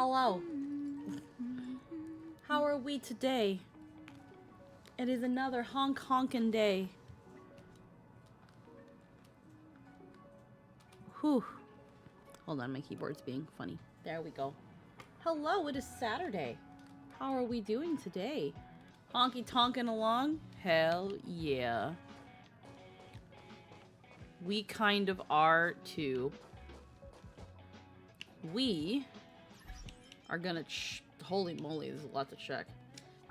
Hello. How are we today? It is another honkin' day. Whew. Hold on, my keyboard's being funny. There we go. Hello, it is Saturday. How are we doing today? Honky tonkin' along? Hell yeah. We kind of are too. We are gonna holy moly, there's a lot to check.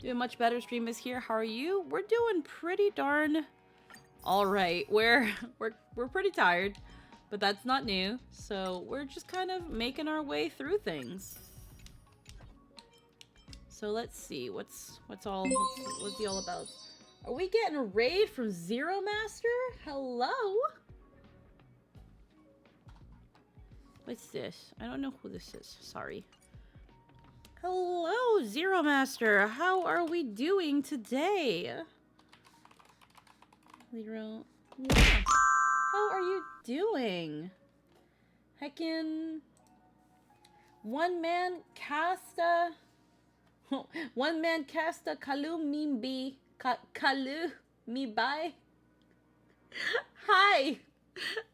Doing much better. Stream is here. How are you? We're doing pretty darn all right. We're pretty tired, but that's not new. So we're just kind of making our way through things. So let's see what's the all about. Are we getting a raid from Zero Master? Hello. What's this? I don't know who this is. Sorry. Hello, Zero Master. How are we doing today? Zero. Yeah. How are you doing? Heckin'. One man casta kalu mimbi kalu mi bye. Hi.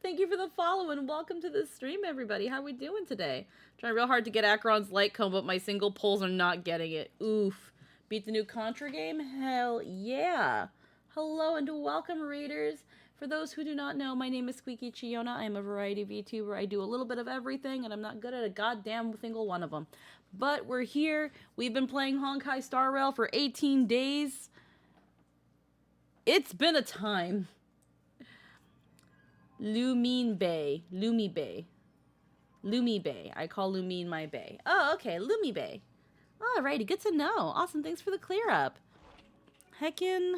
Thank you for the follow and welcome to the stream, everybody. How are we doing today? Trying real hard to get Acheron's light cone, but my single pulls are not getting it. Oof. Beat the new Contra game? Hell yeah. Hello and welcome, readers. For those who do not know, my name is Squeaky Chiona. I am a variety VTuber. I do a little bit of everything, and I'm not good at a goddamn single one of them. But we're here. We've been playing Honkai Star Rail for 18 days. It's been a time. Lumine Bay. Lumi Bay. Lumi Bay. I call Lumine my bay. Oh, okay. Lumi Bay. Alrighty, good to know. Awesome, thanks for the clear up. Heckin'.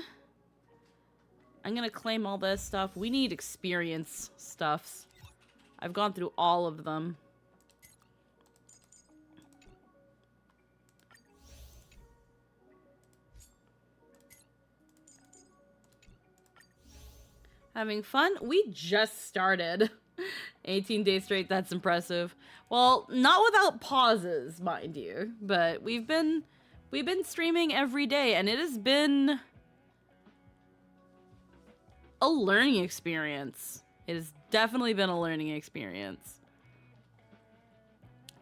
I'm gonna claim all this stuff. We need experience stuffs. I've gone through all of them. Having fun? We just started. 18 days straight, that's impressive. Well, not without pauses, mind you. But we've been streaming every day, and it has been a learning experience. It has definitely been a learning experience.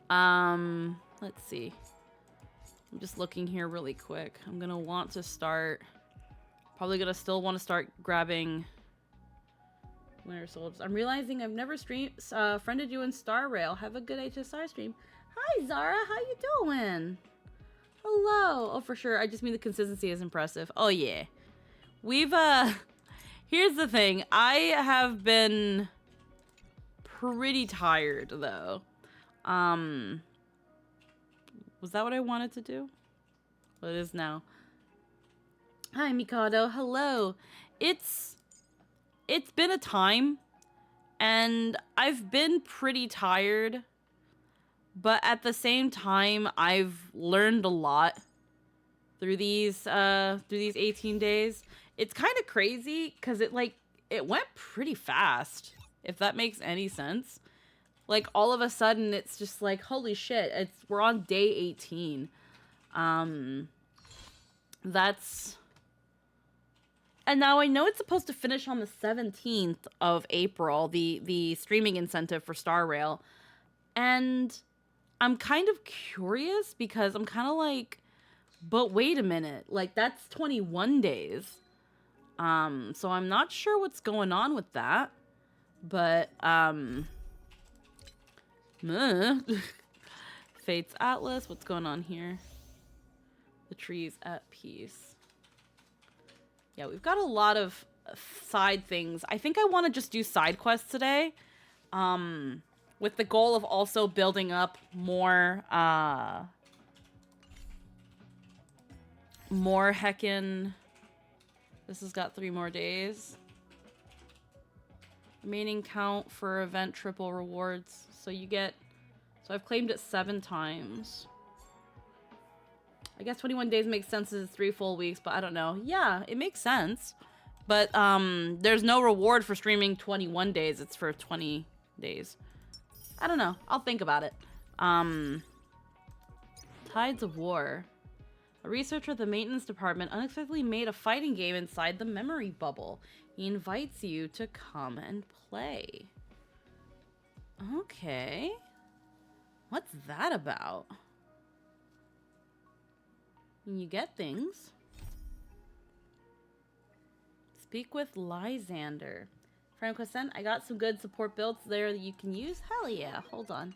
Let's see. I'm just looking here really quick. I'm gonna want to start. Probably gonna still want to start grabbing Winter Soldiers. I'm realizing I've never friended you in Star Rail. Have a good HSI stream. Hi, Zara. How you doing? Hello. Oh, for sure. I just mean the consistency is impressive. Oh, yeah. We've, here's the thing. I have been pretty tired, though. Was that what I wanted to do? Well, it is now. Hi, Mikado. Hello. It's been a time, and I've been pretty tired, but at the same time, I've learned a lot through these 18 days. It's kind of crazy, because it went pretty fast, if that makes any sense. Like, all of a sudden, it's just like, holy shit, we're on day 18. And now I know it's supposed to finish on the 17th of April, the streaming incentive for Star Rail. And I'm kind of curious because I'm kind of like, but wait a minute, like that's 21 days. So I'm not sure what's going on with that. But, Fate's Atlas, what's going on here? The tree's at peace. Yeah, we've got a lot of side things. I think I want to just do side quests today. With the goal of also building up more heckin'. This has got 3 more days. Remaining count for event triple rewards. So I've claimed it 7 times. I guess 21 days makes sense as 3 full weeks, but I don't know. Yeah, it makes sense. But there's no reward for streaming 21 days. It's for 20 days. I don't know. I'll think about it. Tides of War. A researcher at the maintenance department unexpectedly made a fighting game inside the memory bubble. He invites you to come and play. Okay. What's that about? You get things. Speak with Lysander. Friend Quasent, I got some good support builds there that you can use. Hell yeah. Hold on.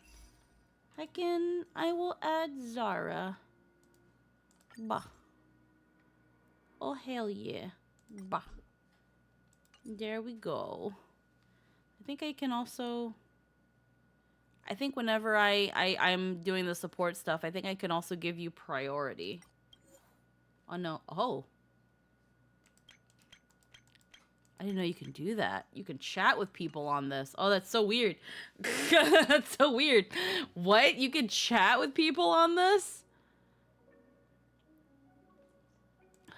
I will add Zara. Bah. Oh, hell yeah. Bah. There we go. I think I can also... I think whenever I'm doing the support stuff, I think I can also give you priority. Oh, no. Oh. I didn't know you can do that. You can chat with people on this. Oh, that's so weird. That's so weird. What? You can chat with people on this?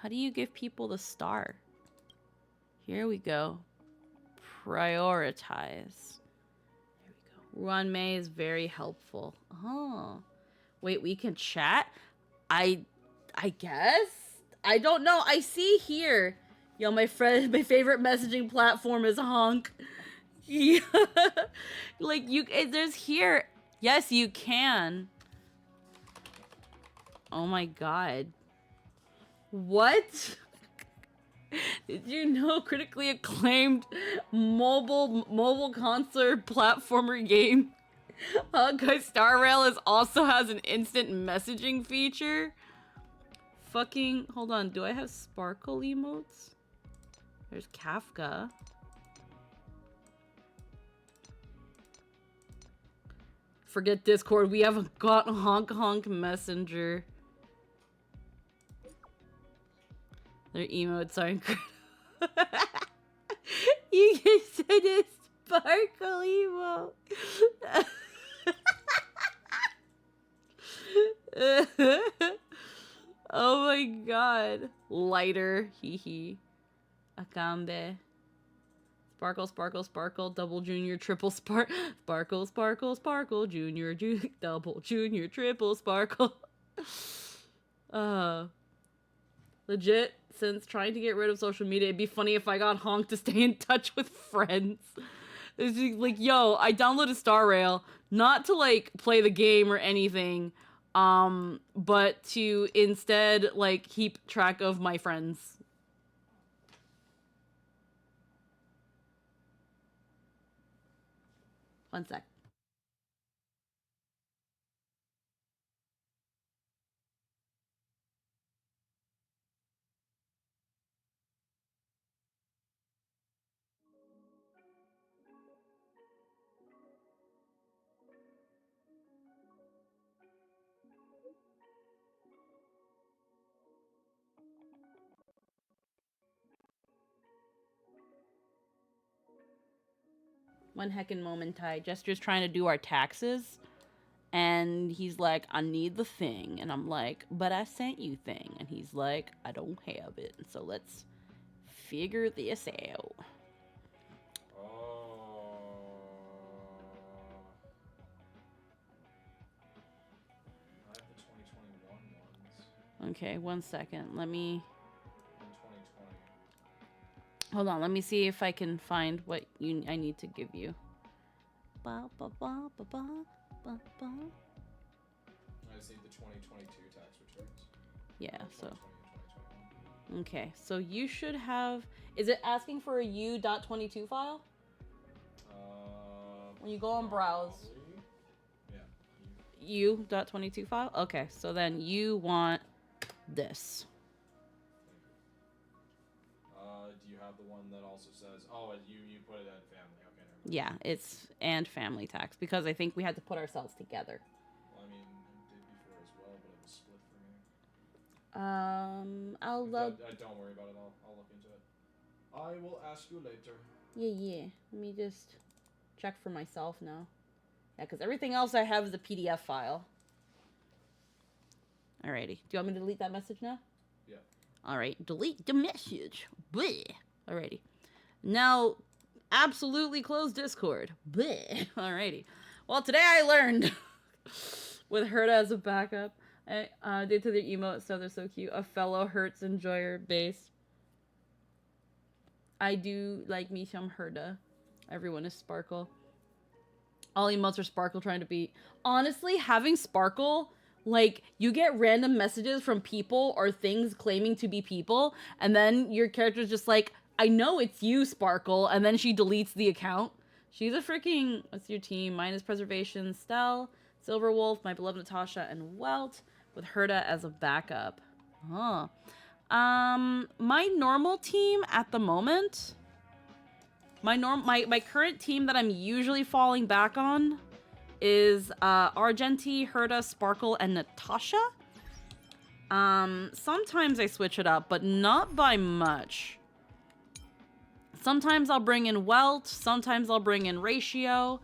How do you give people the star? Here we go. Prioritize. There we go. Ron May is very helpful. Oh. Wait, we can chat? I guess? I don't know. I see here. Yo, my favorite messaging platform is Honk. Yeah. Like, there's here. Yes, you can. Oh my god. What? Did you know critically acclaimed mobile console platformer game Honkai Star Rail also has an instant messaging feature? Fucking, hold on, do I have sparkle emotes? There's Kafka. Forget Discord, we haven't got Honk Messenger. Their emotes are incredible. You can send a sparkle emote. Oh my god. Lighter, hee hee. Akambe. Sparkle, sparkle, sparkle, double junior, triple sparkle, sparkle, sparkle, junior, double junior, triple sparkle. Legit, since trying to get rid of social media, it'd be funny if I got Honk to stay in touch with friends. It's just like, yo, I downloaded Star Rail, not to like play the game or anything, but to instead like keep track of my friends. One sec. One heckin' moment, Ty. Jester's trying to do our taxes. And he's like, I need the thing. And I'm like, but I sent you thing. And he's like, I don't have it. And so let's figure this out. I have the 2021 ones. Okay, 1 second. Let me... In 2020. Hold on, let me see if I can find what I need to give you. Ba, ba, ba, ba, ba, ba, ba. I just need the 2022 tax returns. Yeah, so... 2020 and 2021. Okay, so you should have... Is it asking for a U.22 file? When you go on browse... Yeah. U.22 file? Okay, so then you want this. Do you have the one that also says, oh, you put it at family? Okay, never mind. Yeah, it's and family tax because I think we had to put ourselves together. Well, I mean, I did before as well, but it was split for me. Don't worry about it. I'll look into it. I will ask you later. Yeah. Let me just check for myself now. Yeah, because everything else I have is a PDF file. Alrighty. Do you want me to delete that message now? Yeah. Alright, delete the message. Bleh. Alrighty. Now, absolutely close Discord. Bleh. Alrighty. Well, today I learned, with Herta as a backup, Due to their emote, so they're so cute. A fellow Hertz enjoyer base. I do like me some Herda. Everyone is Sparkle. All emotes are Sparkle trying to beat. Honestly, having Sparkle, like, you get random messages from people or things claiming to be people, and then your character's just like, I know it's you, Sparkle, and then she deletes the account. She's a freaking... What's your team? Mine is Preservation, Stell, Silverwolf, my beloved Natasha, and Welt, with Herda as a backup. Huh. My normal team at the moment... My current team that I'm usually falling back on is Argenti, Herda, Sparkle, and Natasha. Sometimes I switch it up, but not by much. Sometimes I'll bring in Welt, sometimes I'll bring in Ratio.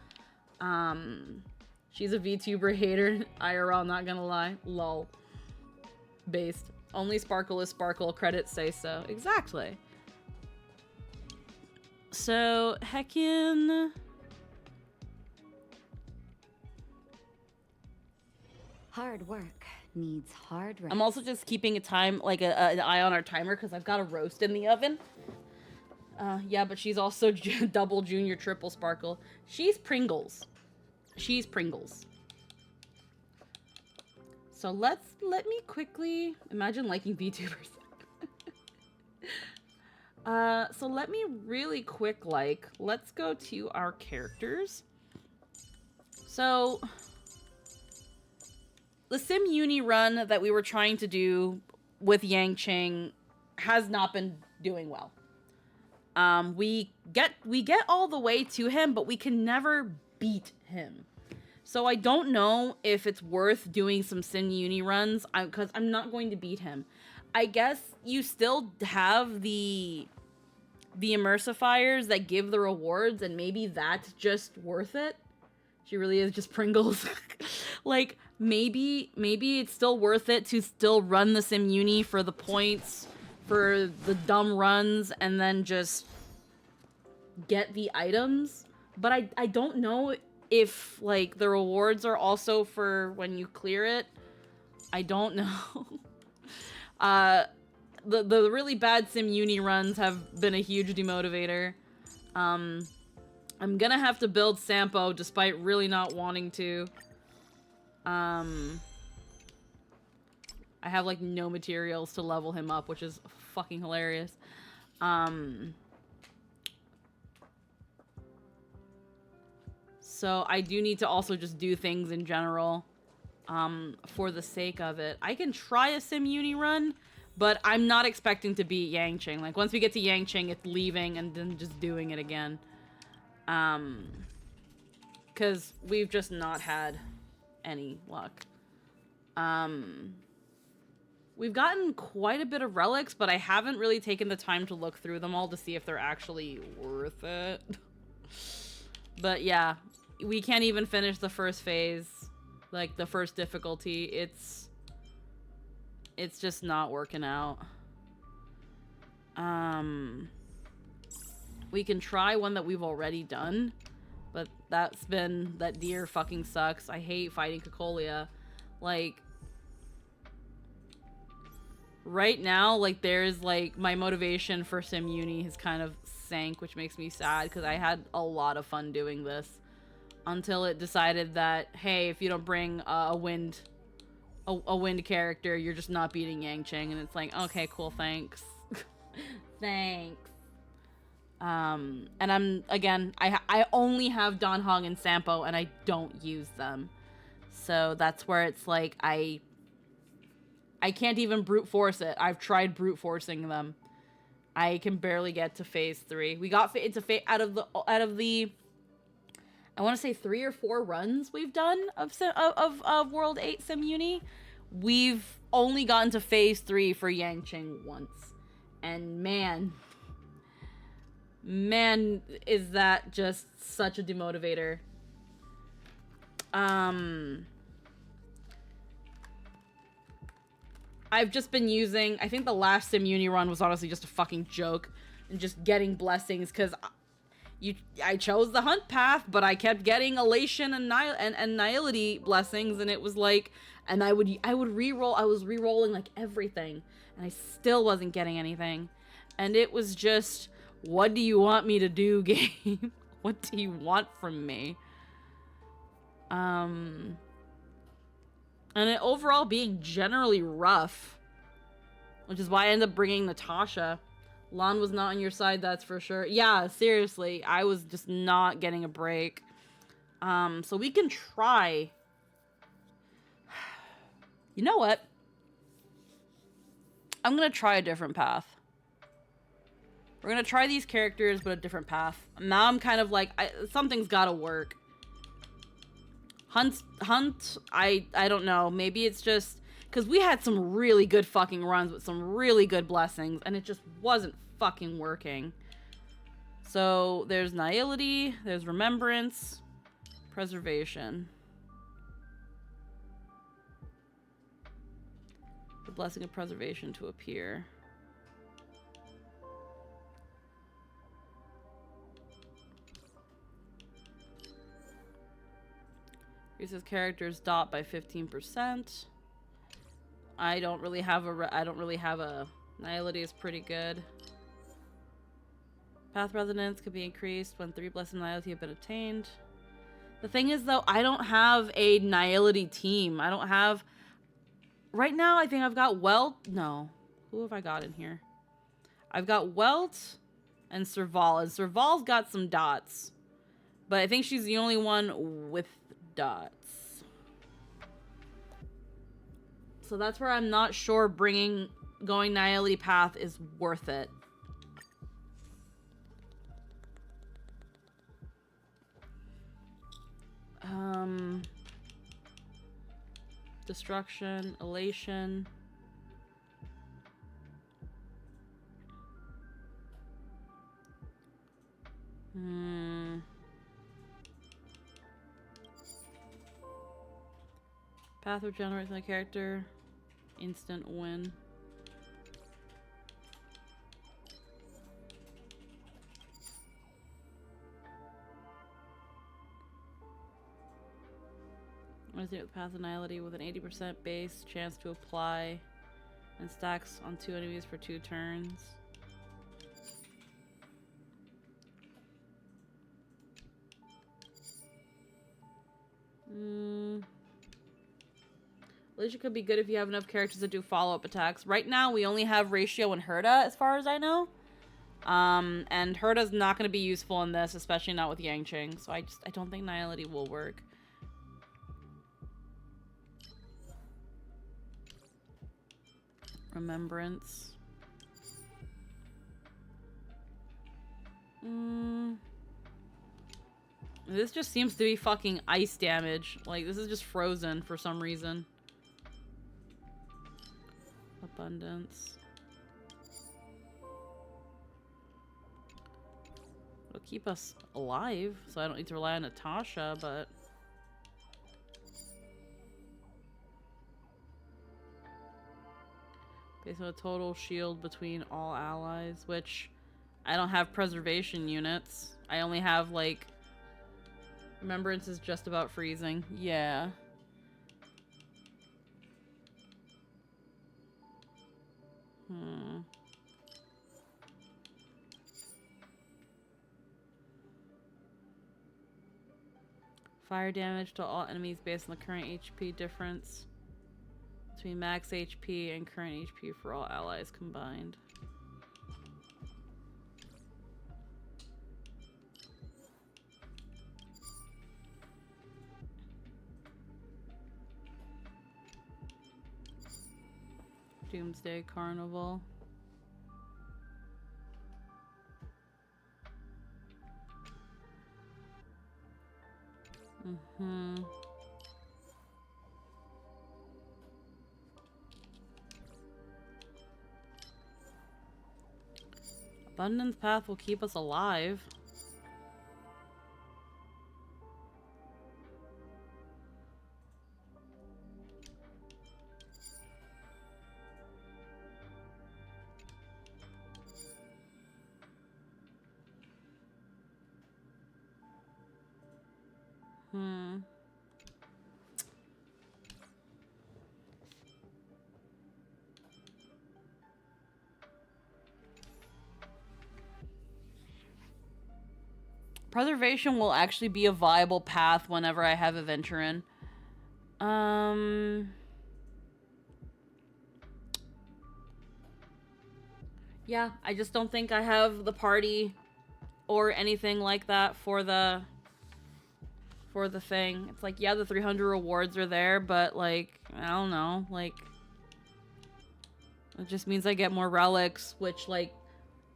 She's a VTuber hater. IRL, not gonna lie. Lol. Based. Only Sparkle is Sparkle, credits say so. Exactly. So, heckin'... Hard work needs hard rest. I'm also just keeping a time, like an eye on our timer, because I've got a roast in the oven. Yeah, but she's also double junior triple Sparkle. She's Pringles. She's Pringles. So let me quickly... Imagine liking VTubers. So let me really quick, let's go to our characters. So, the Sim Uni run that we were trying to do with Yang Ching has not been doing well. We get all the way to him, but we can never beat him. So I don't know if it's worth doing some Sim Uni runs, because I'm not going to beat him. I guess you still have the immersifiers that give the rewards, and maybe that's just worth it. She really is just Pringles. Like, maybe it's still worth it to still run the Sim Uni for the points, for the dumb runs, and then just get the items. But I don't know if, like, the rewards are also for when you clear it. I don't know. The really bad Sim Uni runs have been a huge demotivator. I'm gonna have to build Sampo despite really not wanting to. I have, like, no materials to level him up, which is fucking hilarious. So I do need to also just do things in general, for the sake of it. I can try a Sim Uni run, but I'm not expecting to beat Yang Ching. Like, once we get to Yang Ching, it's leaving and then just doing it again. Because we've just not had any luck. We've gotten quite a bit of relics, but I haven't really taken the time to look through them all to see if they're actually worth it. But yeah, we can't even finish the first phase, like the first difficulty. It's just not working out. We can try one that we've already done, but that deer fucking sucks. I hate fighting Cocolia. Like, right now, like, there's, like, my motivation for Sim Uni has kind of sank, which makes me sad, because I had a lot of fun doing this. Until it decided that, hey, if you don't bring a wind character, you're just not beating Yang Ching, and it's like, okay, cool, thanks. Thanks. And I only have Don Hong and Sampo, and I don't use them. So that's where it's like, I can't even brute force it. I've tried brute forcing them. I can barely get to phase 3. We got into out of the I want to say 3 or 4 runs we've done of World 8 Sim Uni. We've only gotten to phase 3 for Yang Ching once. And man, is that just such a demotivator. I've just been using, I think the last Sim Uni run was honestly just a fucking joke, and just getting blessings, because I chose the hunt path, but I kept getting elation and nihility blessings, and it was like, And I would re-roll. I was re-rolling like everything, and I still wasn't getting anything. And it was just, what do you want me to do, game? What do you want from me? And it overall being generally rough, which is why I ended up bringing Natasha. Lon was not on your side, that's for sure. Yeah, seriously, I was just not getting a break. So we can try. You know what? I'm gonna try a different path. We're gonna try these characters, but a different path. Now I'm kind of like, something's gotta work. Hunt, I don't know. Maybe it's just, because we had some really good fucking runs with some really good blessings, and it just wasn't fucking working. So, there's Nihility, there's Remembrance, Preservation. The Blessing of Preservation to appear. Increases characters dot by 15%. I don't really have a Nihility is pretty good. Path resonance could be increased when 3 blessed Nihility have been attained. The thing is though, I don't have a Nihility team. I don't have, right now I think I've got no. Who have I got in here? I've got Welt and Serval. And Serval's got some dots. But I think she's the only one with dots. So that's where I'm not sure going Nihility path is worth it. Destruction, Elation. Path regenerates my character. Instant win. What is it with Path of Nihility with an 80% base chance to apply and stacks on 2 enemies for 2 turns? Alicia could be good if you have enough characters that do follow-up attacks. Right now, we only have Ratio and Herda, as far as I know. And Herda's not going to be useful in this, especially not with Yangqing. So I don't think Nihility will work. Remembrance. This just seems to be fucking ice damage. Like, this is just frozen for some reason. Abundance. It'll keep us alive, so I don't need to rely on Natasha, but... Based on a total shield between all allies, which I don't have preservation units. I only have, like... Remembrance is just about freezing. Yeah. Fire damage to all enemies based on the current HP difference between max HP and current HP for all allies combined. Doomsday Carnival. Abundance Path will keep us alive. Preservation will actually be a viable path whenever I have a venture in. Yeah, I just don't think I have the party or anything like that for the thing. It's like, yeah, the 300 rewards are there, but like, I don't know, like, it just means I get more relics, which like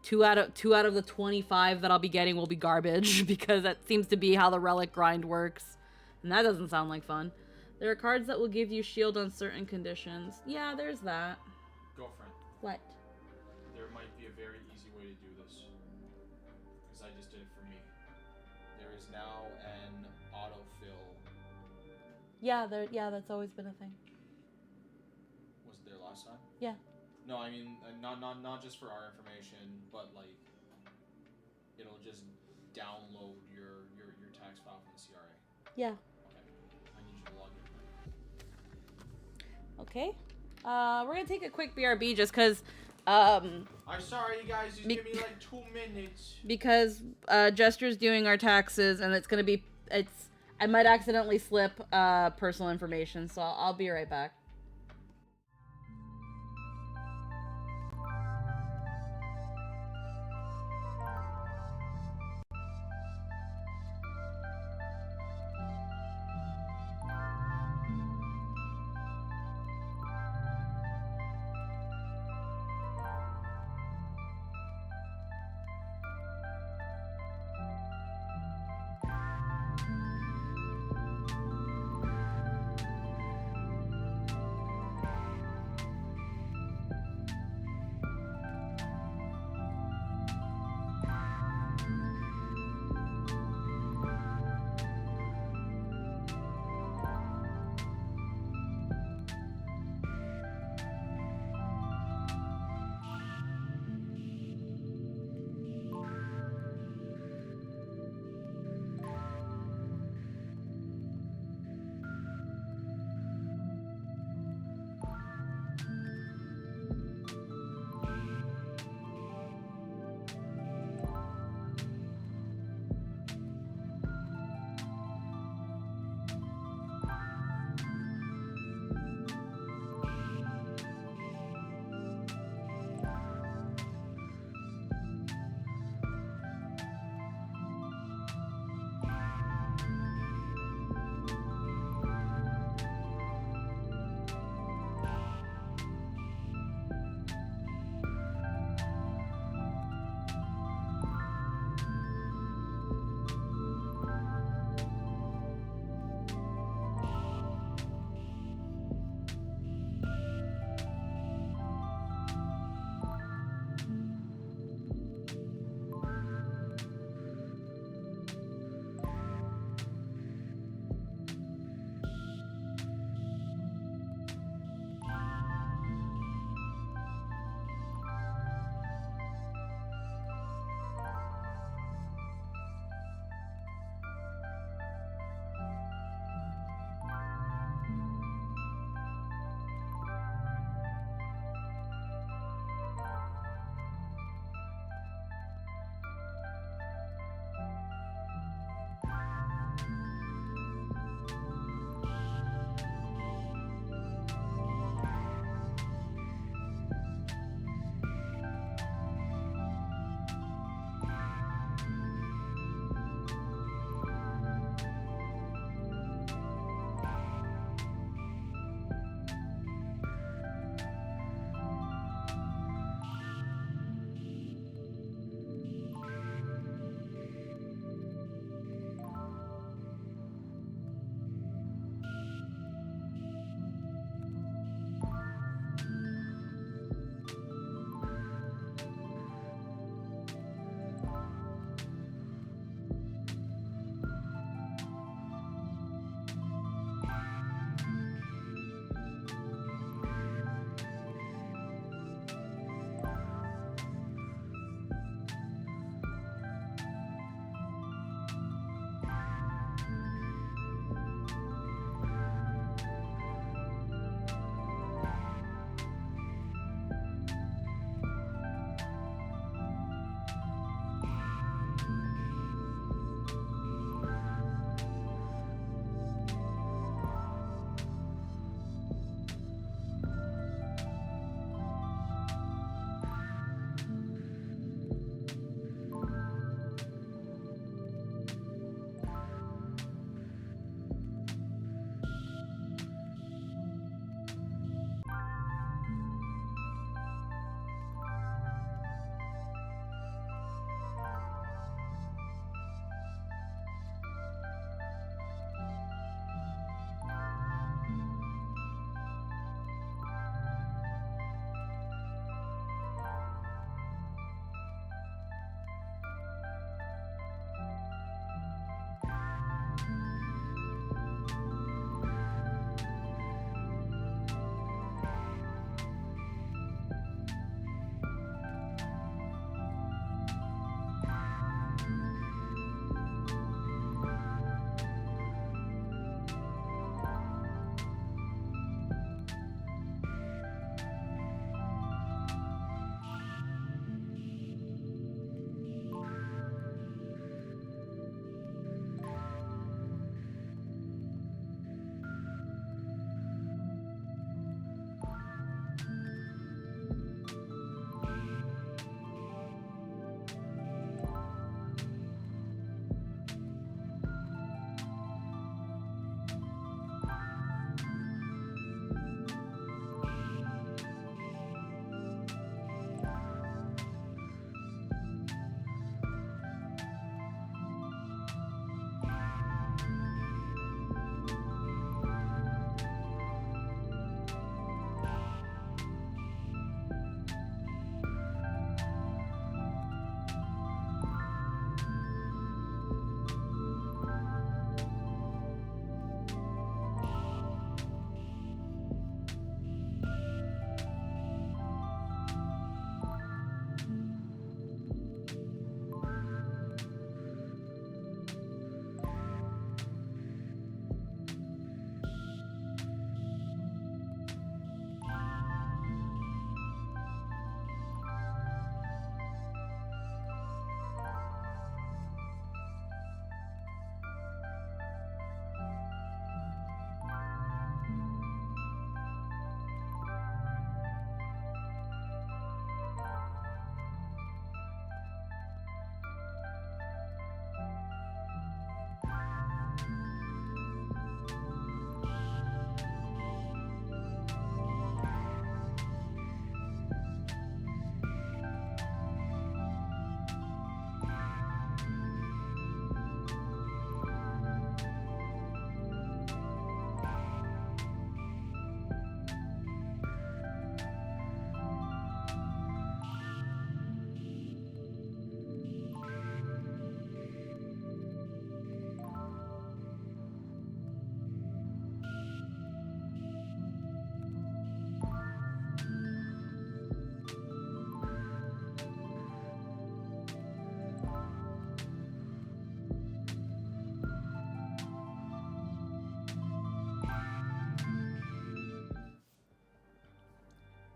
two out of the 25 that I'll be getting will be garbage because that seems to be how the relic grind works. And that doesn't sound like fun. There are cards that will give you shield on certain conditions. Yeah, there's that. Girlfriend. What? There might be a very easy way to do this. Because I just did it for me. There is now an autofill. Yeah, that's always been a thing. Was it there last time? Yeah. No, I mean not just for our information, but like it'll just download your tax file from the CRA. Yeah. Okay. I need you to log in. Okay. We're gonna take a quick BRB just because I'm sorry, you guys. Just give me like 2 minutes. Because Jester's doing our taxes, and I might accidentally slip personal information, so I'll be right back.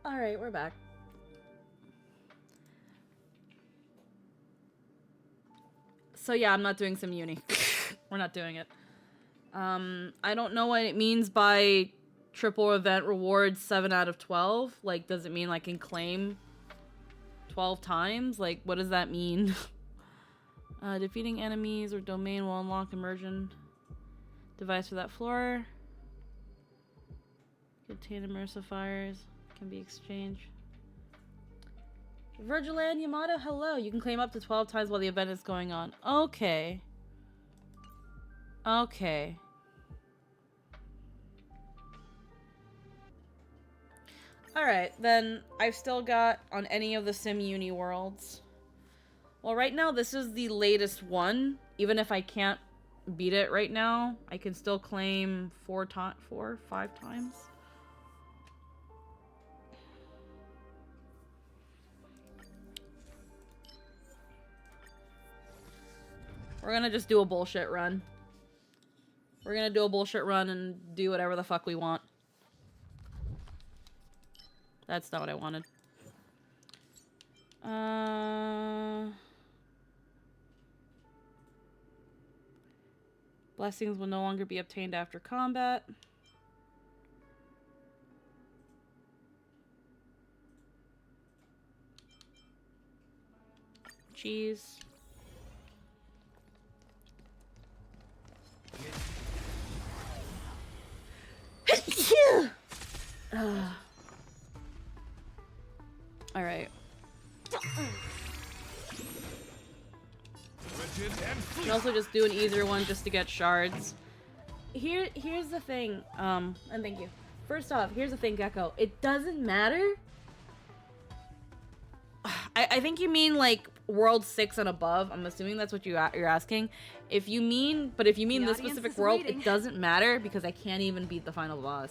Alright, we're back. So yeah, I'm not doing some uni. We're not doing it. I don't know what it means by triple event rewards 7 out of 12. Like, does it mean I can claim 12 times? Like, what does that mean? Defeating enemies or domain will unlock immersion device for that floor. Contain emulsifiers. Can be exchanged. Virgilan Yamato, hello. You can claim up to 12 times while the event is going on. Okay. Okay. Alright, then I've still got on any of the Sim Uni worlds. Well, right now this is the latest one. Even if I can't beat it right now, I can still claim 5 times. We're gonna just do a bullshit run. We're gonna do a bullshit run and do whatever the fuck we want. That's not what I wanted. Blessings will no longer be obtained after combat. Cheese. Alright. You can also just do an easier one just to get shards. Here's the thing, and thank you. First off, here's the thing, Gecko. It doesn't matter. I think you mean like World 6 and above. I'm assuming that's what you're asking. If you mean this specific world, it doesn't matter because I can't even beat the final boss.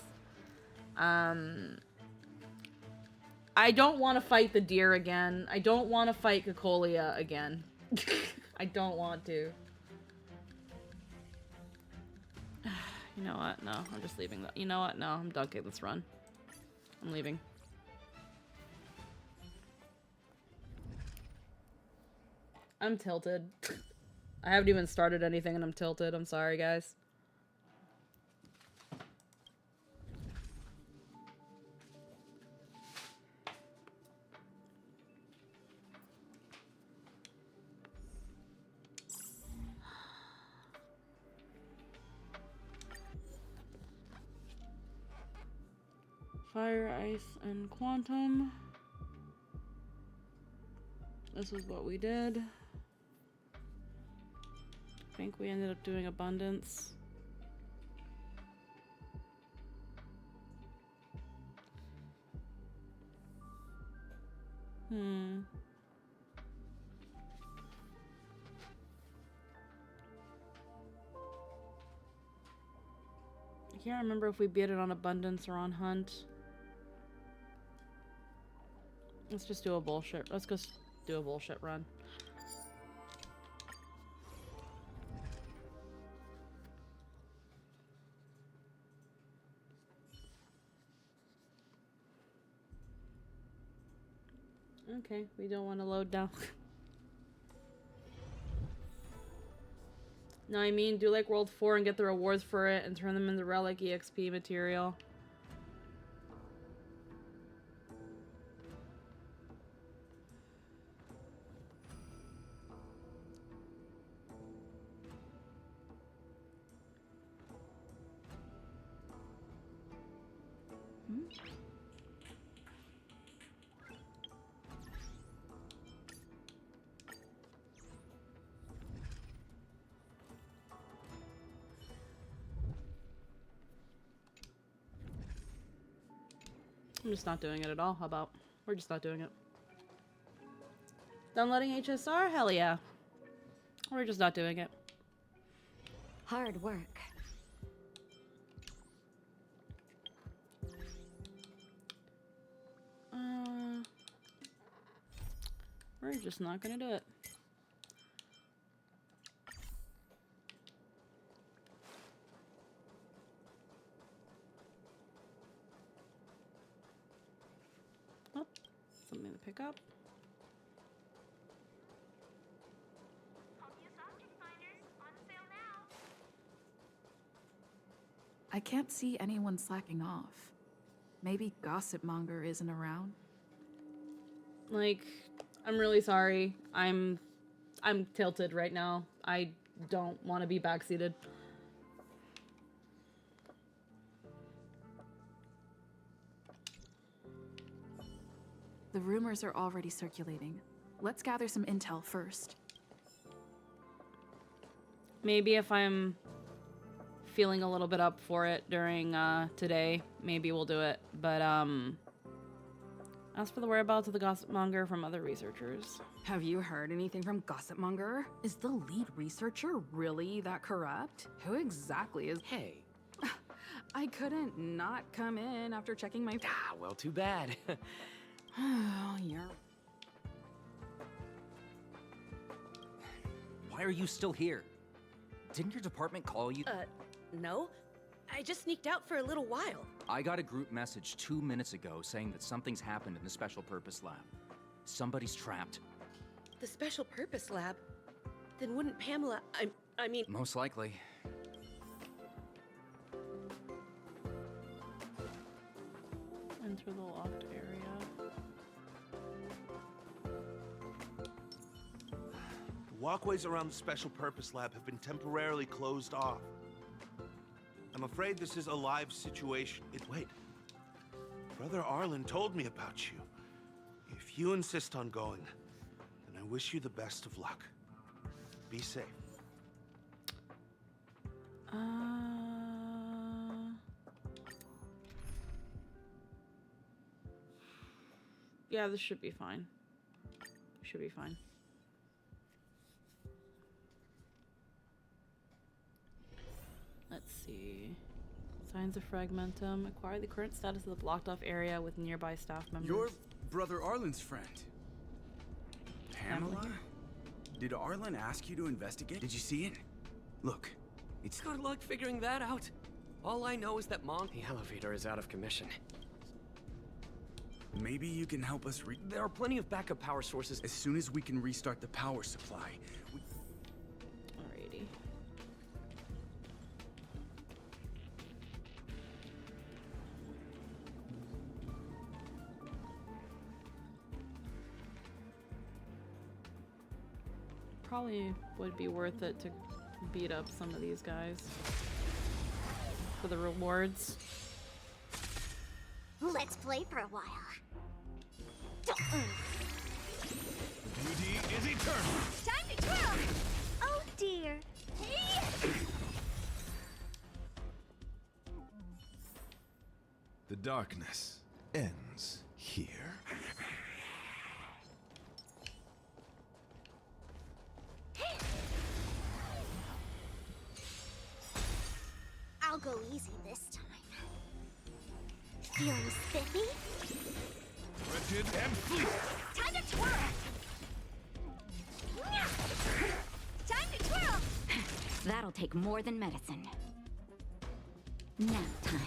I don't want to fight the deer again. I don't want to fight Cocolia again. I don't want to. You know what? No, I'm just leaving that. You know what? No, I'm dunking this run. I'm leaving. I'm tilted. I haven't even started anything and I'm tilted. I'm sorry, guys. Fire, ice, and quantum. This is what we did. I think we ended up doing abundance. I can't remember if we beat it on abundance or on hunt. Let's just do a bullshit. Let's just do a bullshit run. Okay, we don't want to load down. No, I mean, do like World 4 and get the rewards for it and turn them into Relic EXP material. I'm just not doing it at all. How about? We're just not doing it. Downloading HSR? Hell yeah. We're just not doing it. Hard work. We're just not gonna do it. I can't see anyone slacking off. Maybe Gossipmonger isn't around. Like, I'm really sorry. I'm tilted right now. I don't want to be backseated. The rumors are already circulating. Let's gather some intel first. Maybe if I'm feeling a little bit up for it during today, maybe we'll do it. But as for the whereabouts of the Gossipmonger from other researchers. Have you heard anything from Gossipmonger? Is the lead researcher really that corrupt? Who exactly is... Hey. I couldn't not come in after checking my... Ah, well, too bad. You're... Why are you still here? Didn't your department call you? No. I just sneaked out for a little while. I got a group message 2 minutes ago saying that something's happened in the Special Purpose Lab. Somebody's trapped. The Special Purpose Lab? Then wouldn't Pamela... I mean... Most likely. Enter the locked area. The walkways around the Special Purpose Lab have been temporarily closed off. I'm afraid this is a live situation. Wait. Brother Arlen told me about you. If you insist on going, then I wish you the best of luck. Be safe. Yeah, this should be fine. Should be fine. Let's see. Signs of fragmentum. Acquire the current status of the blocked off area with nearby staff members. You're Brother Arlen's friend. Pamela? Pamela? Did Arlen ask you to investigate? Did you see it? Look, it's... Good luck figuring that out. All I know is that the elevator is out of commission. Maybe you can help us There are plenty of backup power sources. As soon as we can restart the power supply, Alrighty. Probably would be worth it to beat up some of these guys for the rewards. Let's play for a while. Beauty is eternal. Time to twirl! Oh dear. The darkness ends here. I'll go easy this time. Feeling spiffy? Wretched and fleet. Time to twirl! Time to twirl! That'll take more than medicine. Nap time.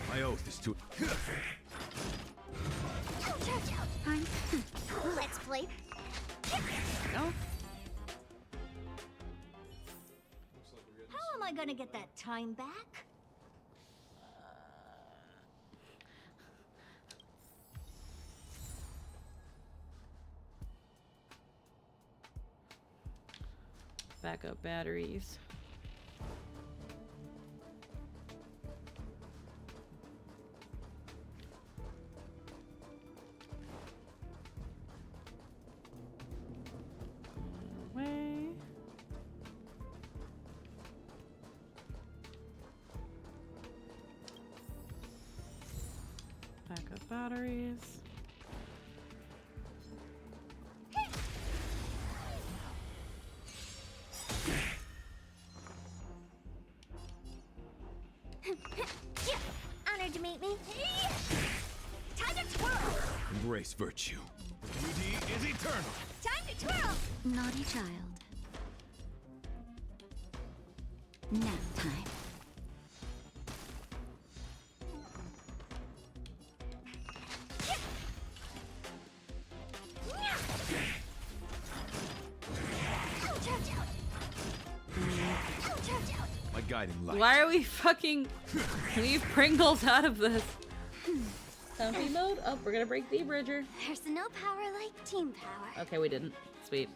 My oath is to... Let's play. No? How am I gonna get that time back? Backup batteries. Way. Backup batteries. Honored to meet me. Time to twirl! Embrace virtue. Beauty is eternal. Time to twirl! Naughty child. Nap time. guiding light. Why are we fucking leave Pringles out of this? Comfy mode? Oh, we're gonna break the bridger. There's no power like team power. Okay, we didn't. Sweet.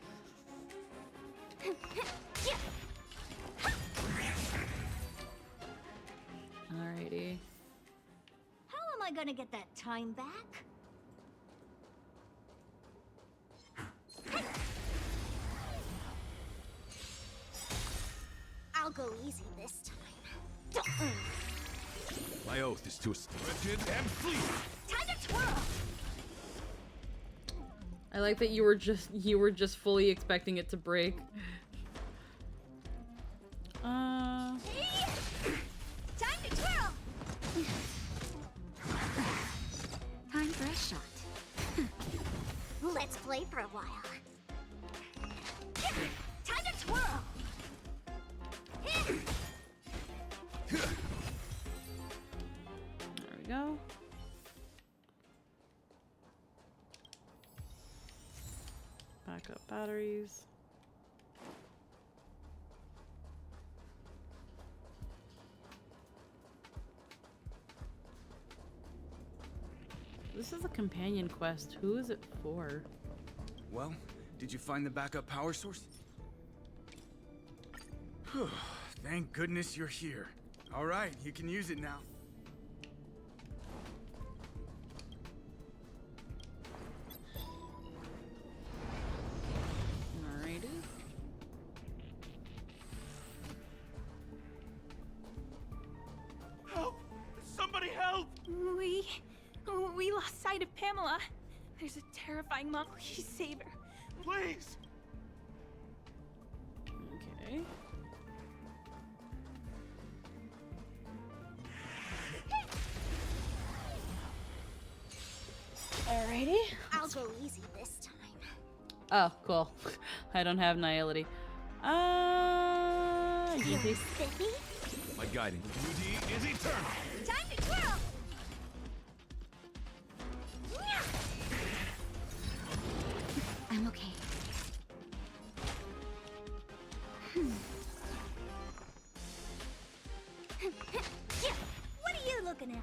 Alrighty. How am I gonna get that time back? I'll go easy this time. My oath is to rigid and flee. Time to twirl! I like that you were just fully expecting it to break. Time to twirl! Time for a shot. Let's play for a while. Time to twirl! There we go. Backup batteries. This is a companion quest. Who is it for? Well, did you find the backup power source? Thank goodness you're here. All right, you can use it now. Alrighty. Help! Somebody help! We lost sight of Pamela. There's a terrifying monk. Please save her. Please! Okay. Alrighty. I'll go easy this time. Oh, cool. I don't have nihility. Easy. My guiding duty is eternal. Time to twirl! I'm okay. What are you looking at?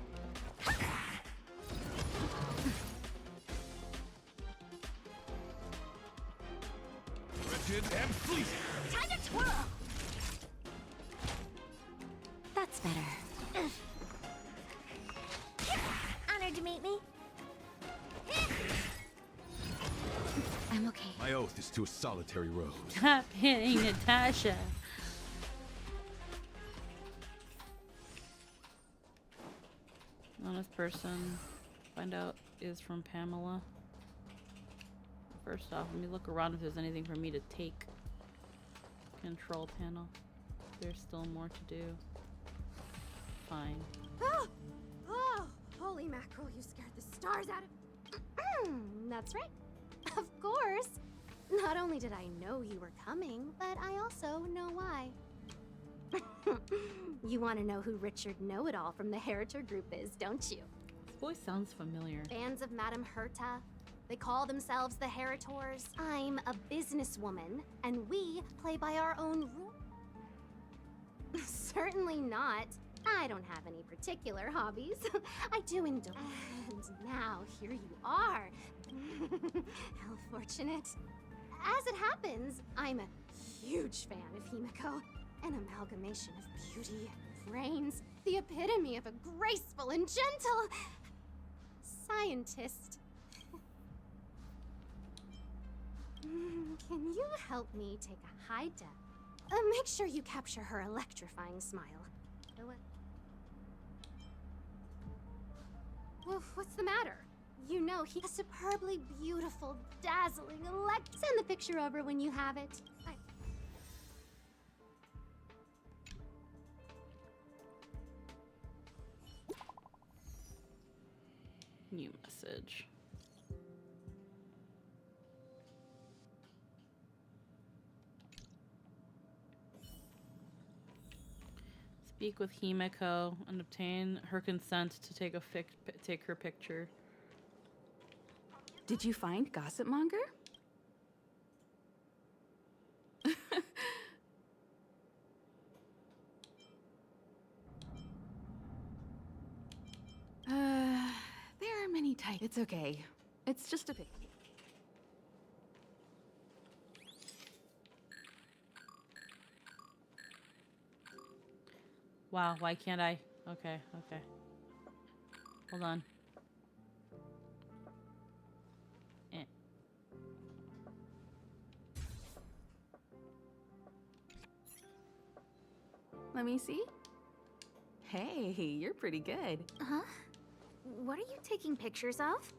Rigid and flee. Time to twirl! That's better. Honored to meet me. I'm okay. My oath is to a solitary rose. Stop hitting Natasha. Honest person. Find out is from Pamela. First off, let me look around if there's anything for me to take. Control panel. There's still more to do. Fine. Oh! Oh! Holy mackerel, you scared the stars out of... That's right. Of course. Not only did I know you were coming, but I also know why. You want to know who Richard Know-It-All from the Heritor Group is, don't you? This voice sounds familiar. Fans of Madame Herta. They call themselves the Heritors. I'm a businesswoman, and we play by our own rules. Certainly not. I don't have any particular hobbies. I do indulge. And now here you are. How fortunate. As it happens, I'm a huge fan of Himiko. An amalgamation of beauty and brains. The epitome of a graceful and gentle scientist. Can you help me take a high depth? Make sure you capture her electrifying smile. Well, what's the matter? You know, he's a superbly beautiful, dazzling Send the picture over when you have it. New message. Speak with Himiko and obtain her consent to take her picture. Did you find Gossip Monger? It's okay. It's just a bit. Wow, why can't I? Okay, okay. Hold on. Eh. Let me see. Hey, you're pretty good. Huh? What are you taking pictures of?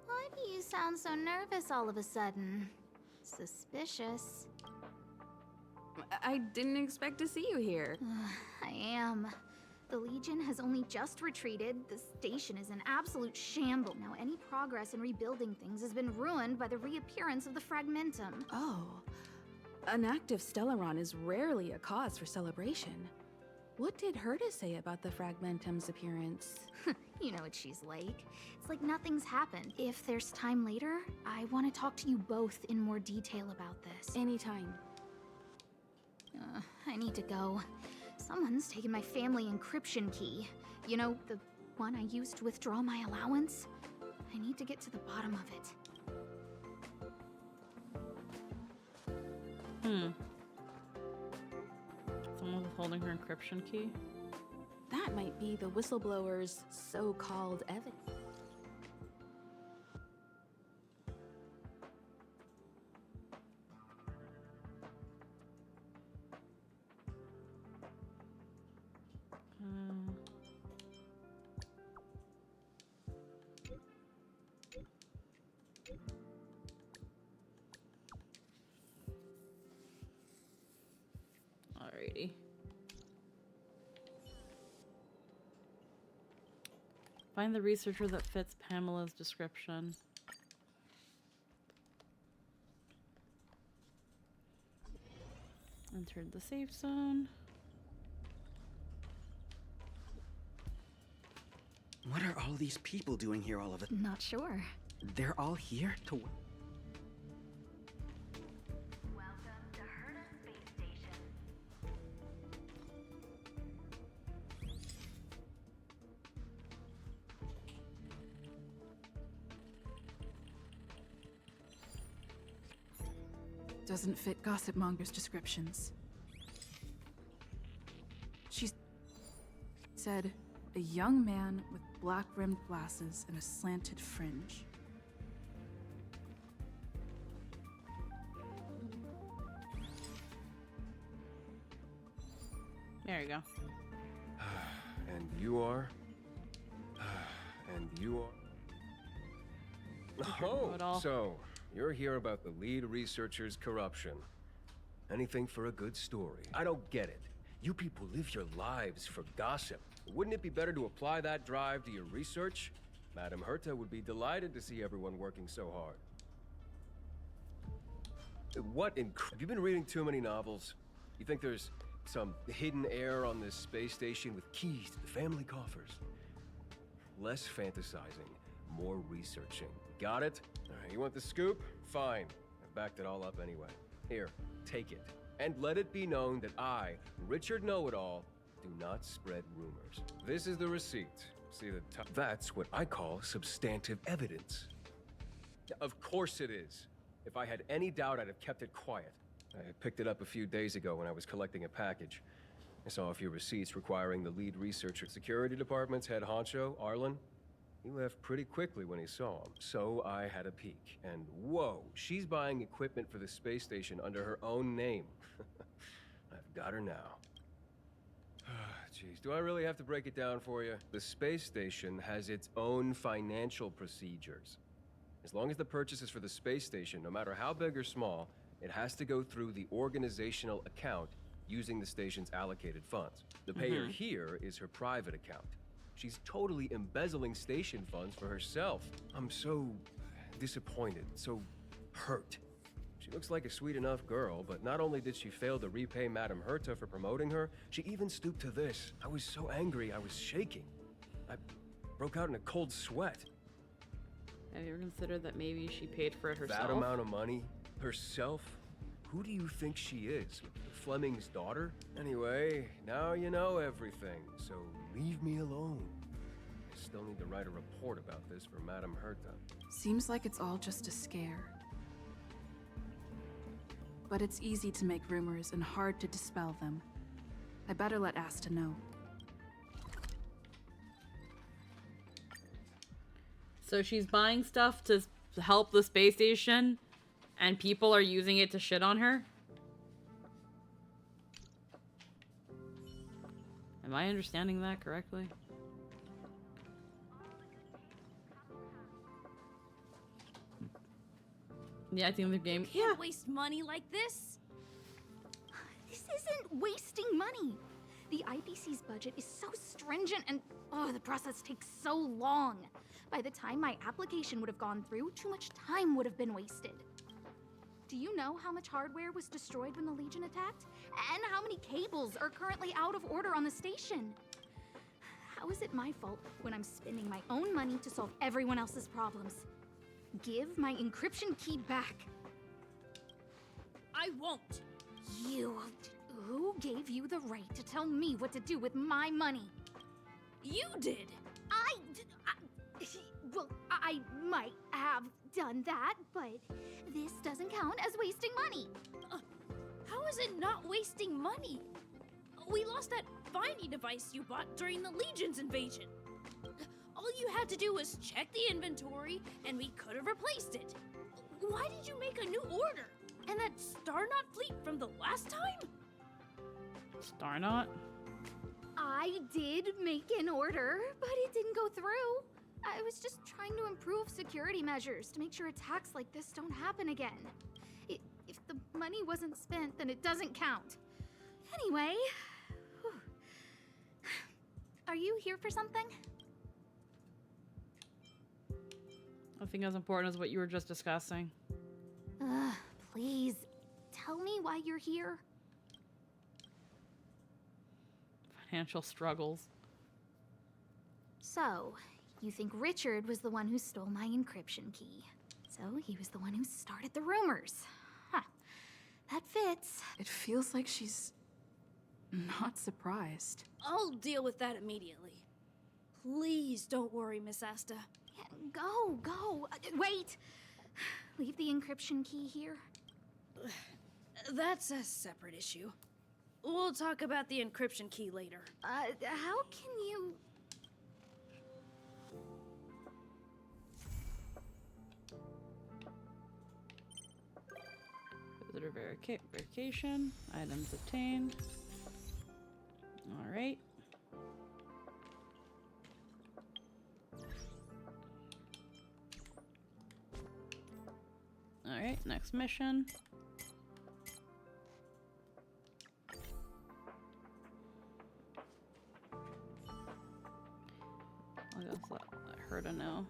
Why do you sound so nervous all of a sudden? Suspicious. I didn't expect to see you here. I am. The Legion has only just retreated. The station is an absolute shambles. Now, any progress in rebuilding things has been ruined by the reappearance of the Fragmentum. Oh. An active Stellaron is rarely a cause for celebration. What did Herta say about the Fragmentum's appearance? You know what she's like. It's like nothing's happened. If there's time later, I want to talk to you both in more detail about this. Anytime. I need to go. Someone's taken my family encryption key. You know, the one I used to withdraw my allowance? I need to get to the bottom of it. Someone withholding her encryption key? That might be the whistleblower's so-called evidence. Alrighty. Find the researcher that fits Pamela's description. Entered the safe zone. What are all these people doing here all of it? Not sure. They're all here to... Welcome to Herta Space Station. Doesn't fit Gossipmonger's descriptions. She said, a young man with black-rimmed glasses and a slanted fringe. There you go. And you are? And you are? Oh, so you're here about the lead researcher's corruption. Anything for a good story. I don't get it. You people live your lives for gossip. Wouldn't it be better to apply that drive to your research? Madame Herta would be delighted to see everyone working so hard. Have you been reading too many novels? You think there's some hidden heir on this space station with keys to the family coffers? Less fantasizing, more researching. Got it? All right, you want the scoop? Fine. I've backed it all up anyway. Here, take it. And let it be known that I, Richard Know-It-All, do not spread rumors. This is the receipt. See the top? That's what I call substantive evidence. Of course it is. If I had any doubt, I'd have kept it quiet. I picked it up a few days ago when I was collecting a package. I saw a few receipts requiring the lead researcher. Security department's head honcho, Arlen, he left pretty quickly when he saw him. So I had a peek. And whoa, she's buying equipment for the space station under her own name. I've got her now. Jeez, do I really have to break it down for you? The space station has its own financial procedures. As long as the purchase is for the space station, no matter how big or small, it has to go through the organizational account using the station's allocated funds. The payer here is her private account. She's totally embezzling station funds for herself. I'm so disappointed, so hurt. She looks like a sweet enough girl, but not only did she fail to repay Madame Herta for promoting her, she even stooped to this. I was so angry, I was shaking. I broke out in a cold sweat. Have you ever considered that maybe she paid for it herself? That amount of money? Herself? Who do you think she is? Fleming's daughter? Anyway, now you know everything, so leave me alone. I still need to write a report about this for Madame Herta. Seems like it's all just a scare. But it's easy to make rumors and hard to dispel them. I better let Asta know. So she's buying stuff to help the space station, and people are using it to shit on her? Am I understanding that correctly? Yeah, I think the game. You can't waste money like this. This isn't wasting money. The IPC's budget is so stringent and the process takes so long. By the time my application would have gone through, too much time would have been wasted. Do you know how much hardware was destroyed when the Legion attacked? And how many cables are currently out of order on the station? How is it my fault when I'm spending my own money to solve everyone else's problems? Give my encryption key back. I won't. You. Who gave you the right to tell me what to do with my money? You did. Well, I might have done that, but this doesn't count as wasting money. How is it not wasting money? We lost that finding device you bought during the Legion's invasion. All you had to do was check the inventory, and we could have replaced it. Why did you make a new order? And that Starnaut fleet from the last time? Starnaut? I did make an order, but it didn't go through. I was just trying to improve security measures to make sure attacks like this don't happen again. If the money wasn't spent, then it doesn't count. Anyway, are you here for something? I think as important as what you were just discussing. Please, tell me why you're here. Financial struggles. So, you think Richard was the one who stole my encryption key. So, he was the one who started the rumors. Huh. That fits. It feels like she's not surprised. I'll deal with that immediately. Please don't worry, Miss Asta. Yeah, go. Wait! Leave the encryption key here. That's a separate issue. We'll talk about the encryption key later. How can you... Visitor verification. Items obtained. Alright. Alright, next mission. I guess let her to know.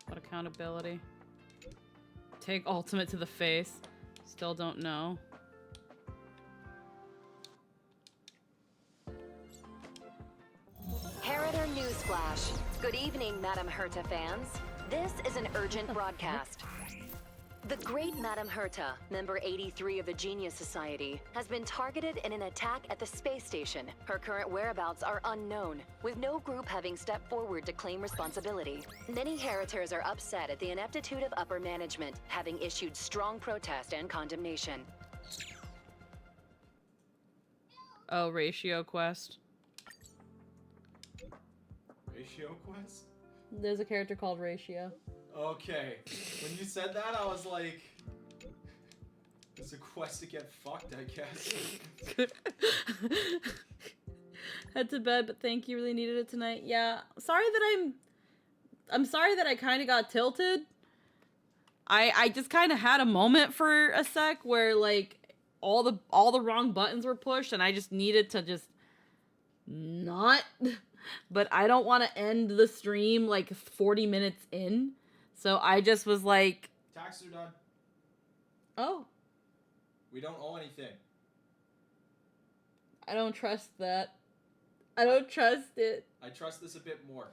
What accountability? Take ultimate to the face. Still don't know. Heritor Newsflash. Good evening, Madame Herta fans. This is an urgent broadcast. The great Madame Herta, member 83 of the Genius Society, has been targeted in an attack at the space station. Her current whereabouts are unknown, with no group having stepped forward to claim responsibility. Many Heritors are upset at the ineptitude of upper management, having issued strong protest and condemnation. Oh, ratio quest. Ratio quest? There's a character called Ratio. Okay. When you said that, I was like, it's a quest to get fucked, I guess. Head to bed, but thank you. Really needed it tonight. Yeah. Sorry that I'm sorry that I kind of got tilted. I just kind of had a moment for a sec where like all the wrong buttons were pushed and I just needed to just not. But I don't want to end the stream like 40 minutes in. So I just was like, Taxes are done. oh, We don't owe anything. I don't trust that. I don't trust it. I trust this a bit more.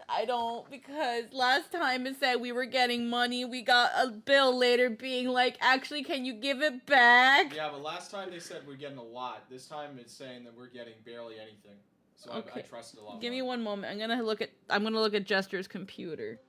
I don't, because last time it said we were getting money. We got a bill later being like, actually, can you give it back? Yeah, but last time they said we're getting a lot. This time it's saying that we're getting barely anything. So Okay. I trust it a lot Give more. me one moment. I'm gonna look at Jester's computer.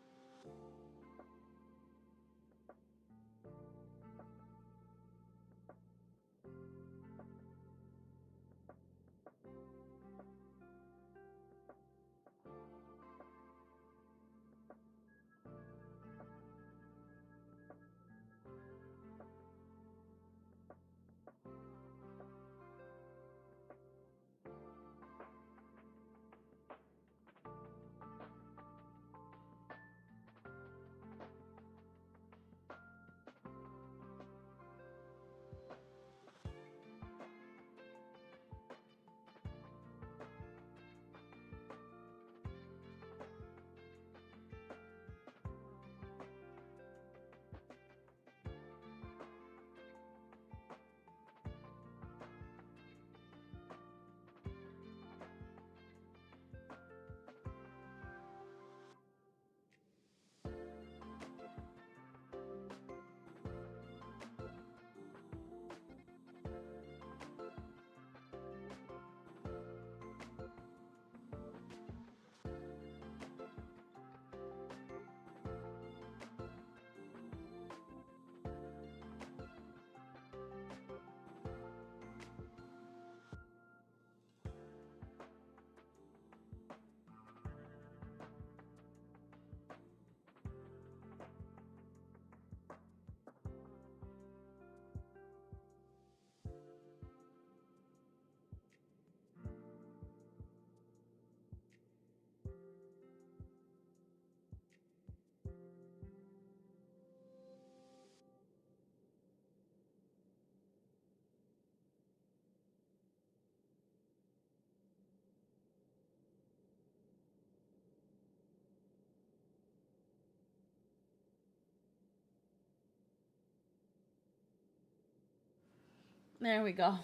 There we go.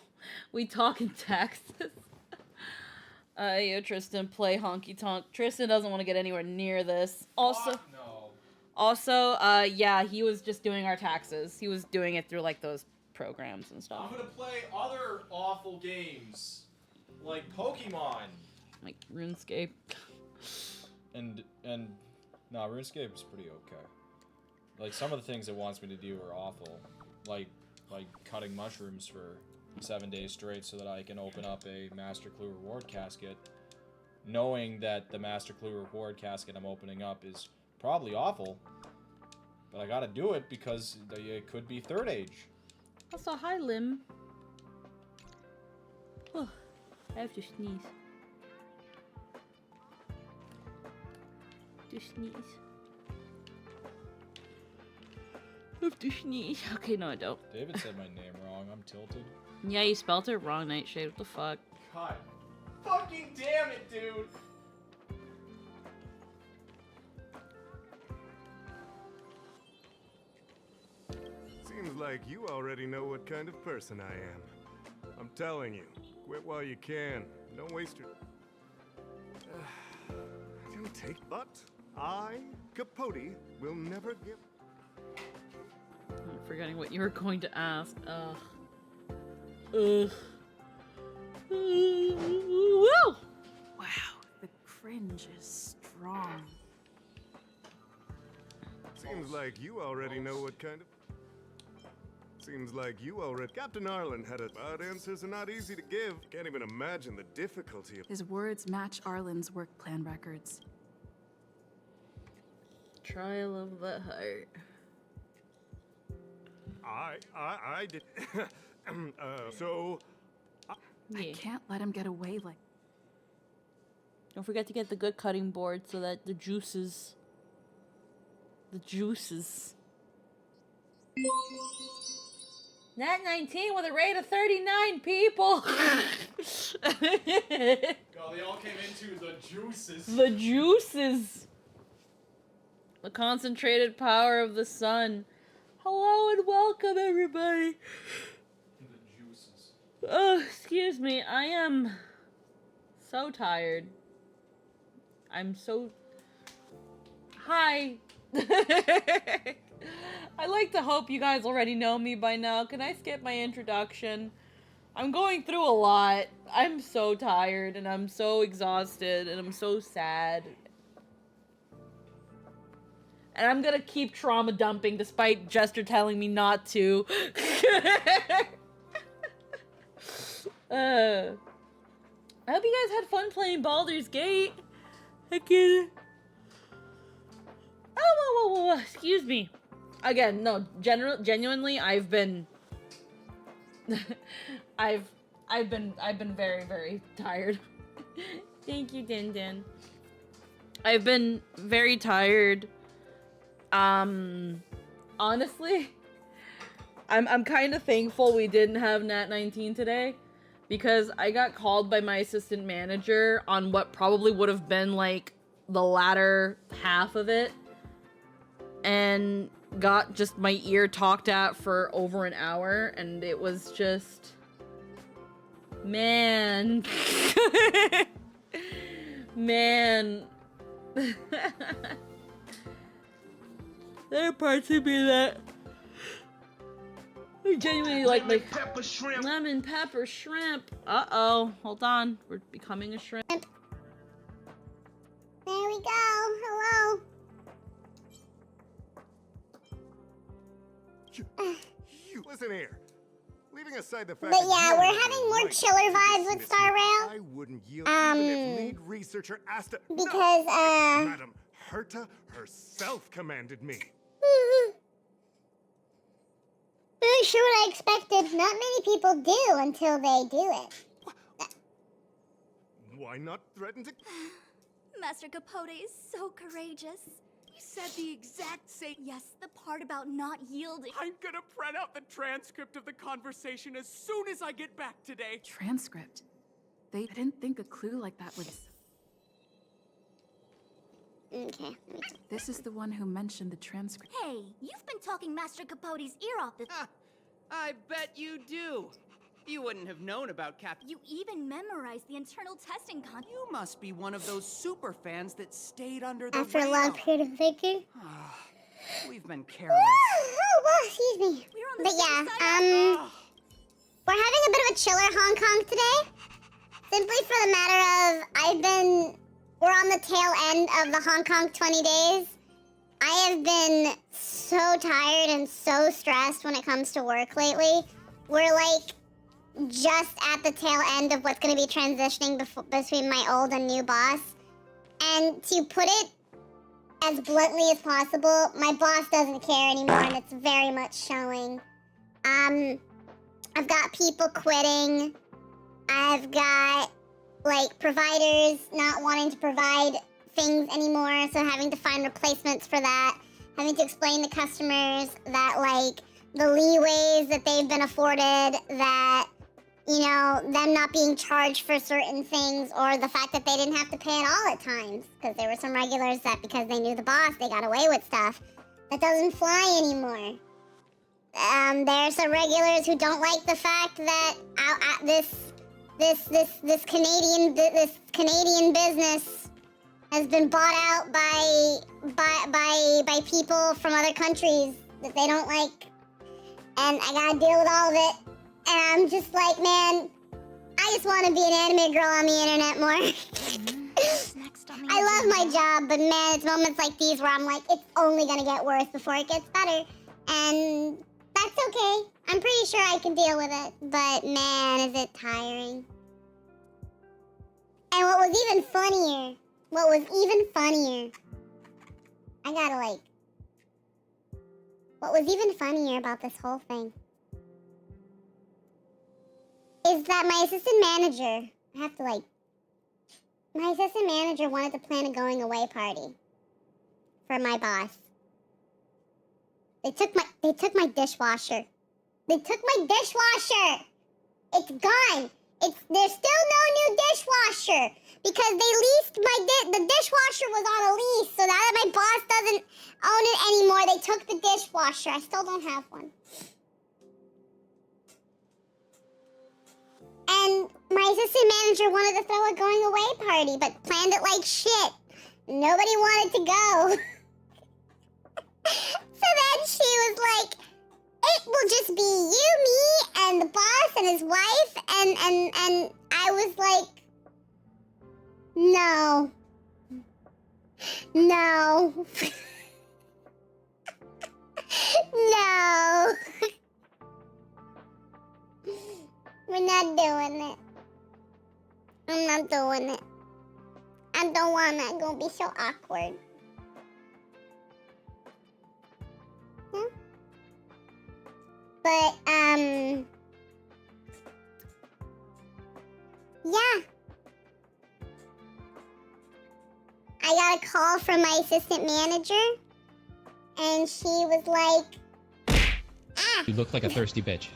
We talk in taxes. Yo, Tristan, play Honky Tonk. Tristan doesn't want to get anywhere near this. Also, no. Also, yeah, he was just doing our taxes. He was doing it through, like, those programs and stuff. I'm gonna play other awful games. Like Pokemon. Like RuneScape. And no, RuneScape is pretty okay. Like, some of the things it wants me to do are awful. Like cutting mushrooms for 7 days straight so that I can open up a Master Clue reward casket, knowing that the Master Clue reward casket I'm opening up is probably awful, but I gotta do it because it could be third age. Also, hi, Lim. Oh, I have to sneeze. I have to sneeze. Okay, no, I don't. David said my name wrong. I'm tilted. Yeah, you spelled it wrong, Nightshade. What the fuck? God fucking damn it, dude! Seems like you already know what kind of person I am. I'm telling you, quit while you can. Don't waste your... Don't take... But I, Capote, will never give... I'm forgetting what you were going to ask. Ugh. Ugh. Woo! Wow, the cringe is strong. Seems like you already know what kind of... Seems like you already... Captain Arlen had a... But answers are not easy to give. Can't even imagine the difficulty of... His words match Arlen's work plan records. Trial of the heart. I did... so... I can't let him get away like... Don't forget to get the good cutting board so that the juices... Nat 19 with a rate of 39 people! God, they all came into the juices. The juices! The concentrated power of the sun. Hello and welcome, everybody. Oh, excuse me. I am so tired. I'm so... Hi. I like to hope you guys already know me by now. Can I skip my introduction? I'm going through a lot. I'm so tired and I'm so exhausted and I'm so sad. And I'm gonna keep trauma dumping despite Jester telling me not to. I hope you guys had fun playing Baldur's Gate. Again. Oh, whoa, excuse me. Again, no, genuinely, I've been I've been very, very tired. Thank you, Din Din. I've been very tired. Honestly, I'm kind of thankful we didn't have Nat 19 today because I got called by my assistant manager on what probably would have been like the latter half of it and got just my ear talked at for over an hour, and it was just, man. Man. There are parts of me that I genuinely like my pepper shrimp. Lemon pepper shrimp. Uh-oh. Hold on. We're becoming a shrimp. There we go. Hello. You listen here. Leaving aside the fact But that yeah, you we're have having no more right chiller to vibes with dismiss Star me, Rail. I wouldn't yield even if lead researcher asked to. Because, Madam Herta herself commanded me. Really sure what I expected. Not many people do until they do it. Why not threaten to? Master Capote is so courageous. He said the exact same. Yes, the part about not yielding. I'm gonna print out the transcript of the conversation as soon as I get back today. Transcript. I didn't think a clue like that would... Okay. This is the one who mentioned the transcript. Hey, you've been talking Master Capote's ear off this. I bet you do. You wouldn't have known about Cap. You even memorized the internal testing con. You must be one of those super fans that stayed under the After a long period of thinking. We've been careless. Oh, well, excuse me. But yeah, we're having a bit of a chiller Hong Kong today. Simply for the matter of we're on the tail end of the Hong Kong 20 days. I have been so tired and so stressed when it comes to work lately. We're like just at the tail end of what's going to be transitioning between my old and new boss. And to put it as bluntly as possible, my boss doesn't care anymore, and it's very much showing. I've got people quitting. I've got, like, providers not wanting to provide things anymore, so having to find replacements for that. Having to explain to customers that, like, the leeways that they've been afforded, that, you know, them not being charged for certain things, or the fact that they didn't have to pay at all at times. Because there were some regulars that, because they knew the boss, they got away with stuff. That doesn't fly anymore. There's some regulars who don't like the fact that this Canadian business has been bought out by people from other countries that they don't like, and I gotta deal with all of it. And I'm just like, man, I just want to be an anime girl on the internet more. I love my job, but man, it's moments like these where I'm like, it's only gonna get worse before it gets better, and that's okay. I'm pretty sure I can deal with it, but man, is it tiring. And what was even funnier, what was even funnier about this whole thing is that my assistant manager wanted to plan a going away party for my boss. They took my dishwasher. It's gone. there's still no new dishwasher because they leased the dishwasher was on a lease, so now that my boss doesn't own it anymore, they took the dishwasher. I still don't have one. And my assistant manager wanted to throw a going away party, but planned it like shit. Nobody wanted to go. So then she was like, it will just be you, me, and the boss and his wife, and I was like, no. No. No. We're not doing it. I'm not doing it. I don't want that. It's gonna be so awkward. Yeah. But, yeah. I got a call from my assistant manager, and she was like, You look like a thirsty bitch.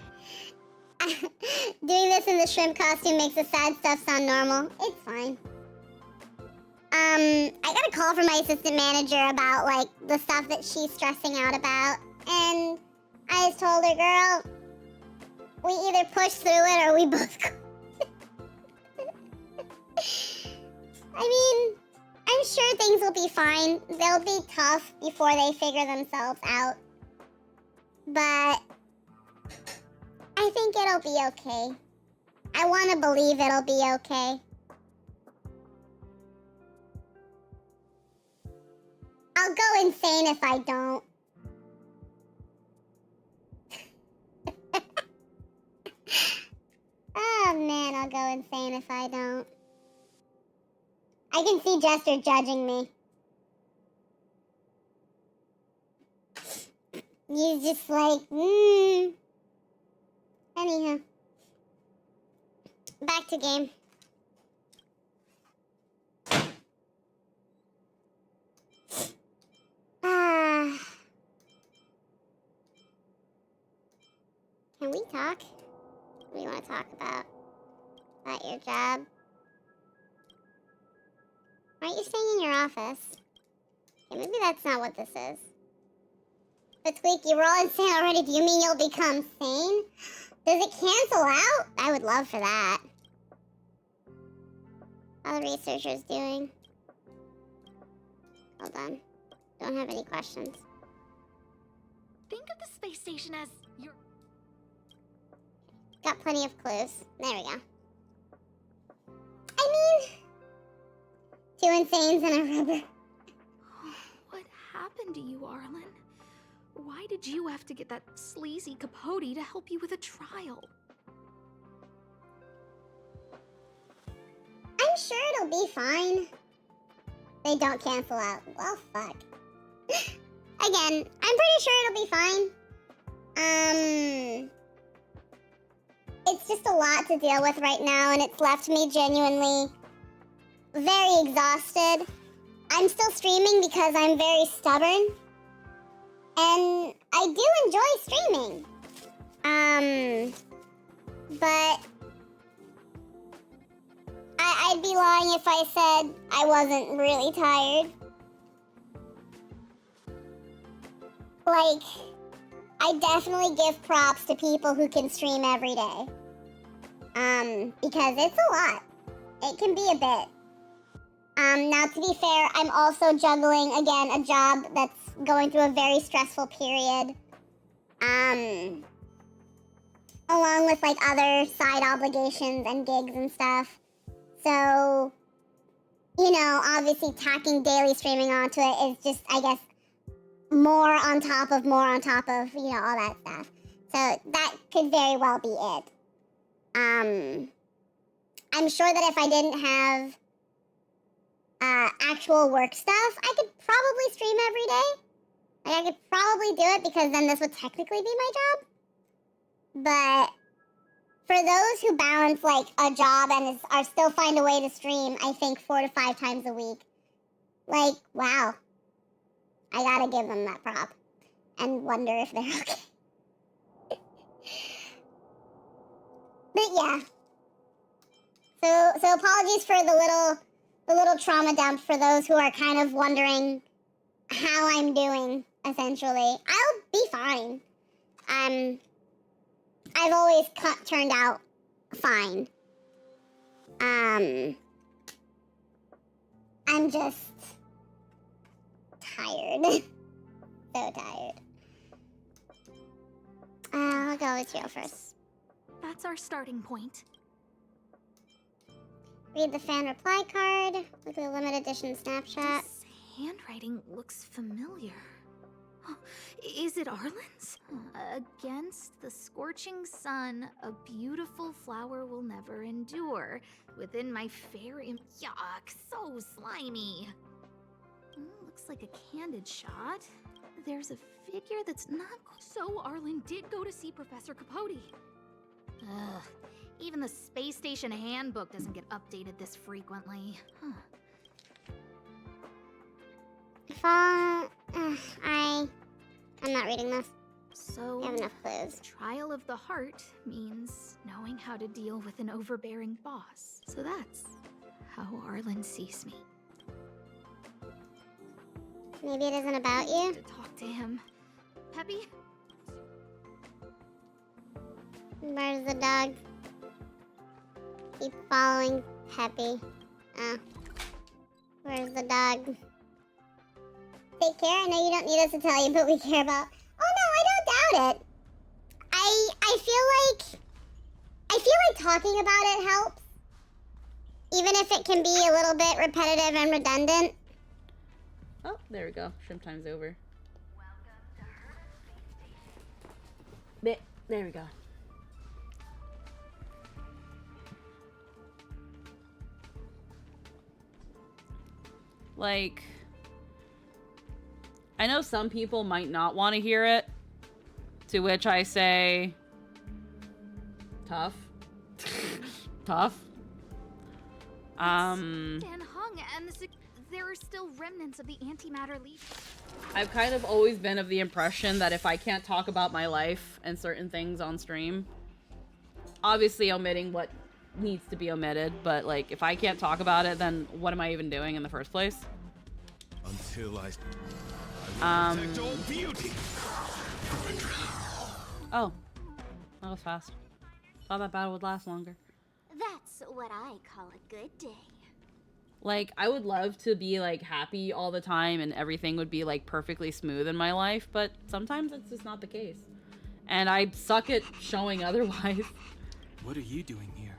doing this in the shrimp costume makes the sad stuff sound normal. It's fine. I got a call from my assistant manager about, like, the stuff that she's stressing out about, and I just told her, girl, we either push through it or we both go. I mean, I'm sure things will be fine. They'll be tough before they figure themselves out. But I think it'll be okay. I want to believe it'll be okay. I'll go insane if I don't. Oh man, I'll go insane if I don't. I can see Jester judging me. He's just like, Anyhow. Back to game. Can we talk? What do you want to talk about? About your job? Aren't you staying in your office? Okay, maybe that's not what this is. But Squeaky, we're all insane already. Do you mean you'll become sane? Does it cancel out? I would love for that. How are the researchers doing? Hold on. Don't have any questions. Think of the space station as your... Got plenty of clues. There we go. I mean... 2 insanes and a rubber. What happened to you, Arlen? Why did you have to get that sleazy Capote to help you with a trial? I'm sure it'll be fine. They don't cancel out. Well, fuck. Again, I'm pretty sure it'll be fine. It's just a lot to deal with right now, and it's left me genuinely very exhausted. I'm still streaming because I'm very stubborn. And I do enjoy streaming. But I'd be lying if I said I wasn't really tired. Like, I definitely give props to people who can stream every day. Because it's a lot. It can be a bit. Now to be fair, I'm also juggling, again, a job that's going through a very stressful period. Along with, like, other side obligations and gigs and stuff. So, you know, obviously tacking daily streaming onto it is just, I guess, more on top of, you know, all that stuff. So that could very well be it. I'm sure that if I didn't have actual work stuff, I could probably stream every day. Like, I could probably do it because then this would technically be my job. But for those who balance, like, a job and are still find a way to stream, I think 4 to 5 times a week. Like, wow. I gotta give them that prop. And wonder if they're okay. But yeah. So apologies for the little trauma dump for those who are kind of wondering how I'm doing, essentially. I'll be fine. I've always turned out fine. I'm just tired. So tired. I'll go with Jill first. That's our starting point. Read the fan reply card. Look at the limited edition snapshot. This handwriting looks familiar. Oh, is it Arlen's? Against the scorching sun, a beautiful flower will never endure. Within my fair yuck, so slimy. Looks like a candid shot. There's a figure that's not. So Arlen did go to see Professor Capote. Ugh. Even the space station handbook doesn't get updated this frequently. Huh. I'm not reading this. So, I have enough clues. Trial of the heart means knowing how to deal with an overbearing boss. So that's how Arlen sees me. Maybe it isn't about you? To talk to him. Peppy? Where's the dog? Keep following Peppy. Oh. Where's the dog? Take care. I know you don't need us to tell you, but we care about. Oh no, I don't doubt it. I feel like talking about it helps, even if it can be a little bit repetitive and redundant. Oh, there we go. Shrimp time's over. There we go. Like, I know some people might not want to hear it, to which I say, tough. Tough. Dan Hung, and there are still remnants of the antimatter legion. I've kind of always been of the impression that if I can't talk about my life and certain things on stream, obviously omitting what needs to be omitted, but like if I can't talk about it, then what am I even doing in the first place? Until I will protect all beauty. Oh, that was fast. Thought that battle would last longer. That's what I call a good day. Like, I would love to be like happy all the time and everything would be like perfectly smooth in my life, but sometimes that's just not the case. And I suck at showing otherwise. What are you doing here?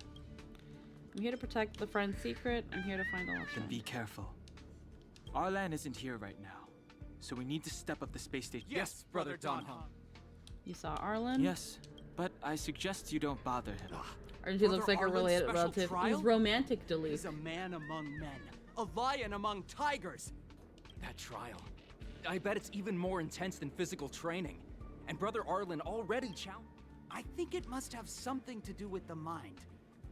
I'm here to protect the friend's secret. I'm here to find all of Then them. be careful. Arlan isn't here right now, so we need to step up the space station. Yes, Brother Don Hong. You saw Arlen? Yes, but I suggest you don't bother him. Or he looks like a related relative. He's romantic, Duluth. He's a man among men, a lion among tigers. That trial. I bet it's even more intense than physical training. And Brother Arlen already challenged. I think it must have something to do with the mind.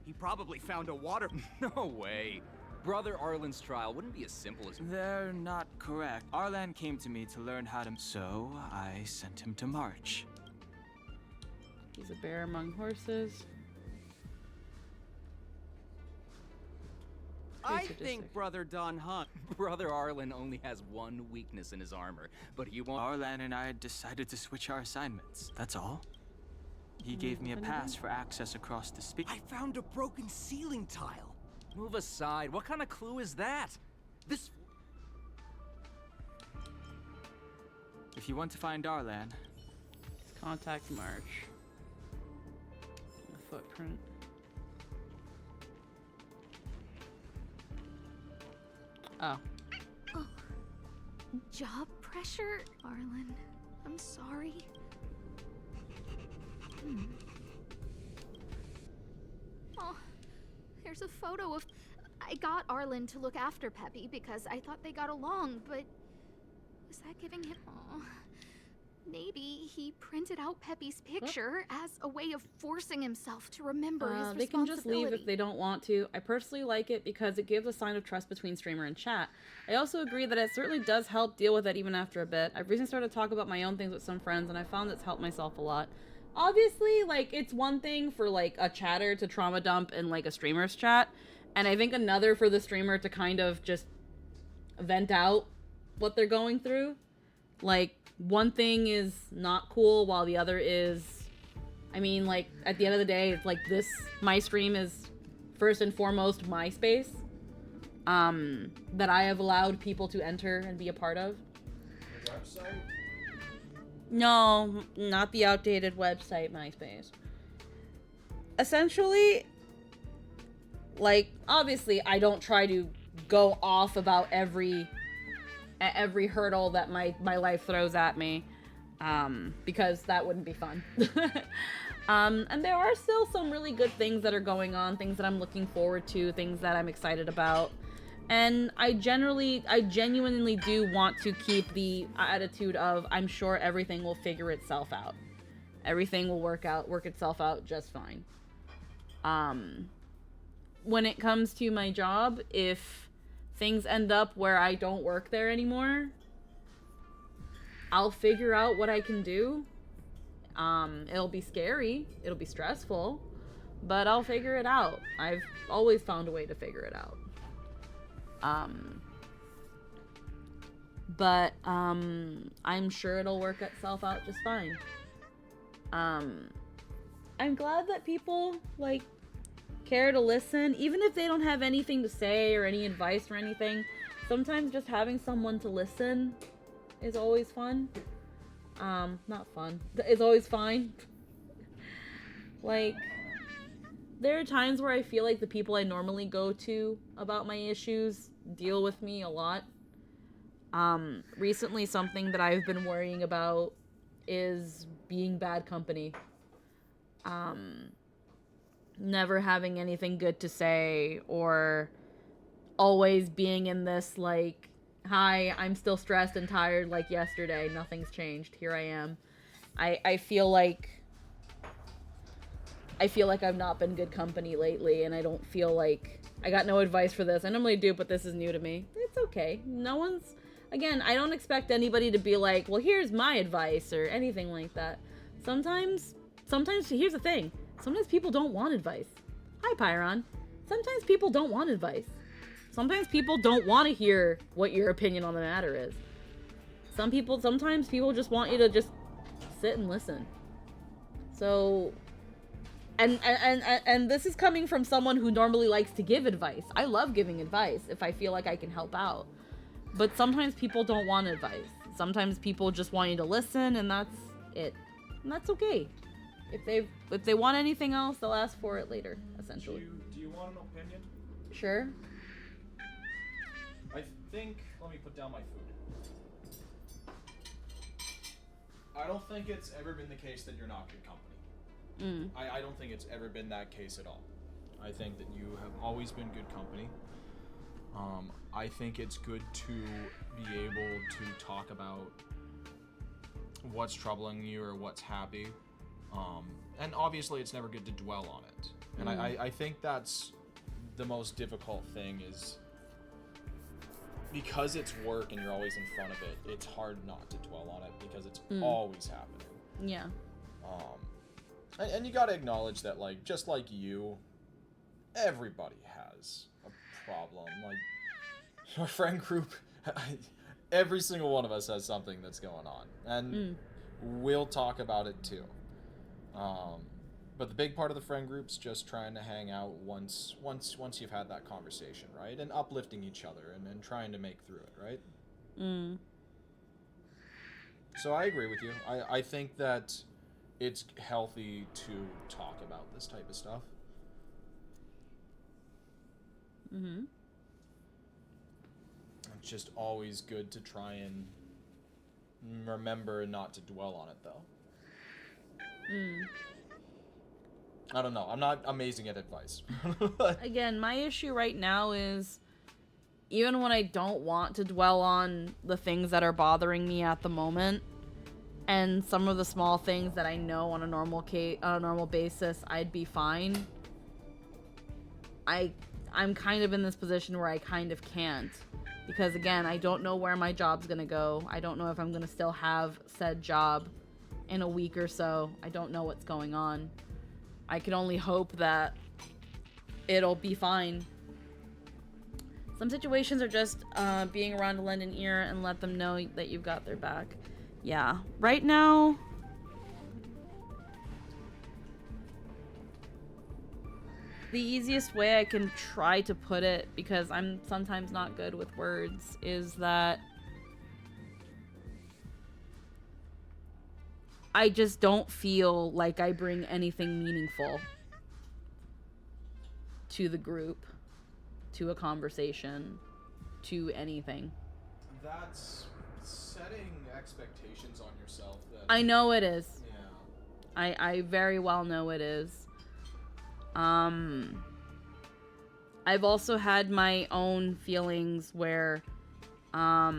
He probably found a water. No way. Brother Arlen's trial wouldn't be as simple as. They're not correct. Arlan came to me to learn how to. So I sent him to March. He's a bear among horses. I think Brother Don Hong. Brother Arlen only has one weakness in his armor, but he won't. Arlan and I decided to switch our assignments. That's all. He gave me a pass for access across the space. I found a broken ceiling tile. Move aside. What kind of clue is that? This. If you want to find Arlan, contact March. The footprint. Oh. Oh. Job pressure? Arlen, I'm sorry. Oh, here's a photo of... I got Arlen to look after Peppy because I thought they got along, but... Was that giving him... Oh. Maybe he printed out Peppy's picture as a way of forcing himself to remember his They can just leave responsibility. if they don't want to. I personally like it because it gives a sign of trust between streamer and chat. I also agree that it certainly does help deal with it even after a bit. I've recently started to talk about my own things with some friends and I found it's helped myself a lot. obviously, like, it's one thing for, like, a chatter to trauma dump in, like, a streamer's chat, and I think another for the streamer to kind of just vent out what they're going through. Like, one thing is not cool while the other is, I mean, like, at the end of the day, it's like this, my stream is first and foremost my space, that I have allowed people to enter and be a part of. The website? No, not the outdated website MySpace. Essentially, like, obviously I don't try to go off about every hurdle that my life throws at me, because that wouldn't be fun. And there are still some really good things that are going on, things that I'm looking forward to, things that I'm excited about. And I genuinely do want to keep the attitude of, I'm sure everything will figure itself out. Everything will work itself out just fine. When it comes to my job, if things end up where I don't work there anymore, I'll figure out what I can do. It'll be scary, it'll be stressful, but I'll figure it out. I've always found a way to figure it out. But I'm sure it'll work itself out just fine. I'm glad that people, like, care to listen, even if they don't have anything to say or any advice or anything. Sometimes just having someone to listen is always fun. Not fun. It's always fine. Like, there are times where I feel like the people I normally go to about my issues deal with me a lot. Recently something that I've been worrying about is being bad company. Never having anything good to say, or always being in this, like, hi, I'm still stressed and tired like yesterday, nothing's changed, here I am. I feel like I've not been good company lately, and I don't feel like I got no advice for this. I normally do, but this is new to me. It's okay. No one's, again, I don't expect anybody to be like, well, here's my advice or anything like that. Sometimes, here's the thing. Sometimes people don't want advice. Hi, Pyron. Sometimes people don't want advice. Sometimes people don't want to hear what your opinion on the matter is. Sometimes people just want you to just sit and listen. So, and this is coming from someone who normally likes to give advice. I love giving advice if I feel like I can help out. But sometimes people don't want advice. Sometimes people just want you to listen, and that's it. And that's okay. If they want anything else, they'll ask for it later, essentially. Do you want an opinion? Sure. I think, let me put down my food. I don't think it's ever been the case that you're not good company. I don't think it's ever been that case at all. I think that you have always been good company. I think it's good to be able to talk about what's troubling you or what's happy. And obviously it's never good to dwell on it. And I think that's the most difficult thing, is because it's work and you're always in front of it, it's hard not to dwell on it because it's always happening. Yeah. And you gotta acknowledge that, like, just like you, everybody has a problem. Like, our friend group, every single one of us has something that's going on. And we'll talk about it too. But the big part of the friend group's just trying to hang out once you've had that conversation, right? And uplifting each other and trying to make through it, right? So I agree with you. I think that it's healthy to talk about this type of stuff. It's just always good to try and remember not to dwell on it, though. I don't know. I'm not amazing at advice. Again, my issue right now is, even when I don't want to dwell on the things that are bothering me at the moment, and some of the small things that I know on a normal basis I'd be fine, I'm kind of in this position where I kind of can't, because again, I don't know where my job's gonna go. I don't know if I'm gonna still have said job in a week or so. I don't know what's going on. I can only hope that it'll be fine. Some situations are just being around to lend an ear and let them know that you've got their back. Yeah, right now... the easiest way I can try to put it, because I'm sometimes not good with words, is that I just don't feel like I bring anything meaningful to the group, to a conversation, to anything. That's setting expectations on yourself. That I know it is. Yeah. I very well know it is. I've also had my own feelings where, how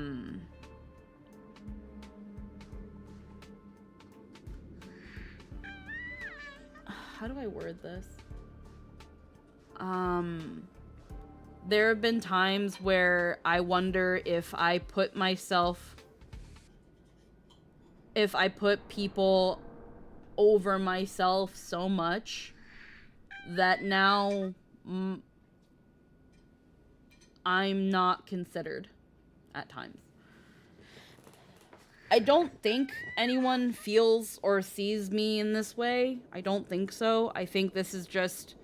do I word this? There have been times where I wonder if I put people over myself so much that now I'm not considered at times. I don't think anyone feels or sees me in this way. I don't think so. I think this is just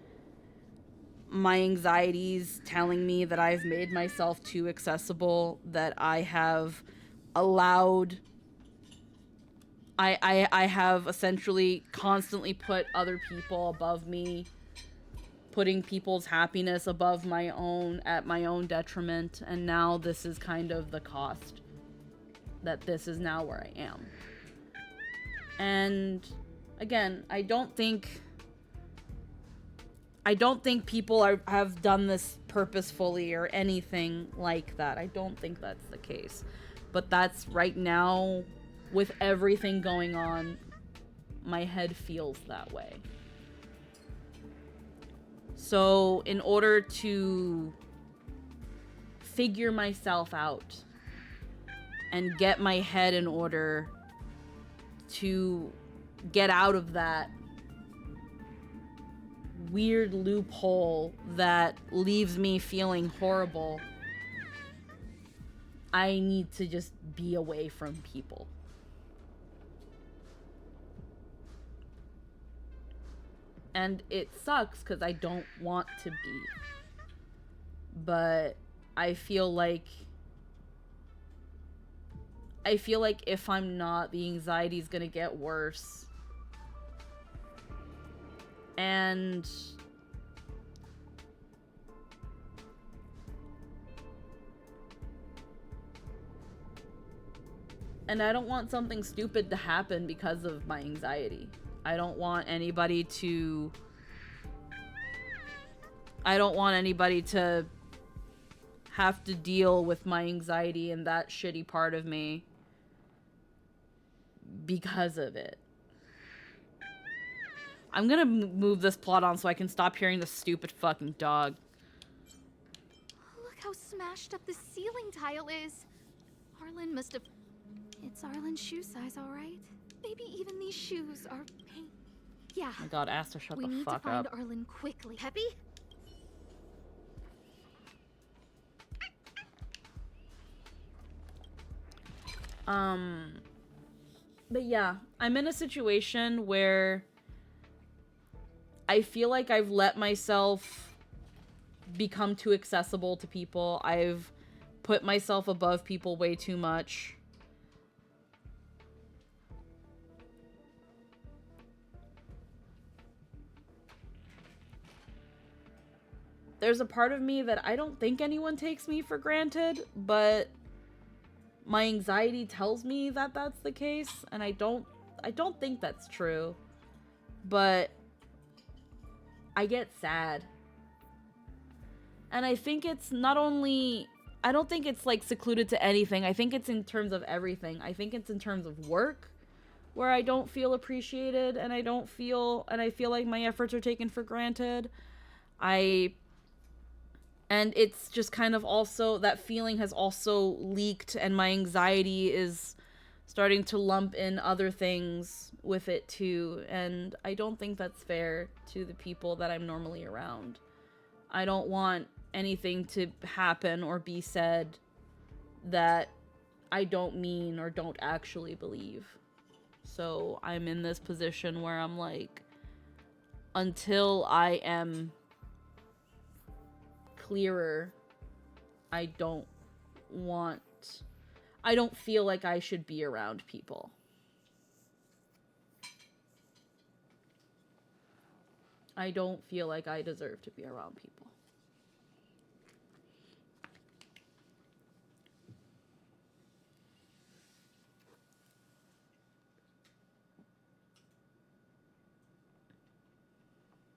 my anxieties telling me that I've made myself too accessible, that I have allowed... I have essentially constantly put other people above me, putting people's happiness above my own at my own detriment, and now this is kind of the cost. That this is now where I am. And again, I don't think people have done this purposefully or anything like that. I don't think that's the case. But that's right now, with everything going on, my head feels that way. So in order to figure myself out and get my head in order to get out of that weird loophole that leaves me feeling horrible, I need to just be away from people. And it sucks because I don't want to be. But I feel like if I'm not, the anxiety is gonna get worse. And I don't want something stupid to happen because of my anxiety. I don't want anybody to have to deal with my anxiety and that shitty part of me because of it. I'm gonna move this plot on so I can stop hearing the stupid fucking dog. Look how smashed up the ceiling tile is. Arlen must have... It's Arlen's shoe size, all right? Maybe even these shoes are pink. Yeah. Oh my god, Asta, shut the fuck up. We need to find Arlen quickly. Peppy? But yeah, I'm in a situation where I feel like I've let myself become too accessible to people. I've put myself above people way too much. There's a part of me that I don't think anyone takes me for granted, but my anxiety tells me that that's the case, and I don't think that's true. But I get sad. And I think it's not only... I don't think it's like secluded to anything. I think it's in terms of everything. I think it's in terms of work, where I don't feel appreciated, and I feel like my efforts are taken for granted. And it's just kind of also, that feeling has also leaked, and my anxiety is starting to lump in other things with it too, and I don't think that's fair to the people that I'm normally around. I don't want anything to happen or be said that I don't mean or don't actually believe. So I'm in this position where I'm like, until I am clearer, I don't feel like I should be around people. I don't feel like I deserve to be around people.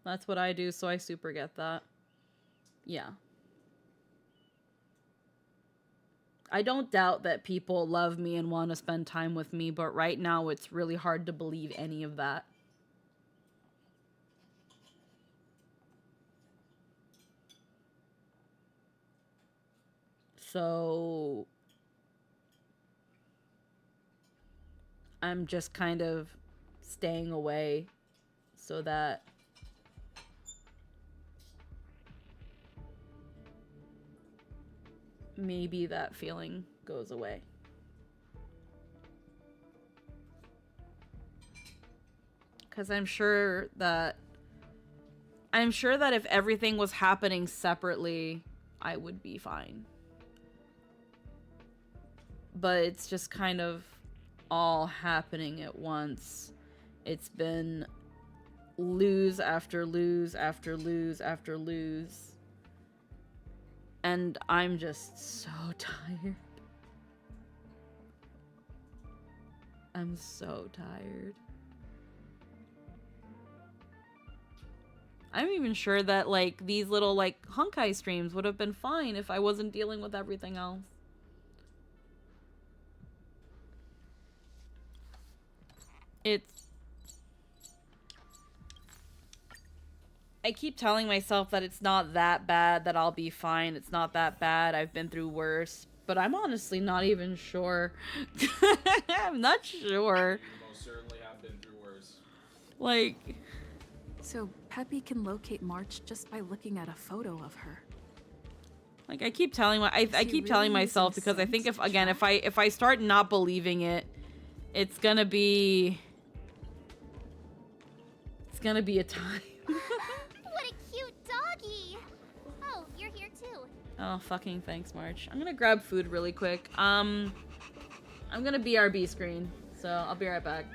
That's what I do, so I super get that. Yeah. I don't doubt that people love me and want to spend time with me, but right now it's really hard to believe any of that. So I'm just kind of staying away so that maybe that feeling goes away. Because I'm sure that if everything was happening separately, I would be fine. But it's just kind of all happening at once. It's been lose after lose after lose after lose. And I'm just so tired. I'm so tired. I'm even sure that, like, these little, like, Honkai streams would have been fine if I wasn't dealing with everything else. I keep telling myself that it's not that bad, that I'll be fine. It's not that bad. I've been through worse. But I'm honestly not even sure. I'm not sure. You most certainly have been through worse. Like... So Peppy can locate March just by looking at a photo of her. Like, I keep telling myself because I think if I start not believing it, it's gonna be a time. What a cute doggy! Oh, you're here too. Oh, fucking thanks, March. I'm gonna grab food really quick. I'm gonna BRB screen, so I'll be right back.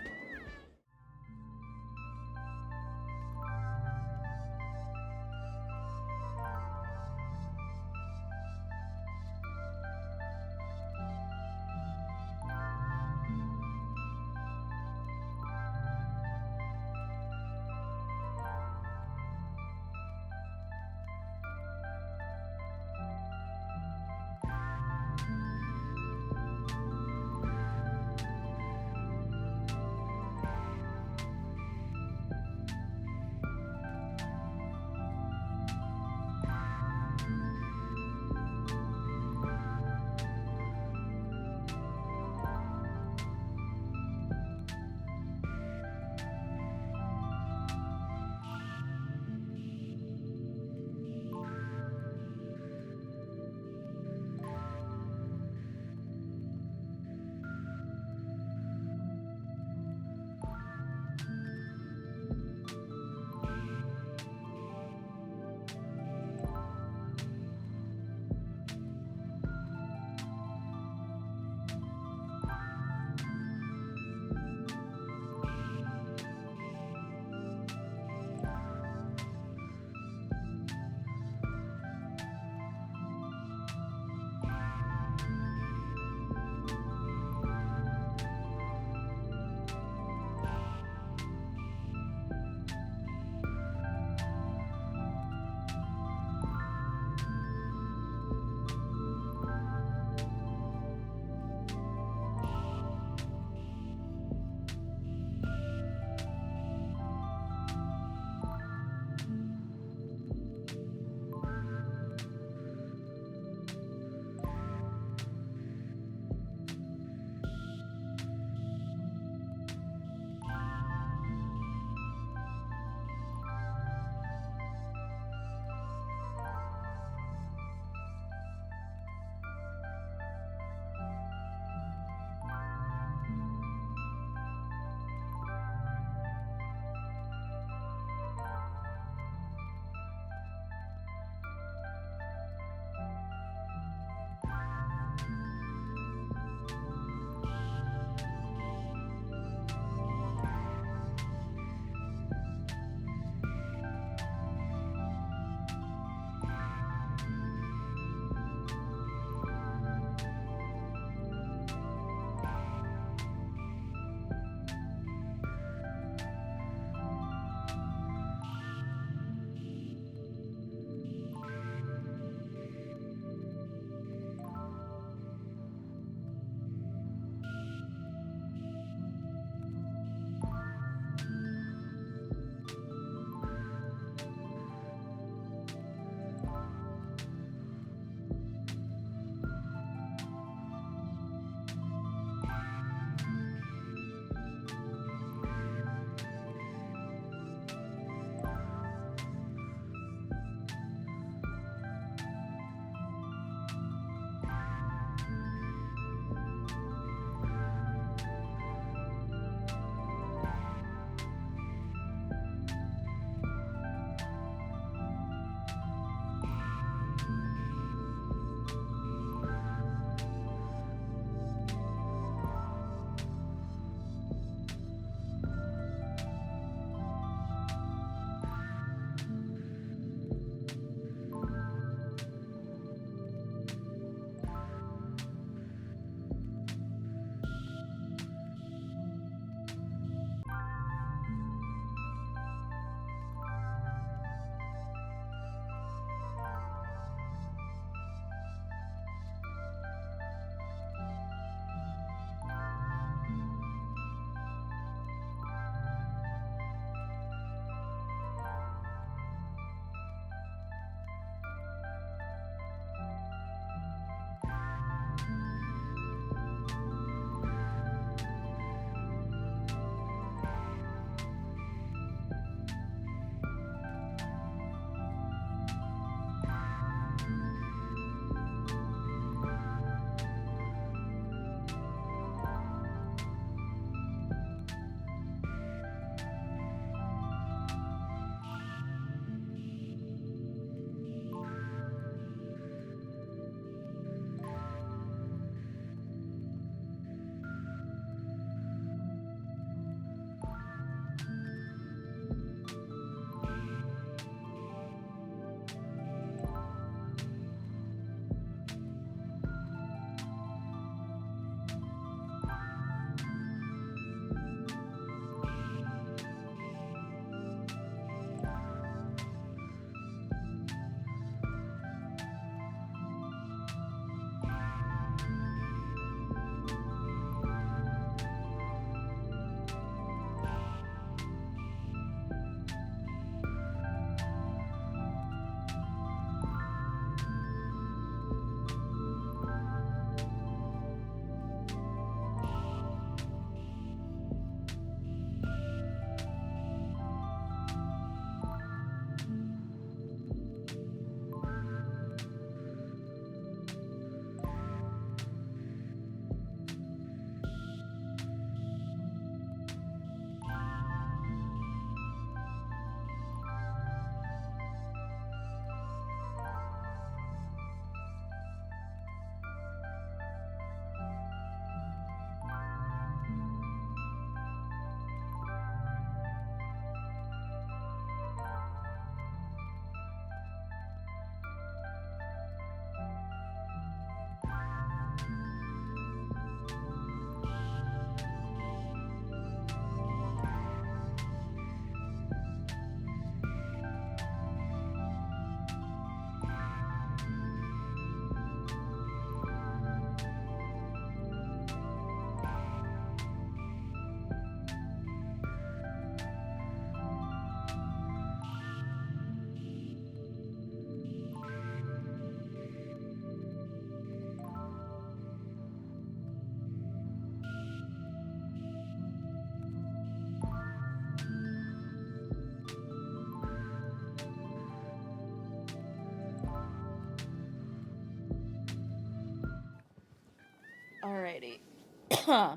Alrighty.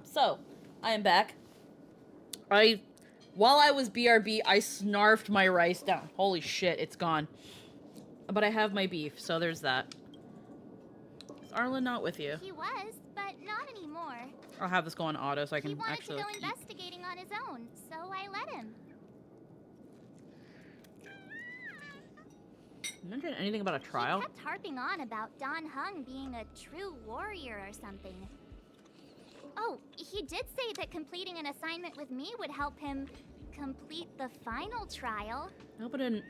So, I am back. While I was BRB, I snarfed my rice down. Holy shit, it's gone. But I have my beef, so there's that. Is Arlen not with you? He was, but not anymore. I'll have this go on auto so I can He wanted actually to go investigating on his own, so I let him. Mention anything about a trial? He kept harping on about Don Hung being a true warrior or something. Oh, he did say that completing an assignment with me would help him complete the final trial. I hope I didn't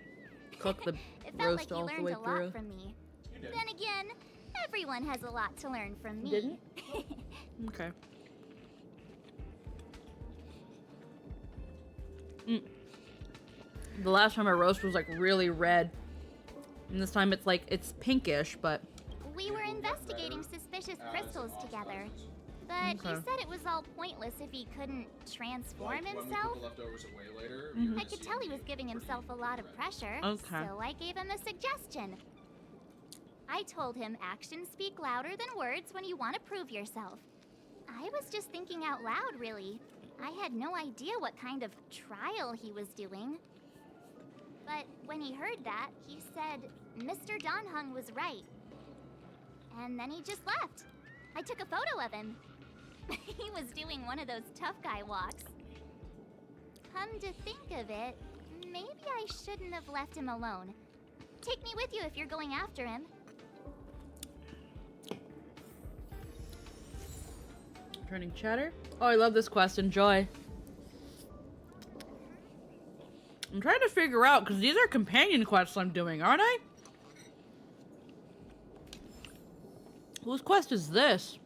cook the It felt roast like all he the learned way a lot through. from me. Then again, everyone has a lot to learn from me. Didn't? Okay. The last time I roast was like really red. And this time it's pinkish, but We were investigating suspicious crystals together. But he Okay. said it was all pointless if he couldn't transform When we himself. put the leftovers away later, Mhm. I could tell he was giving himself a lot of pressure, Okay. so I gave him a suggestion. I told him actions speak louder than words when you want to prove yourself. I was just thinking out loud, really. I had no idea what kind of trial he was doing. But when he heard that, he said Mr. Don Hung was right. And then he just left. I took a photo of him. He was doing one of those tough guy walks. Come to think of it, maybe I shouldn't have left him alone. Take me with you if you're going after him. turning chatter. Oh, I love this quest. Enjoy. I'm trying to figure out, because these are companion quests I'm doing, aren't I? Whose quest is this?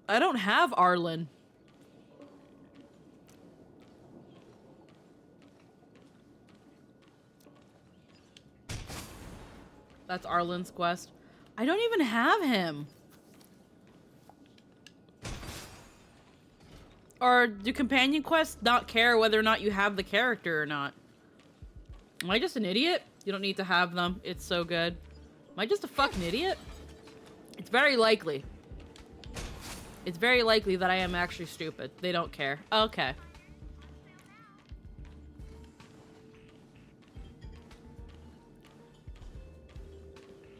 I don't have Arlen. That's Arlen's quest. I don't even have him. Or do companion quests not care whether or not you have the character or not? Am I just an idiot? You don't need to have them. It's so good. Am I just a fucking idiot? It's very likely. It's very likely that I am actually stupid. They don't care. Okay.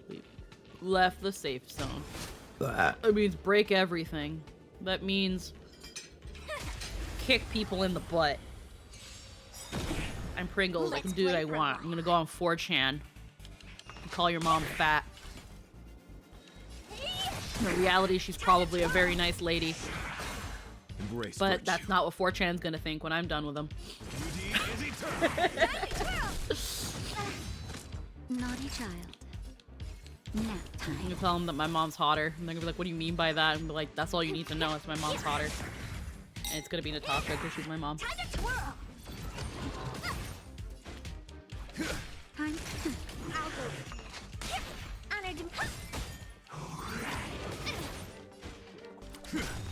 We left the safe zone. That means break everything. That means kick people in the butt. I'm Pringles. I can do what I want. I'm gonna go on 4chan and call your mom fat. In reality, she's probably a very nice lady. Embrace But virtue. that's not what 4chan's gonna think when I'm done with them. Naughty child. Nap I'm time. gonna tell them that my mom's hotter. And they're gonna be like, what do you mean by that? And be like, that's all you need to know. It's my mom's hotter. And it's gonna be Natasha because she's my mom. Time. I'll go. Honored and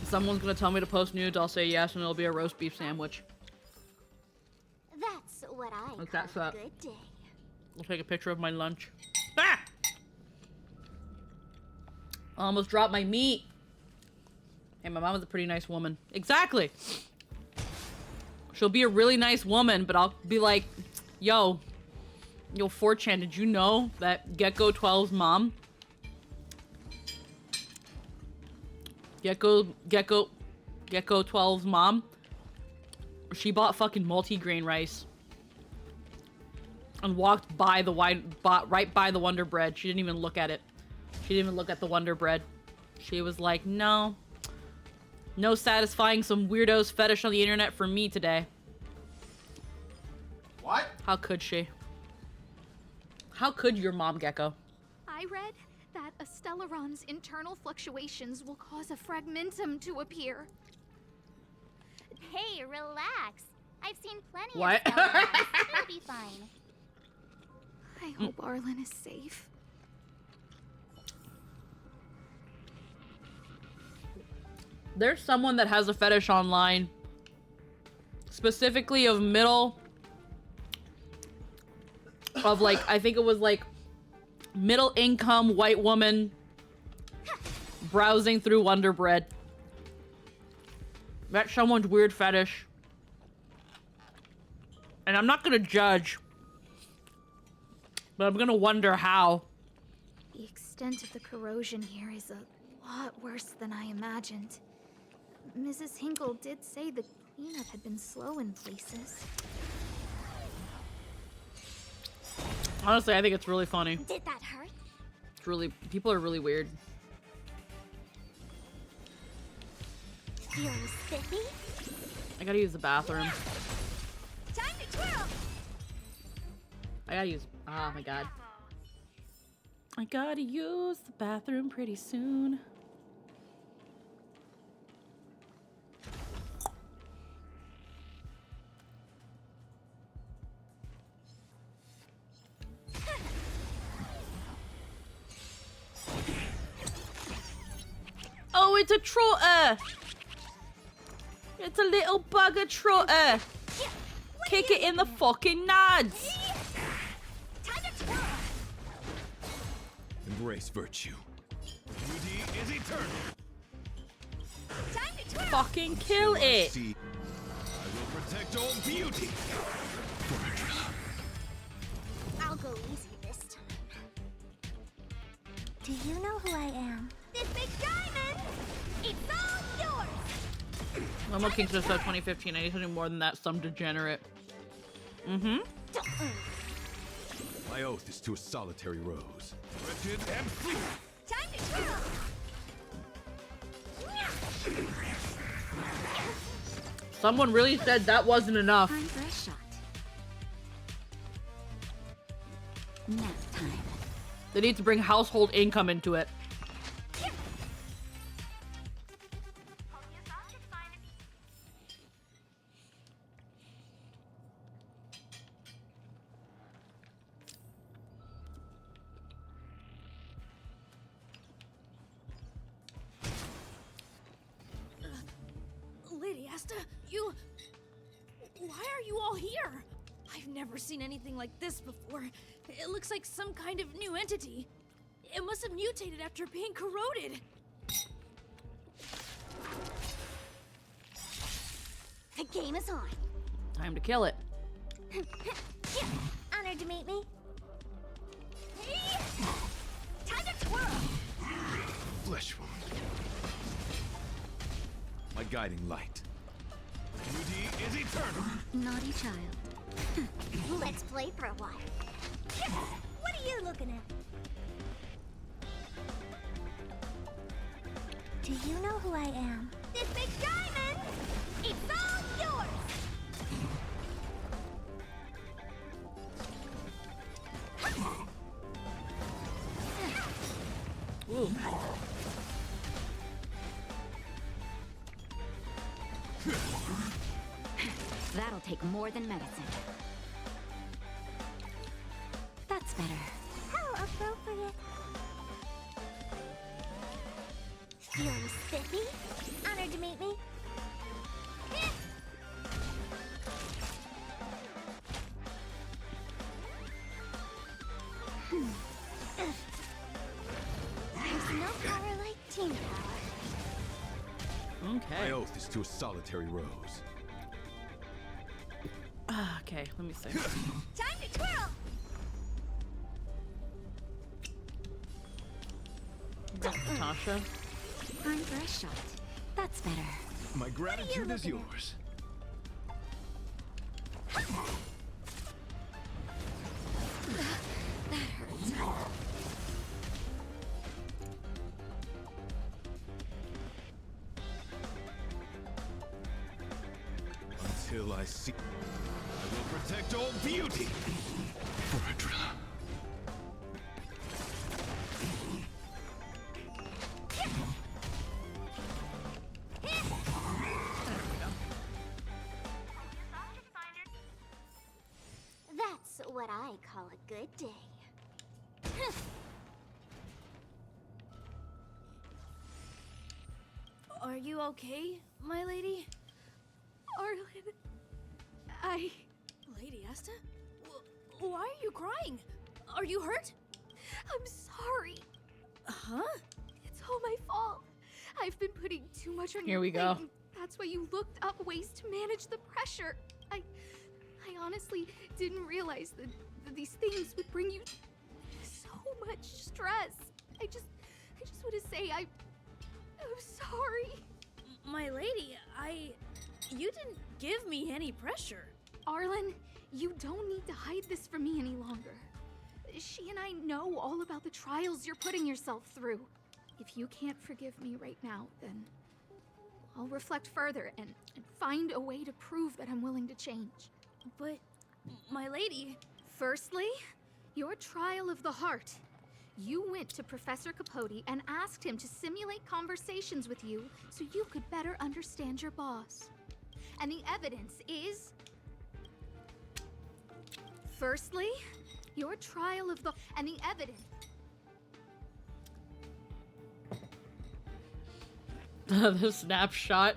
If someone's gonna tell me to post nudes, I'll say yes, and it'll be a roast beef sandwich. That's what I Like call that's a that. good day. I'll take a picture of my lunch. Ah! I almost dropped my meat. Hey, my mom is a pretty nice woman. Exactly. She'll be a really nice woman, but I'll be like, yo, 4chan, did you know that Gecko 12's mom? Gecko 12's mom? She bought fucking multi-grain rice. And walked by the right by the Wonder Bread. She didn't even look at it. She didn't even look at the Wonder Bread. She was like, no. No satisfying some weirdo's fetish on the internet for me today. What? How could she? How could your mom, Gecko? I read that a Stellaron's internal fluctuations will cause a fragmentum to appear. Hey, relax. I've seen plenty What? of Stellaron's. It'll be fine. I hope Arlen is safe. There's someone that has a fetish online. Specifically of middle... Of like, I think it was like... Middle income white woman browsing through Wonder Bread. That's someone's weird fetish. And I'm not gonna judge. But I'm gonna wonder how. The extent of the corrosion here is a lot worse than I imagined. Mrs. Hinkle did say the cleanup had been slow in places. Honestly, I think it's really funny. Did that hurt? It's really, people are really weird. Feeling spiffy? I gotta use the bathroom. Time to twirl! I gotta use, oh my god. I gotta use the bathroom pretty soon. Oh, it's a trotter! It's a little bugger trotter! Kick it in the fucking nuts! Embrace virtue. Beauty is eternal. Fucking kill it! I will protect all beauty. I'll go easy this time. Do you know who I am? This big diamond! It's all yours! I'm looking to start 2015. I need something more than that, some degenerate. Mm-hmm. My oath is to a solitary rose. Wretched and free. Time to twirl! Someone really said that wasn't enough. Time for a shot. Nap time. They need to bring household income into it. Lady Asta, you... Why are you all here? I've never seen anything like this before. It looks like some kind of new entity. It must have mutated after being corroded. The game is on. Time to kill it. Honored to meet me. Time to twirl! Flesh wound. My guiding light. Beauty is eternal. Naughty child. Let's play for a while. What are you looking at? Do you know who I am? This big diamond! It's all yours! Ooh. That'll take more than medicine. That's better. How appropriate. Feeling spiffy? Honored to meet me. There's no power like team power. Okay. My oath is to a solitary rose. Okay, let me see. Time to twirl! Natasha. Time for a shot. That's better. My gratitude is yours. That hurts. Until I see. I will protect all beauty. Verdra. That's what I call a good day. Are you okay, my lady? Arlen... Lady Asta? Why are you crying? Are you hurt? I'm sorry. Huh? It's all my fault. I've been putting too much on Here your we go. plate. That's why you looked up ways to manage the pressure. I honestly didn't realize that these things would bring you so much stress. I just want to say I'm sorry. My lady, you didn't give me any pressure. Arlen, you don't need to hide this from me any longer. She and I know all about the trials you're putting yourself through. If you can't forgive me right now, then I'll reflect further and find a way to prove that I'm willing to change. But, my lady... Firstly, your trial of the heart. You went to Professor Capote and asked him to simulate conversations with you so you could better understand your boss. And the evidence is... Firstly, your trial of the... And the evidence... The snapshot.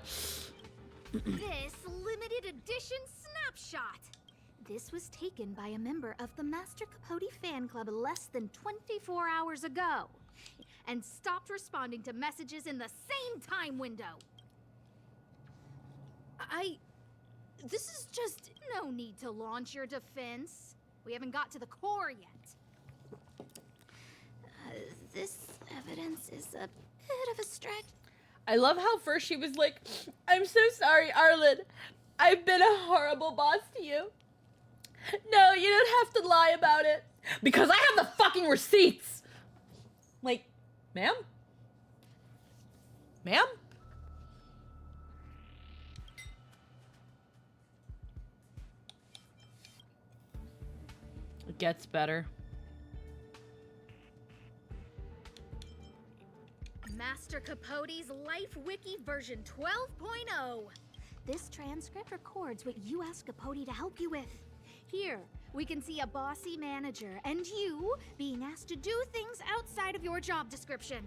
This limited edition snapshot. This was taken by a member of the Master Capote fan club less than 24 hours ago and stopped responding to messages in the same time window. This is just... No need to launch your defense. We haven't got to the core yet. This evidence is a bit of a stretch. I love how first she was like, I'm so sorry, Arlen. I've been a horrible boss to you. No, you don't have to lie about it. Because I have the fucking receipts. Like, ma'am? Ma'am? It gets better. Master Capote's Life Wiki version 12.0. This transcript records what you asked Capote to help you with. Here, we can see a bossy manager and you being asked to do things outside of your job description.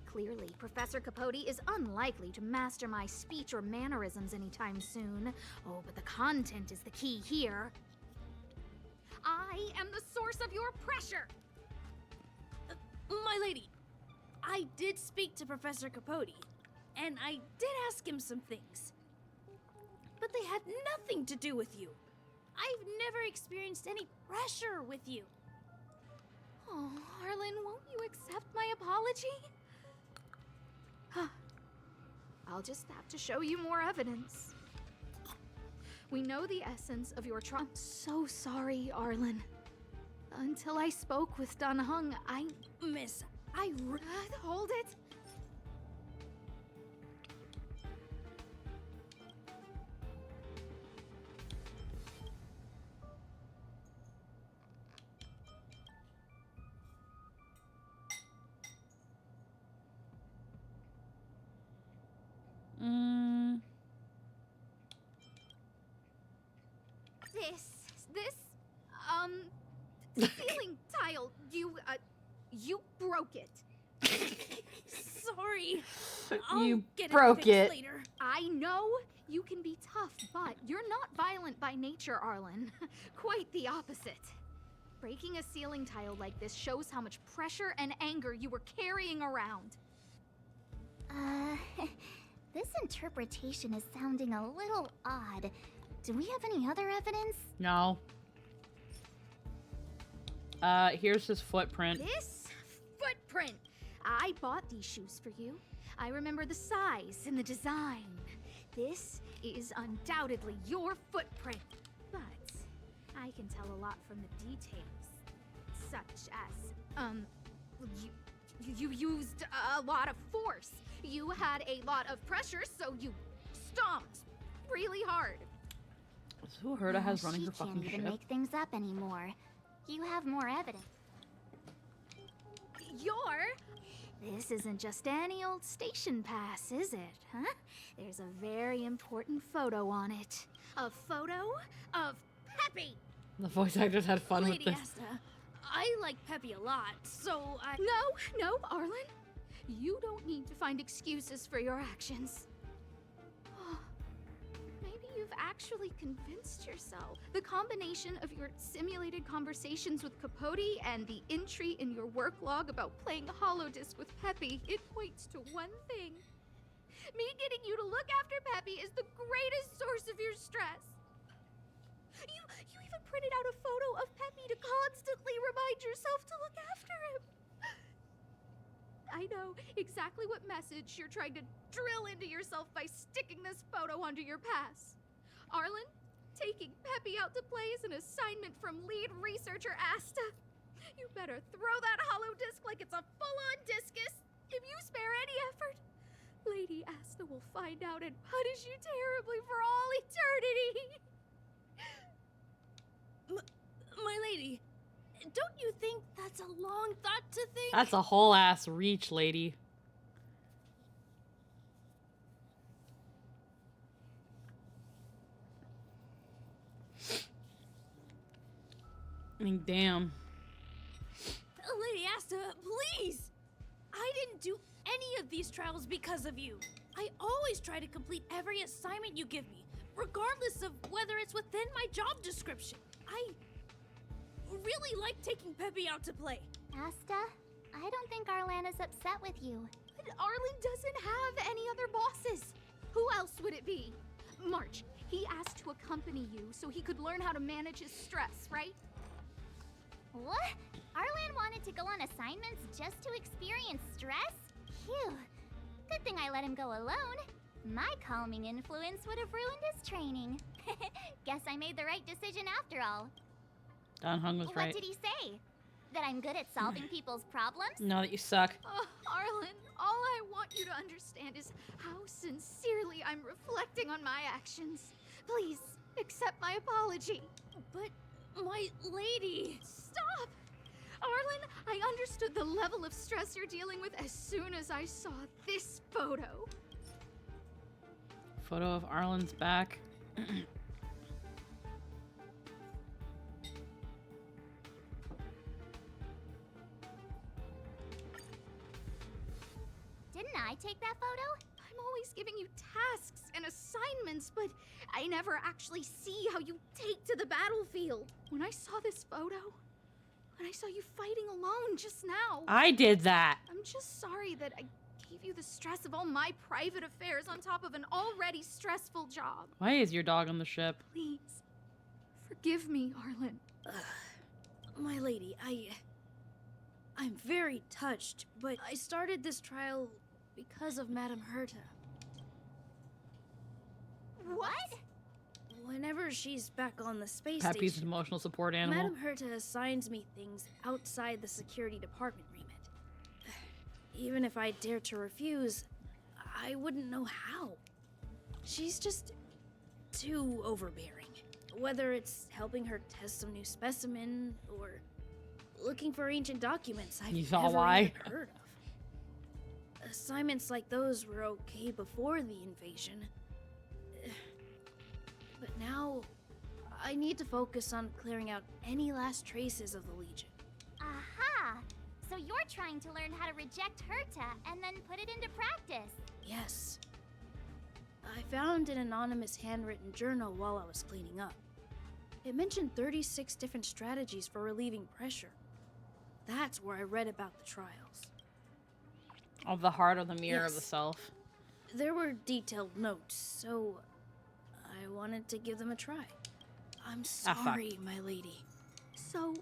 Clearly, Professor Capote is unlikely to master my speech or mannerisms anytime soon. Oh, but the content is the key here. I am the source of your pressure. My lady, I did speak to Professor Capote, and I did ask him some things. But they had nothing to do with you. I've never experienced any pressure with you. Oh, Arlen, won't you accept my apology? I'll just have to show you more evidence. We know the essence of your trauma. I'm so sorry, Arlen. Until I spoke with Dan Heng, Miss, hold it. This ceiling tile, you broke it. Sorry. You broke it. Later. I know you can be tough, but you're not violent by nature, Arlen. Quite the opposite. Breaking a ceiling tile like this shows how much pressure and anger you were carrying around. This interpretation is sounding a little odd. Do we have any other evidence? No. Here's his footprint. This footprint! I bought these shoes for you. I remember the size and the design. This is undoubtedly your footprint. But I can tell a lot from the details. Such as, you used a lot of force. You had a lot of pressure, so you stomped really hard. Is who Herta has running her fucking She ship? can't even make things up anymore. You have more evidence. This isn't just any old station pass, is it, huh? There's a very important photo on it. A photo of Peppy! The voice actors had fun Lady with this. Asta, I like Peppy a lot, so I... No, Arlen. You don't need to find excuses for your actions. Maybe you've You've actually convinced yourself. The combination of your simulated conversations with Capote and the entry in your work log about playing Holodisc with Peppy, it points to one thing. Me getting you to look after Peppy is the greatest source of your stress. You even printed out a photo of Peppy to constantly remind yourself to look after him. I know exactly what message you're trying to drill into yourself by sticking this photo onto your pass. Arlen, taking Peppy out to play is an assignment from lead researcher Asta. You better throw that holodisc like it's a full-on discus. If you spare any effort, Lady Asta will find out and punish you terribly for all eternity. My lady, don't you think that's a long thought to think? That's a whole ass reach, lady. I mean, damn. Lady Asta, please! I didn't do any of these trials because of you. I always try to complete every assignment you give me, regardless of whether it's within my job description. I really like taking Peppy out to play. Asta, I don't think Arlan is upset with you. But Arlen doesn't have any other bosses. Who else would it be? March, he asked to accompany you so he could learn how to manage his stress, right? What? Arlan wanted to go on assignments just to experience stress? Phew. Good thing I let him go alone. My calming influence would have ruined his training. Guess I made the right decision after all. Don Hung was right. What did he say? That I'm good at solving people's problems? No, that you suck. Arlen, all I want you to understand is how sincerely I'm reflecting on my actions. Please, accept my apology. But, my lady... Stop! Arlen, I understood the level of stress you're dealing with as soon as I saw this photo. Photo of Arlen's back. Didn't I take that photo? I'm always giving you tasks and assignments, but I never actually see how you take to the battlefield. When I saw this photo, when I saw you fighting alone just now... I did that. I'm just sorry that I gave you the stress of all my private affairs on top of an already stressful job. Why is your dog on the ship? Please, forgive me, Arlen. My lady, I'm very touched, but I started this trial because of Madame Herta. What? Whenever she's back on the space Peppy's station, an emotional support animal. Madame Herta assigns me things outside the security department remit. Even if I dared to refuse, I wouldn't know how. She's just too overbearing. Whether it's helping her test some new specimen or looking for ancient documents I've never even heard of. Assignments like those were okay before the invasion. But now, I need to focus on clearing out any last traces of the Legion. Aha! So you're trying to learn how to reject Herta and then put it into practice. Yes. I found an anonymous handwritten journal while I was cleaning up. It mentioned 36 different strategies for relieving pressure. That's where I read about the trials. Of the heart of the mirror of the Yes. self. There were detailed notes, so I wanted to give them a try. I'm Ah, fuck. sorry, my lady. So,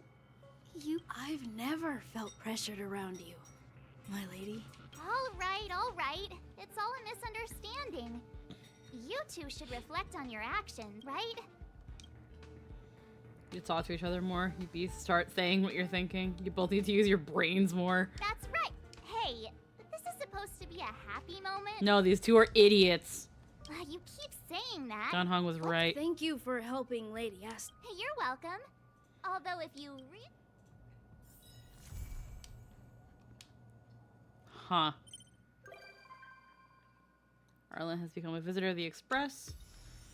I've never felt pressured around you, my lady. All right. It's all a misunderstanding. You two should reflect on your actions, right? You talk to each other more. You both start saying what you're thinking. You both need to use your brains more. That's right. Hey, this is supposed to be a happy moment. No, these two are idiots. You keep saying that. Don Hung was right. Thank you for helping Lady Asta. You're welcome. Although if you Huh. Arlen has become a visitor of the Express.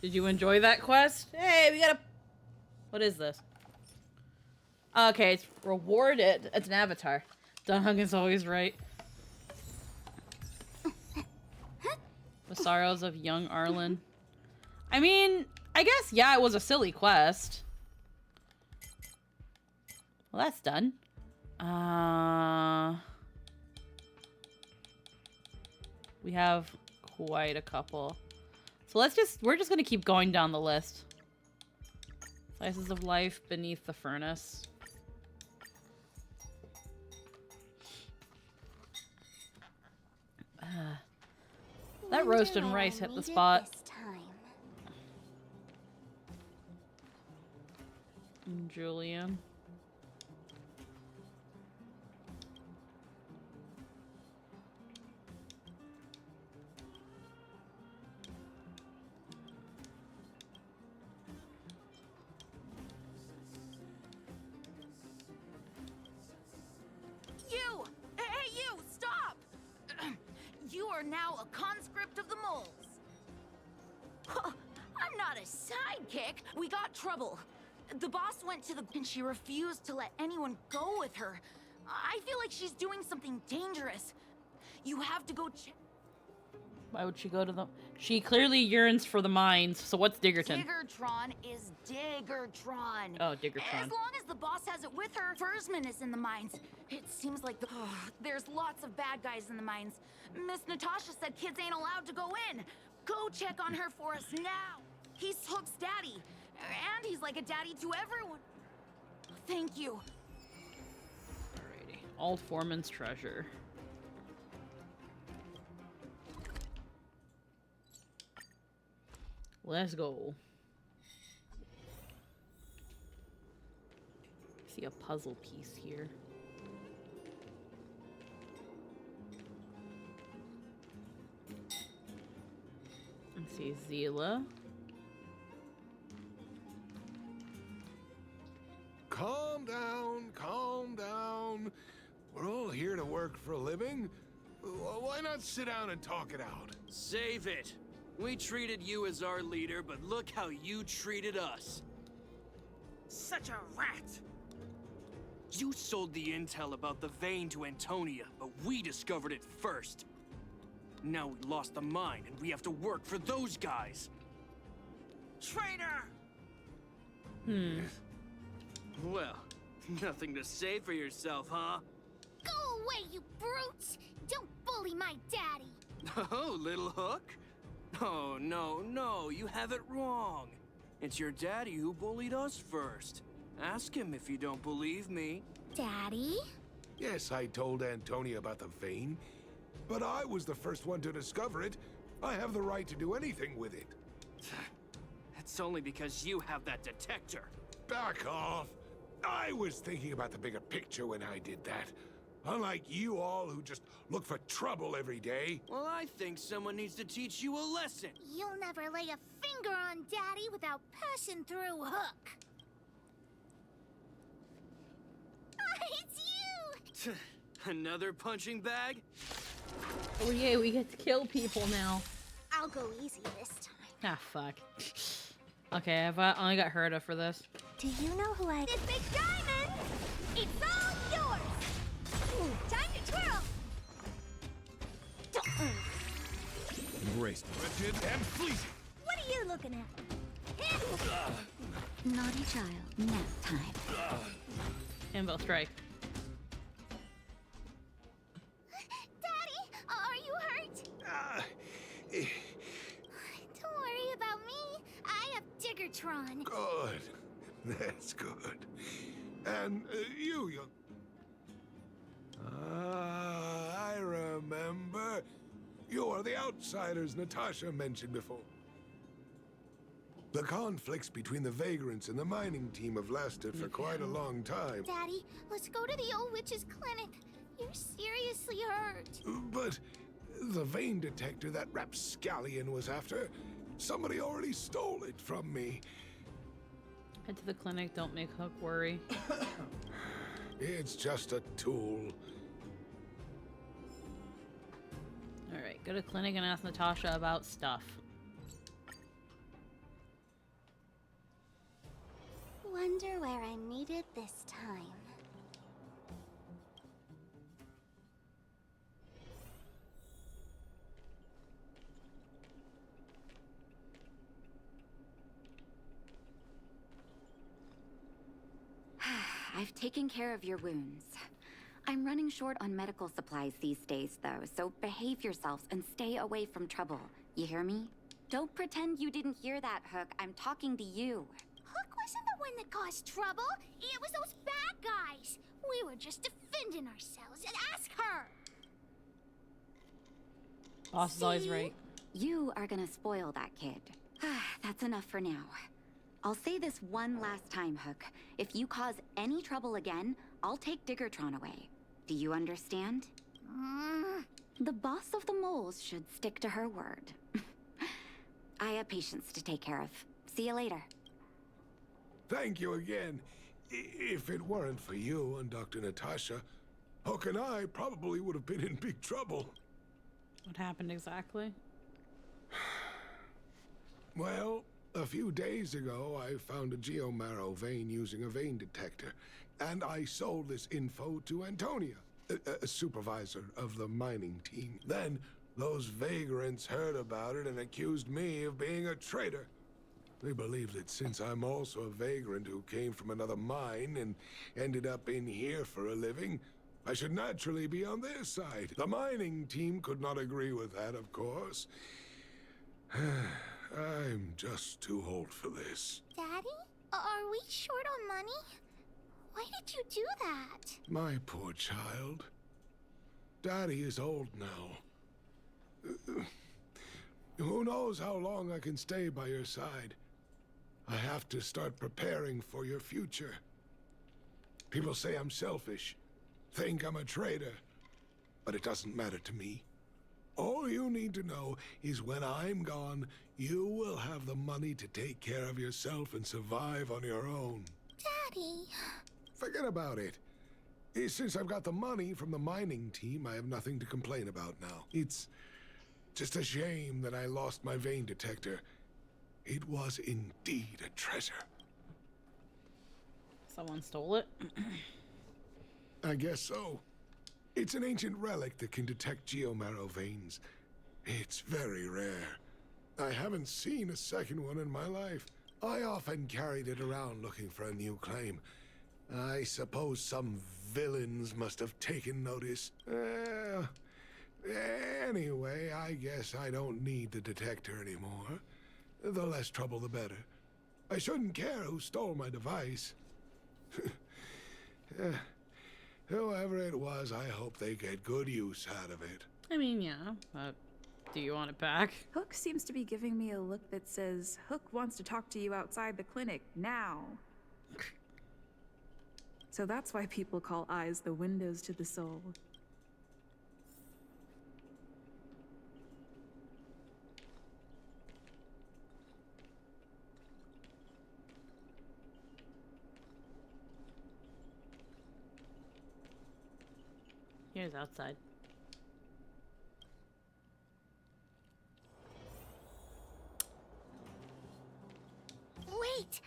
Did you enjoy that quest? Hey, we got a... What is this? Okay, it's rewarded. It's an avatar. Don Hung is always right. The sorrows of young Arlen. I mean, I guess, yeah, it was a silly quest. Well, that's done. We have quite a couple. So we're just gonna keep going down the list. Slices of life beneath the furnace. That roast and rice hit the spot. Julian. You! Hey, you! Stop! You are now a conscript of the moles. I'm not a sidekick. We got trouble. The boss went to the... and she refused to let anyone go with her. I feel like she's doing something dangerous. You have to go check... Why would she go to the... She clearly yearns for the mines, so what's Diggerton? Diggertron is Diggertron. Oh, Diggertron. As long as the boss has it with her, Fursman is in the mines. It seems like there's lots of bad guys in the mines. Miss Natasha said kids ain't allowed to go in. Go check on her for us now. He's Hook's daddy. And he's like a daddy to everyone. Thank you. Alrighty. Old Foreman's treasure. Let's go. See a puzzle piece here. Let's see, Zila. Calm down, calm down. We're all here to work for a living. Why not sit down and talk it out? Save it. We treated you as our leader, but look how you treated us. Such a rat. You sold the intel about the vein to Antonia, but we discovered it first. Now we lost the mine, and we have to work for those guys. Traitor! Well, nothing to say for yourself, huh? Go away, you brutes! Don't bully my daddy! Oh, little Hook? Oh, no, you have it wrong. It's your daddy who bullied us first. Ask him if you don't believe me. Daddy? Yes, I told Antonia about the vein, but I was the first one to discover it. I have the right to do anything with it. It's only because you have that detector. Back off. I was thinking about the bigger picture when I did that. Unlike you all who just look for trouble every day. Well, I think someone needs to teach you a lesson. You'll never lay a finger on Daddy without passing through Hook. It's you! Another punching bag? Oh yeah, we get to kill people now. I'll go easy this time. Ah, fuck. Okay, I've only got Herta for this. Do you know who I... This big diamond! It's all yours! Time to twirl! Embraced. Wretched and fleeting. What are you looking at? Naughty child, nap time. Anvil strike. Daddy, are you hurt? Don't worry about me. I have Diggertron. Good. That's good. And you... I remember. You are the outsiders Natasha mentioned before. The conflicts between the vagrants and the mining team have lasted for quite a long time. Daddy, let's go to the old witch's clinic. You're seriously hurt. But the vein detector that rapscallion was after, somebody already stole it from me. Head to the clinic, don't make Hook worry. It's just a tool. Alright, go to clinic and ask Natasha about stuff. Wonder where I'm needed this time. I've taken care of your wounds. I'm running short on medical supplies these days, though, so behave yourselves and stay away from trouble. You hear me? Don't pretend you didn't hear that, Hook. I'm talking to you. Hook wasn't the one that caused trouble. It was those bad guys. We were just defending ourselves. Ask her. Boss is always right. You are gonna spoil that kid. That's enough for now. I'll say this one last time, Hook. If you cause any trouble again, I'll take Diggertron away. Do you understand? The boss of the moles should stick to her word. I have patients to take care of. See you later. Thank you again. If it weren't for you and Dr. Natasha, Hook and I probably would have been in big trouble. What happened exactly? Well, a few days ago, I found a geomarrow vein using a vein detector, and I sold this info to Antonia, a supervisor of the mining team. Then, those vagrants heard about it and accused me of being a traitor. They believe that since I'm also a vagrant who came from another mine and ended up in here for a living, I should naturally be on their side. The mining team could not agree with that, of course. I'm just too old for this. Daddy? Are we short on money? Why did you do that? My poor child. Daddy is old now. Who knows how long I can stay by your side? I have to start preparing for your future. People say I'm selfish, think I'm a traitor, but it doesn't matter to me. All you need to know is when I'm gone, you will have the money to take care of yourself and survive on your own. Daddy. Forget about it. Since I've got the money from the mining team, I have nothing to complain about now. It's just a shame that I lost my vein detector. It was indeed a treasure. Someone stole it? I guess so. It's an ancient relic that can detect geomarrow veins. It's very rare. I haven't seen a second one in my life. I often carried it around looking for a new claim. I suppose some villains must have taken notice. Anyway, I guess I don't need the detector anymore. The less trouble, the better. I shouldn't care who stole my device. Whoever it was, I hope they get good use out of it. I mean, yeah, but do you want it back? Hook seems to be giving me a look that says, Hook wants to talk to you outside the clinic, now. So that's why people call eyes the windows to the soul. Here's outside. Wait!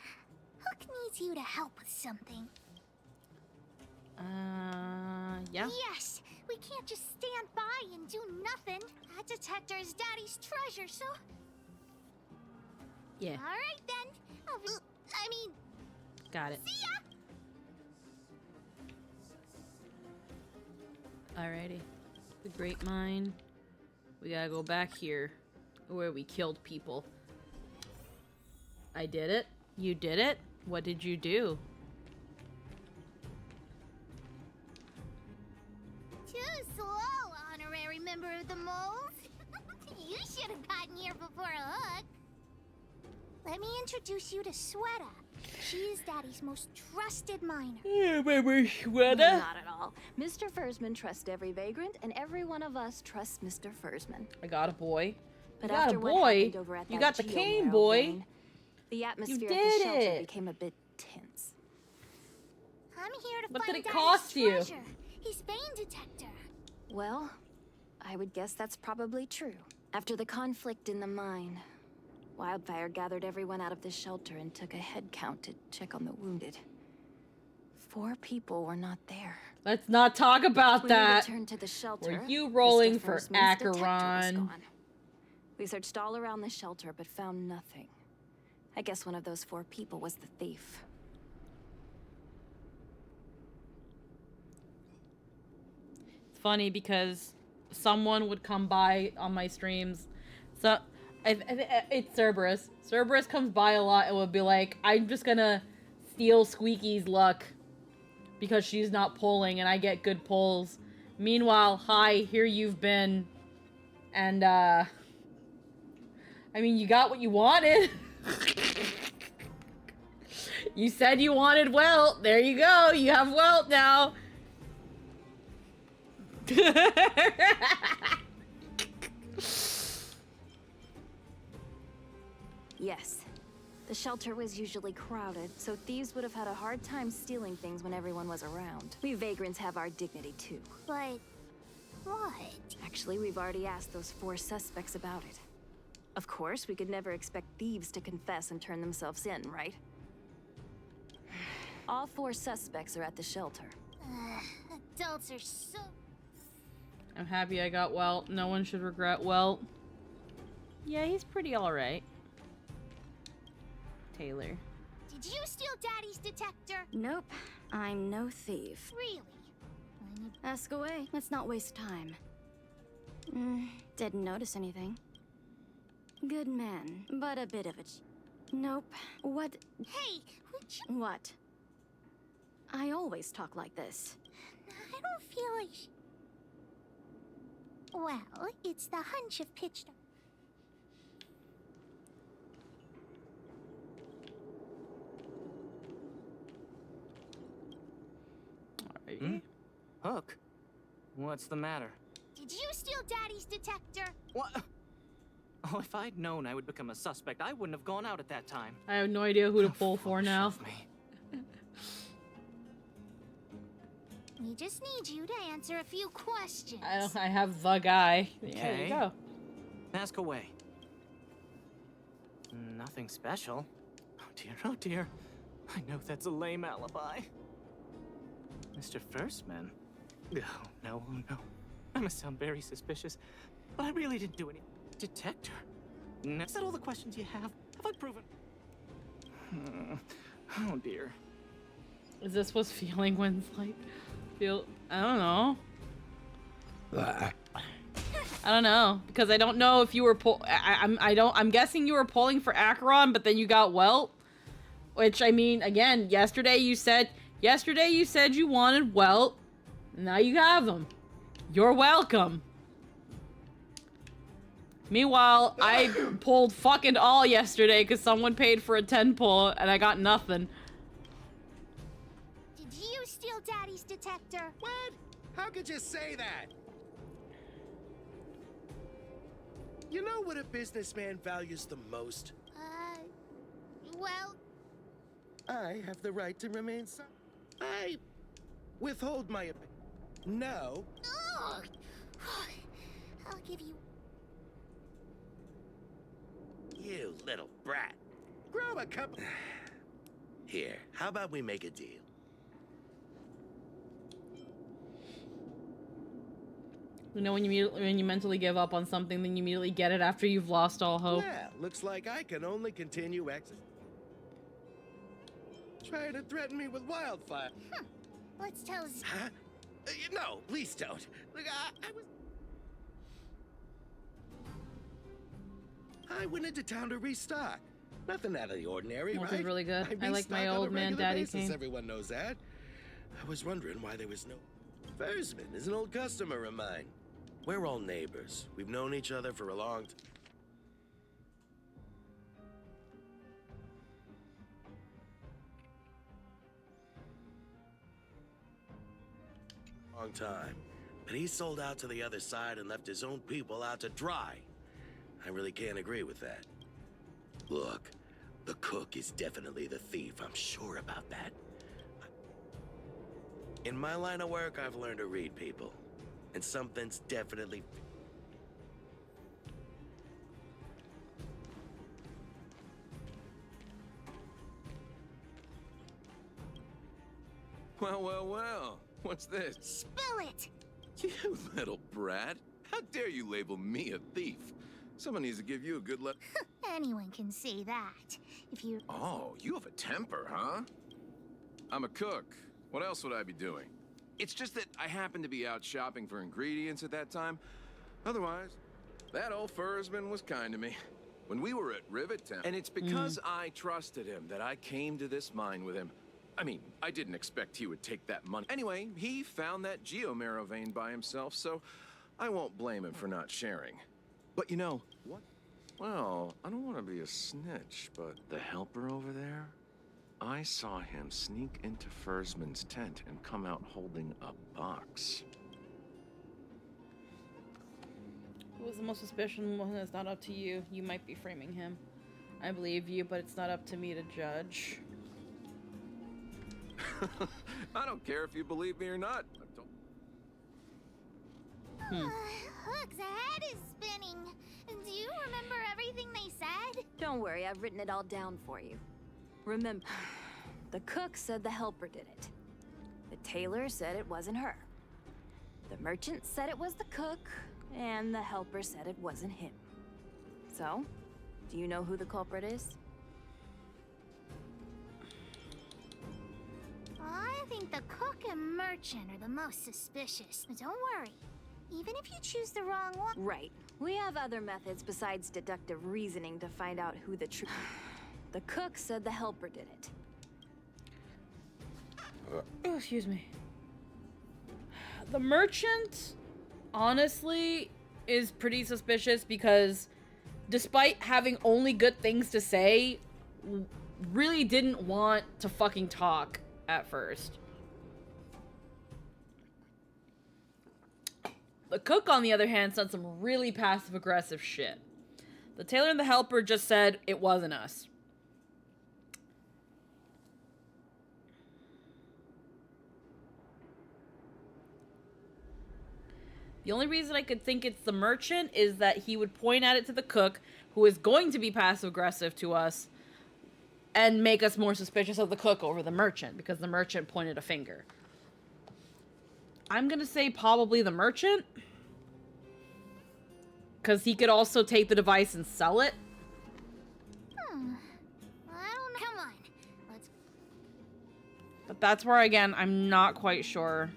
Hook needs you to help with something. Yeah? Yes! We can't just stand by and do nothing. That detector is Daddy's treasure, so... Yeah. Alright then. I mean... Got it. See ya! Alrighty. The Great Mine. We gotta go back here where we killed people. I did it. You did it. What did you do? Too slow, honorary member of the moles. You should have gotten here before Hook. Let me introduce you to Sweta. She is Daddy's most trusted miner. Remember Sweta? Not at all. Mr. Fursman trusts every vagrant, and every one of us trusts Mr. Fursman. I got a boy. But you got after a what boy. happened over at You that got the cane, geomarrow boy. vein, the atmosphere You at the did shelter it. became a bit tense. I'm here to What find did it Daddy's cost you? treasure. His vein detector. Well, I would guess that's probably true. After the conflict in the mine, Wildfire gathered everyone out of the shelter and took a head count to check on the wounded. 4 people were not there. Let's not talk about When that. we returned to the shelter, Were you rolling Mr. for Fursman's detector was Acheron? gone. We searched all around the shelter but found nothing. I guess one of those 4 people was the thief. funny because someone would come by on my streams. So it's Cerberus. Cerberus comes by a lot and would be like, I'm just gonna steal Squeaky's luck because she's not pulling and I get good pulls. Meanwhile, hi, here you've been. And, I mean, you got what you wanted. You said you wanted Welt. There you go. You have Welt now. Yes. The shelter was usually crowded, so thieves would have had a hard time stealing things when everyone was around. We vagrants have our dignity too. But what? Actually, we've already asked those 4 suspects about it. Of course, we could never expect thieves to confess and turn themselves in, right? All 4 suspects are at the shelter. Adults are so... I'm happy I got Welt. No one should regret Welt. Yeah, he's pretty alright. Taylor. Did you steal Daddy's detector? Nope, I'm no thief. Really? Ask away. Let's not waste time. Didn't notice anything. Good man, but a bit of a... Nope. What? Hey, would you... What? I always talk like this. I don't feel like... Well, it's the hunch of pitched... Hook? What's the matter? Did you steal Daddy's detector? What? Oh, if I'd known I would become a suspect, I wouldn't have gone out at that time. I have no idea who to pull for now. We just need you to answer a few questions. I have the guy. There you go. Ask away. Nothing special. Oh dear. I know that's a lame alibi. Mr. Firstman? Oh, no. I must sound very suspicious, but I really didn't do any... Detector? Is that all the questions you have? Have I proven... Oh, dear. Is this what's feeling when, like, I don't know. I don't know, because I don't know if you were I'm guessing you were pulling for Acheron, but then you got Welt. Which, I mean, again, yesterday you said you wanted Welt. Now you have them. You're welcome. Meanwhile, I pulled fucking all yesterday because someone paid for a 10 pull and I got nothing. Did you steal Daddy's detector? What? How could you say that? You know what a businessman values the most? Well... I have the right to remain silent. I withhold my opinion. No. Ugh. I'll give you... You little brat. Grow a couple... Here, how about we make a deal? You know, when you mentally give up on something, then you immediately get it after you've lost all hope. Well, looks like I can only continue exercising. Trying to threaten me with wildfire. Let's tell us... Huh? No, please don't. Look, I went into town to restock. Nothing out of the ordinary, Welt right? is really good. I like my restock on old a man regular daddy basis, king. Everyone knows that. I was wondering why there was no... Versman is an old customer of mine. We're all neighbors. We've known each other for a long time. But he sold out to the other side and left his own people out to dry. I really can't agree with that. Look, the cook is definitely the thief. I'm sure about that. In my line of work, I've learned to read people. And something's definitely... Well. What's this? Spill it! You little brat. How dare you label me a thief? Someone needs to give you a good look. Anyone can say that. If you... Oh, you have a temper, huh? I'm a cook. What else would I be doing? It's just that I happened to be out shopping for ingredients at that time. Otherwise, that old Fursman was kind to me. When we were at Rivet Town, and it's because I trusted him that I came to this mine with him. I mean, I didn't expect he would take that money. Anyway, he found that geomarrow vein by himself, so I won't blame him for not sharing. But you know, what? Well, I don't want to be a snitch, but the helper over there, I saw him sneak into Fursman's tent and come out holding a box. Who was the most suspicious one? It's not up to you. You might be framing him. I believe you, but it's not up to me to judge. I don't care if you believe me or not. Hook's head is spinning. Do you remember everything they said? Don't worry, I've written it all down for you. Remember, the cook said the helper did it. The tailor said it wasn't her. The merchant said it was the cook, and the helper said it wasn't him. So, do you know who the culprit is? I think the cook and merchant are the most suspicious. But don't worry. Even if you choose the wrong one... Right. We have other methods besides deductive reasoning to find out who the true... The cook said the helper did it. Oh, excuse me. The merchant, honestly, is pretty suspicious because despite having only good things to say, really didn't want to fucking talk at first. The cook, on the other hand, said some really passive-aggressive shit. The tailor and the helper just said it wasn't us. The only reason I could think it's the merchant is that he would point at it to the cook, who is going to be passive-aggressive to us, and make us more suspicious of the cook over the merchant, because the merchant pointed a finger. I'm gonna say probably the merchant, because he could also take the device and sell it. I don't know. Come on. Let's... But that's where, again, I'm not quite sure.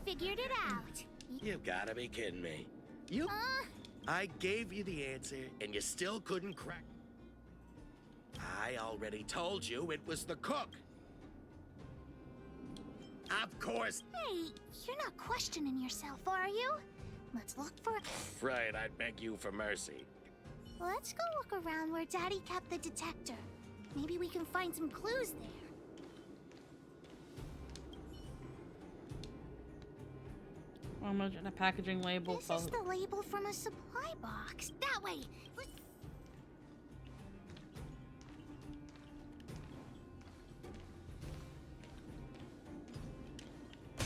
Figured it out. You've gotta be kidding me. You? I gave you the answer, and you still couldn't crack. I already told you it was the cook. Of course. Hey, you're not questioning yourself, are you? Let's look for... Right, I'd beg you for mercy. Let's go look around where Daddy kept the detector. Maybe we can find some clues there. Imagine a packaging label. This is the label from a supply box. That way.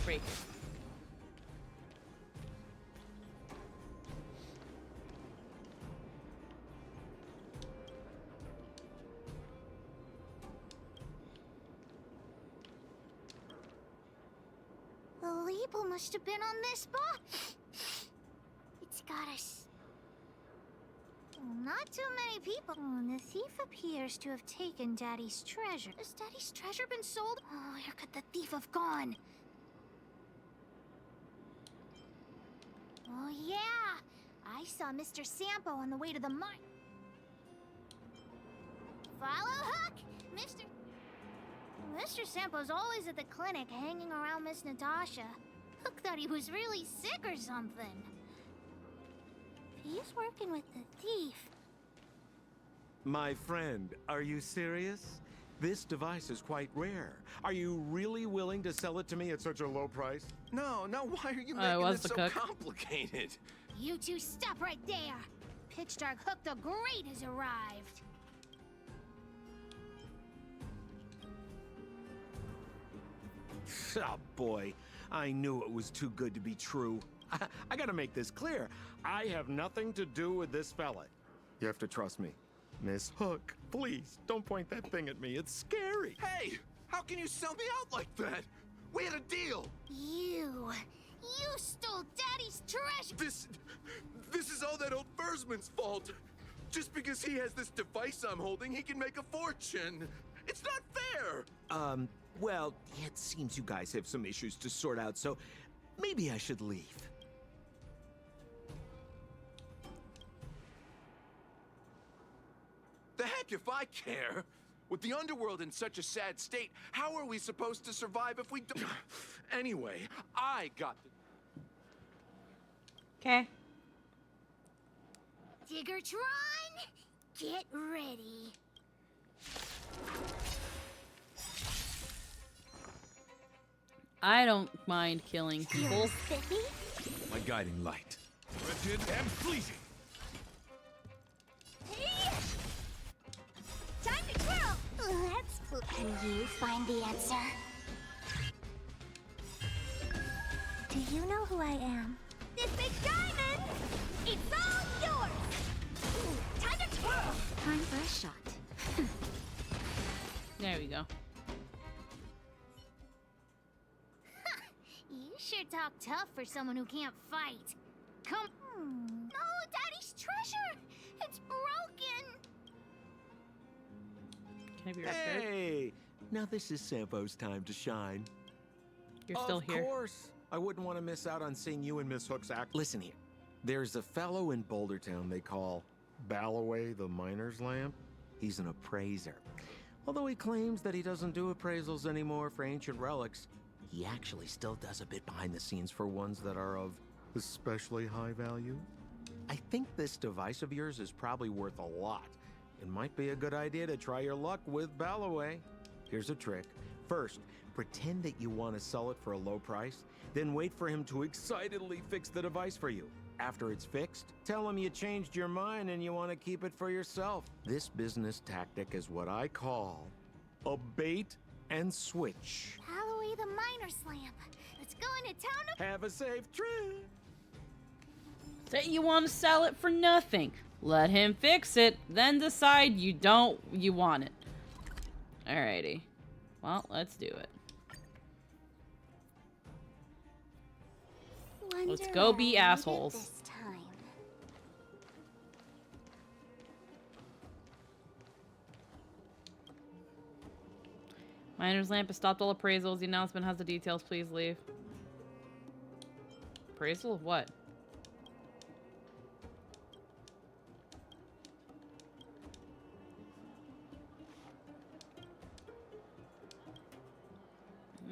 Break it. The label must have been on this box. It's got us. Not too many people. The thief appears to have taken Daddy's treasure. Has Daddy's treasure been sold? Oh, where could the thief have gone? Oh, yeah. I saw Mr. Sampo on the way to the mine. Follow Hook, Mr. Sampo's always at the clinic hanging around Miss Natasha. Hook thought he was really sick or something. He's working with the thief. My friend, are you serious? This device is quite rare. Are you really willing to sell it to me at such a low price? No, why are you making it so complicated? You two stop right there. Pitch Dark Hook the Great has arrived. Oh boy, I knew it was too good to be true. I gotta make this clear. I have nothing to do with this fella. You have to trust me. Miss Hook, please, don't point that thing at me. It's scary. Hey, how can you sell me out like that? We had a deal. You stole Daddy's treasure. This is all that old Fursman's fault. Just because he has this device I'm holding, he can make a fortune. It's not fair. Well, it seems you guys have some issues to sort out, so maybe I should leave. The heck if I care. With the underworld in such a sad state, how are we supposed to survive if we don't? Anyway, I got the... Okay. Diggertron, get ready. I don't mind killing people. Spiffy? My guiding light. Wretched and fleeting. Time to twirl! Let's play. Can you find the answer? Do you know who I am? This big diamond! It's all yours! Time to twirl! Time for a shot. There we go. You sure talk tough for someone who can't fight. Come. No, Daddy's treasure! It's broken! Can I be repaired? Hey! Now this is Sampo's time to shine. You're still here. Of course! I wouldn't want to miss out on seeing you and Miss Hook's act. Listen here. There's a fellow in Bouldertown they call Balloway the Miner's Lamp. He's an appraiser. Although he claims that he doesn't do appraisals anymore for ancient relics, he actually still does a bit behind the scenes for ones that are of especially high value. I think this device of yours is probably worth a lot. It might be a good idea to try your luck with Balloway. Here's a trick. First, pretend that you want to sell it for a low price, then wait for him to excitedly fix the device for you. After it's fixed, tell him you changed your mind and you want to keep it for yourself. This business tactic is what I call a bait and switch. Balloway the Miner's Lamp. Let's go into town to... Have a safe trip. Say you want to sell it for nothing. Let him fix it, then decide you want it. Alrighty. Well, let's do it. Let's go be assholes. This time. Miner's Lamp has stopped all appraisals. The announcement has the details. Please leave. Appraisal of what?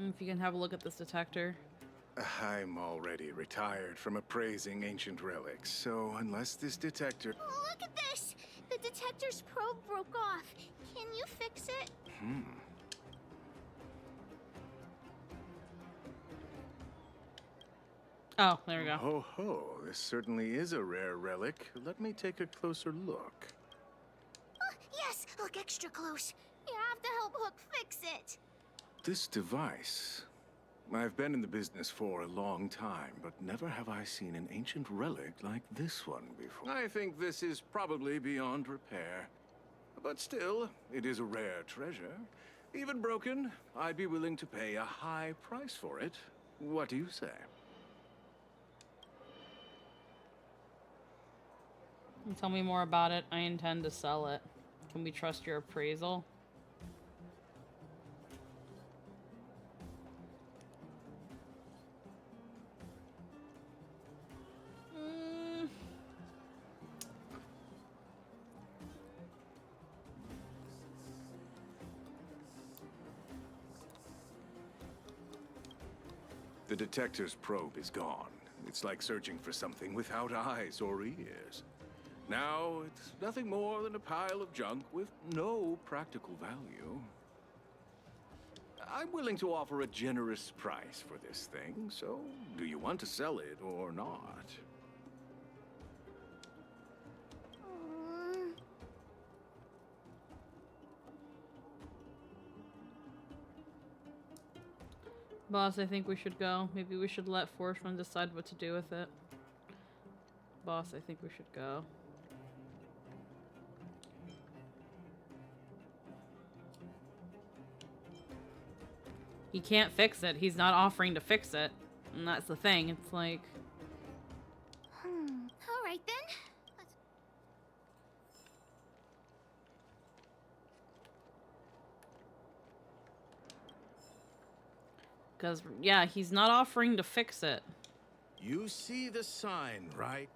If you can have a look at this detector. I'm already retired from appraising ancient relics, so unless this detector... Look at this! The detector's probe broke off. Can you fix it? Oh, there we go. Ho ho, this certainly is a rare relic. Let me take a closer look. Yes, look extra close. You have to help Hook fix it. This device... I've been in the business for a long time, but never have I seen an ancient relic like this one before. I think this is probably beyond repair. But still, it is a rare treasure. Even broken, I'd be willing to pay a high price for it. What do you say? Tell me more about it. I intend to sell it. Can we trust your appraisal? The detector's probe is gone. It's like searching for something without eyes or ears. Now, it's nothing more than a pile of junk with no practical value. I'm willing to offer a generous price for this thing, so do you want to sell it or not? Boss, I think we should go. Maybe we should let Forshman decide what to do with it. Boss, I think we should go. He can't fix it. He's not offering to fix it. And that's the thing. It's like... All right then. Because, yeah, he's not offering to fix it. You see the sign, right?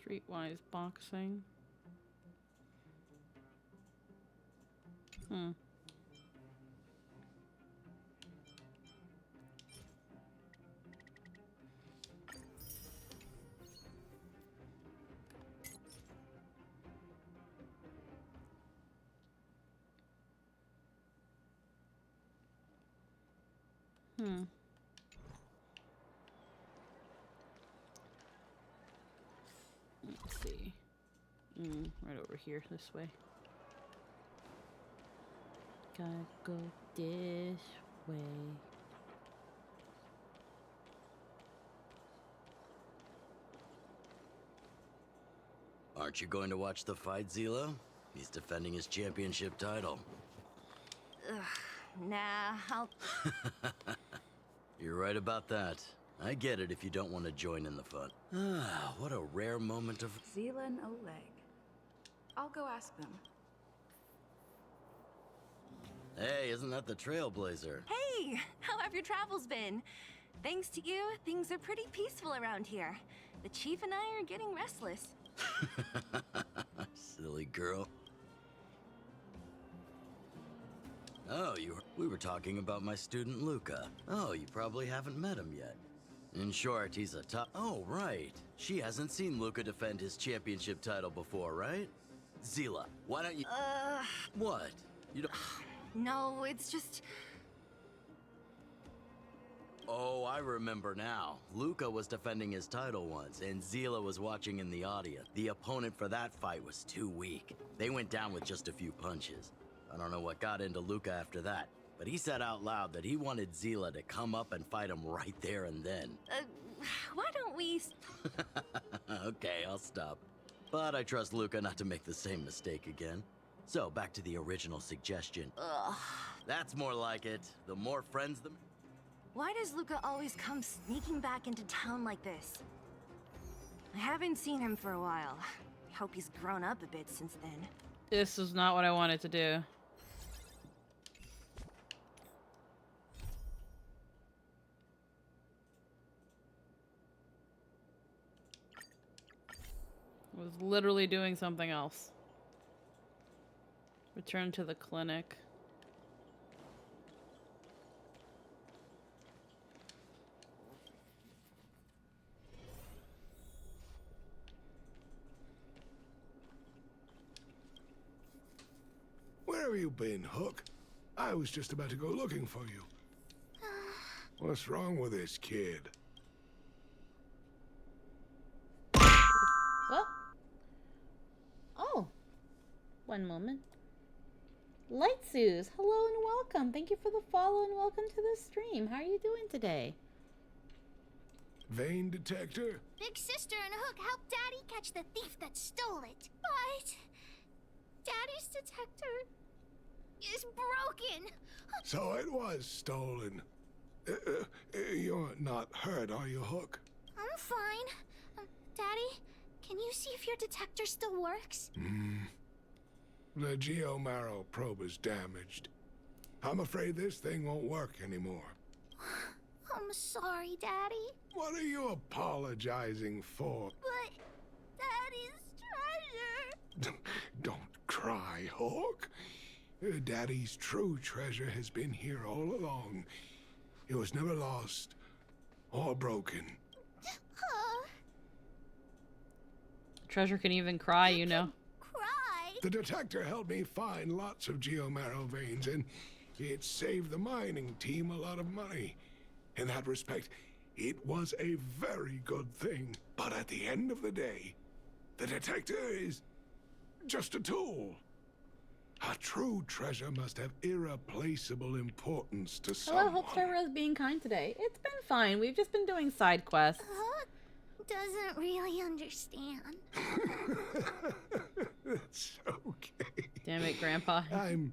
Streetwise boxing. Let's see. Right over here, this way. Gotta go this way. Aren't you going to watch the fight, Zila? He's defending his championship title. Ugh, nah, I'll... You're right about that. I get it if you don't want to join in the fun. Ah, what a rare moment of... Zila and Oleg. I'll go ask them. Hey, isn't that the Trailblazer? Hey, how have your travels been? Thanks to you, things are pretty peaceful around here. The chief and I are getting restless. Silly girl. Oh, we were talking about my student Luca. Oh, you probably haven't met him yet. In short, he's a top... Oh, right. She hasn't seen Luca defend his championship title before, right? Zila, why don't you... What? You don't... No, it's just... Oh, I remember now. Luca was defending his title once, and Zila was watching in the audience. The opponent for that fight was too weak. They went down with just a few punches. I don't know what got into Luca after that, but he said out loud that he wanted Zila to come up and fight him right there and then. Why don't we... Okay, I'll stop. But I trust Luca not to make the same mistake again. So, back to the original suggestion. Ugh. That's more like it. The more friends, the... Why does Luca always come sneaking back into town like this? I haven't seen him for a while. I hope he's grown up a bit since then. This is not what I wanted to do. I was literally doing something else. Return to the clinic. Where have you been, Hook? I was just about to go looking for you. What's wrong with this kid? What? Oh. One moment. Lightsus, hello and welcome. Thank you for the follow and welcome to the stream. How are you doing today? Vein detector? Big sister and Hook helped Daddy catch the thief that stole it. But Daddy's detector is broken. So it was stolen. You're not hurt, are you, Hook? I'm fine. Daddy, can you see if your detector still works? The Geomarrow probe is damaged. I'm afraid this thing won't work anymore. I'm sorry, Daddy. What are you apologizing for? But Daddy's treasure. Don't cry, Hawk. Daddy's true treasure has been here all along. It was never lost or broken. Treasure can even cry, you know. The detector helped me find lots of geomarrow veins, and it saved the mining team a lot of money. In that respect, it was a very good thing. But at the end of the day, the detector is just a tool. A true treasure must have irreplaceable importance to Hello, someone. hope Trevor is being kind today. It's been fine. We've just been doing side quests. Doesn't really understand. It's okay. Damn it, Grandpa. I'm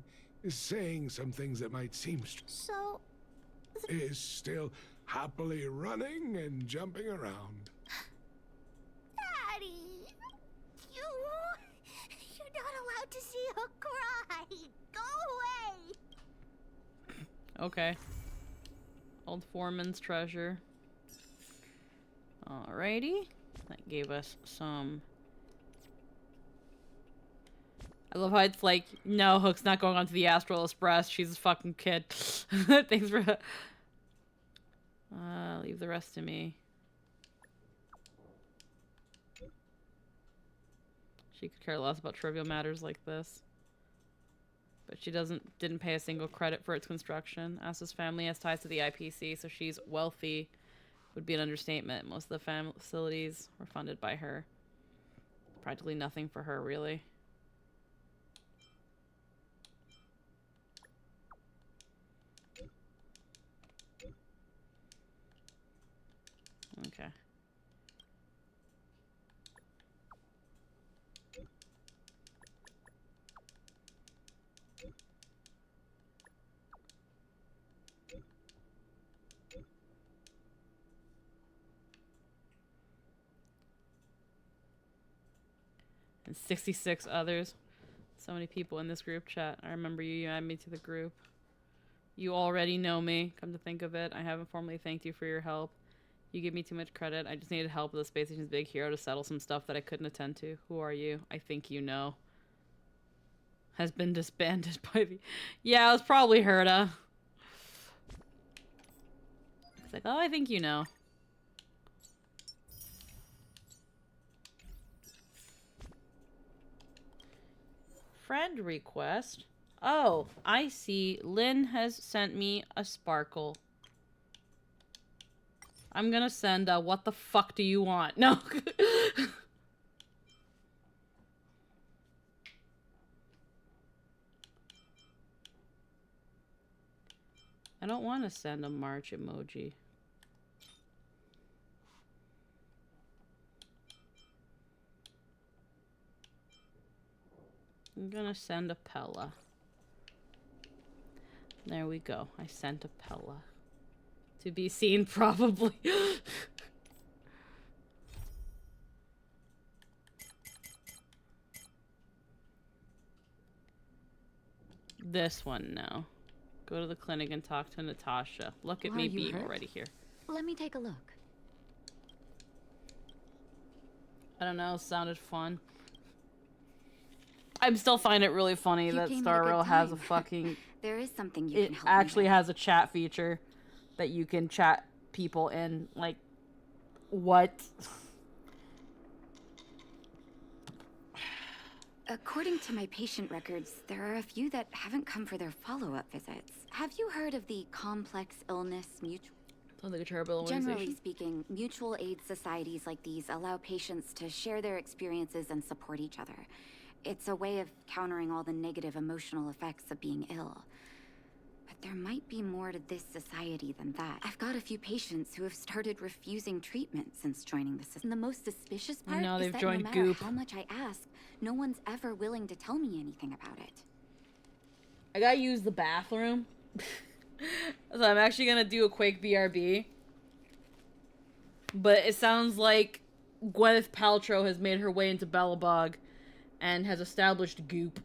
saying some things that might seem So, is still happily running and jumping around. Daddy, you're not allowed to see her cry. Go away. Okay. Old Foreman's treasure. Alrighty. That gave us some... I love how it's like, no, Hook's not going on to the Astral Express. She's a fucking kid. Thanks for... leave the rest to me. She could care less about trivial matters like this. But she didn't pay a single credit for its construction. Asa's family has ties to the IPC, so she's wealthy. Would be an understatement. Most of the facilities were funded by her. Practically nothing for her, really. Okay. And 66 others. So many people in this group chat. I remember you added me to the group. You already know me, come to think of it. I haven't formally thanked you for your help. You give me too much credit. I just needed help with the space station's big hero to settle some stuff that I couldn't attend to. Who are you? I think you know. Has been disbanded by the... Yeah, it was probably Herta. It's like, oh, I think you know. Friend request. Oh, I see. Lynn has sent me a sparkle. I'm gonna send a what the fuck do you want? No. I don't want to send a March emoji. I'm gonna send a Pella. There we go. I sent a Pella. To be seen, probably. This one now. Go to the clinic and talk to Natasha. Look at Why, me you being hurt? already here. Let me take a look. I don't know. Sounded fun. I still find it really funny You that came at a Star good Rail has a time. fucking... There is something you It can help me actually with. has a chat feature that you can chat people in. Like, what? According to my patient records, there are a few that haven't come for their follow-up visits. Have you heard of the complex illness mutual? Sounds like a terrible Generally organization. speaking, mutual aid societies like these allow patients to share their experiences and support each other. It's a way of countering all the negative emotional effects of being ill. But there might be more to this society than that. I've got a few patients who have started refusing treatment since joining the system. The most suspicious part No, is they've that joined no matter Goop. how much I ask, no one's ever willing to tell me anything about it. I gotta use the bathroom. So I'm actually gonna do a quick BRB. But it sounds like Gwyneth Paltrow has made her way into Bellabog and has established Goop.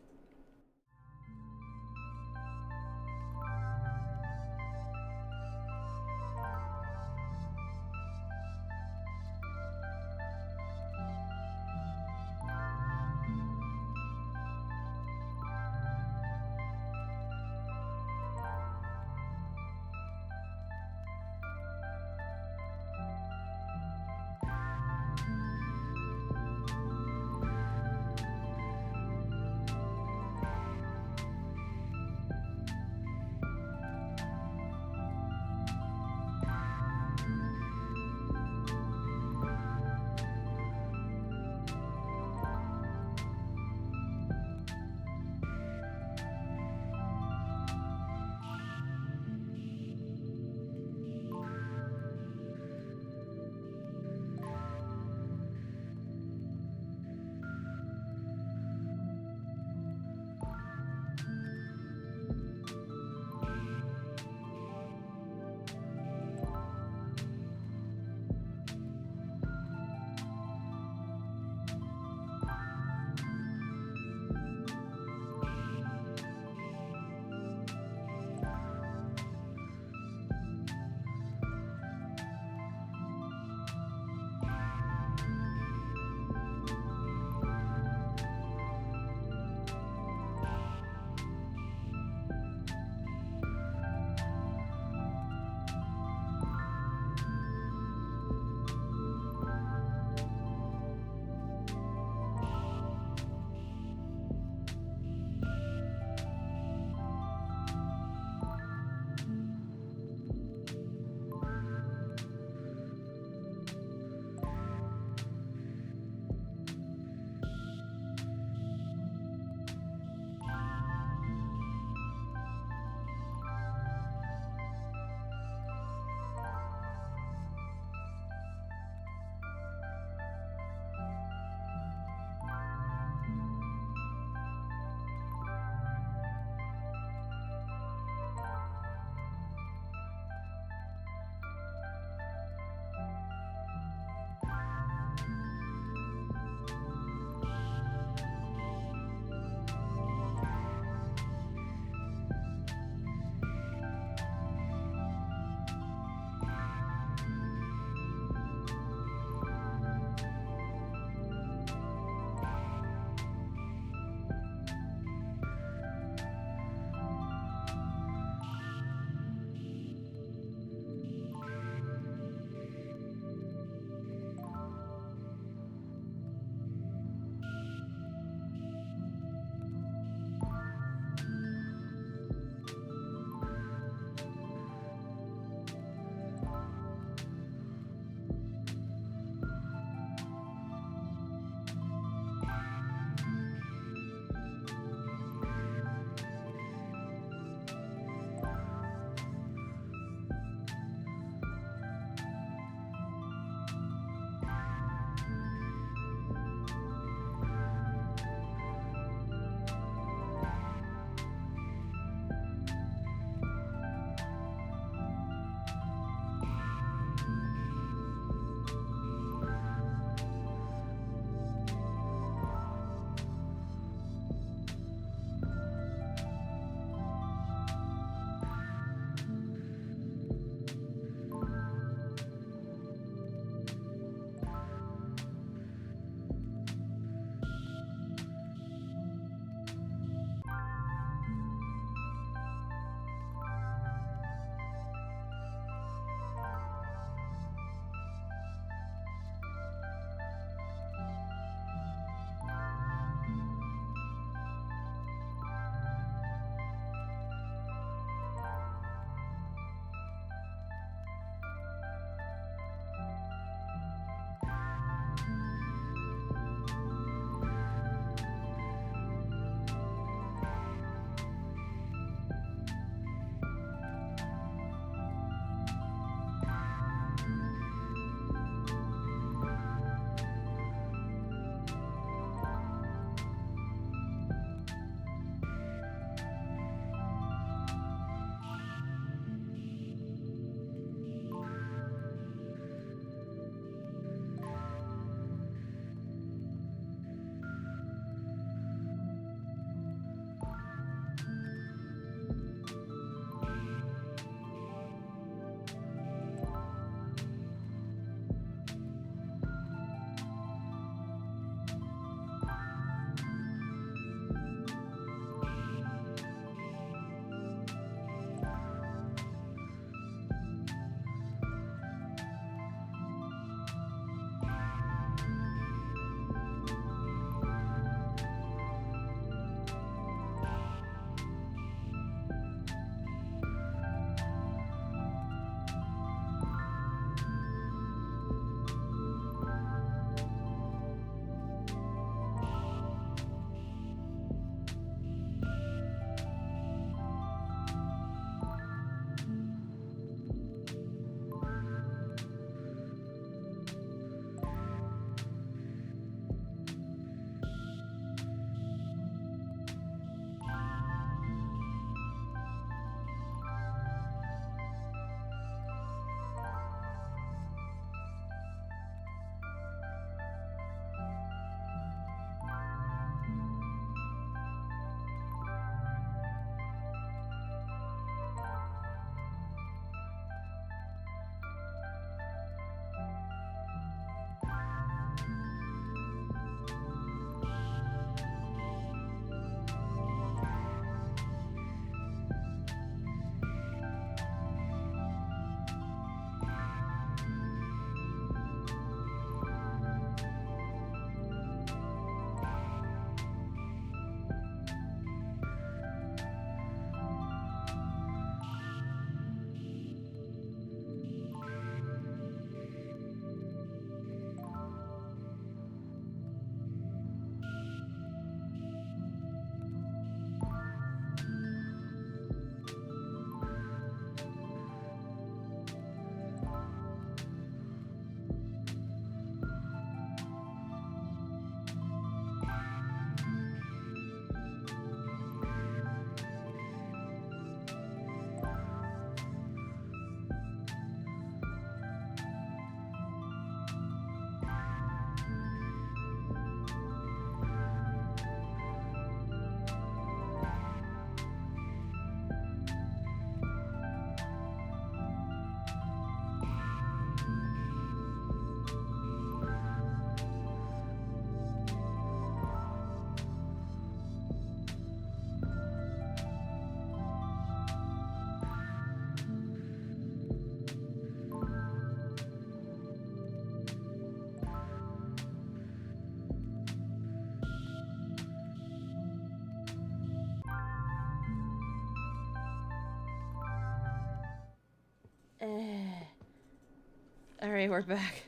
Alright, we're back.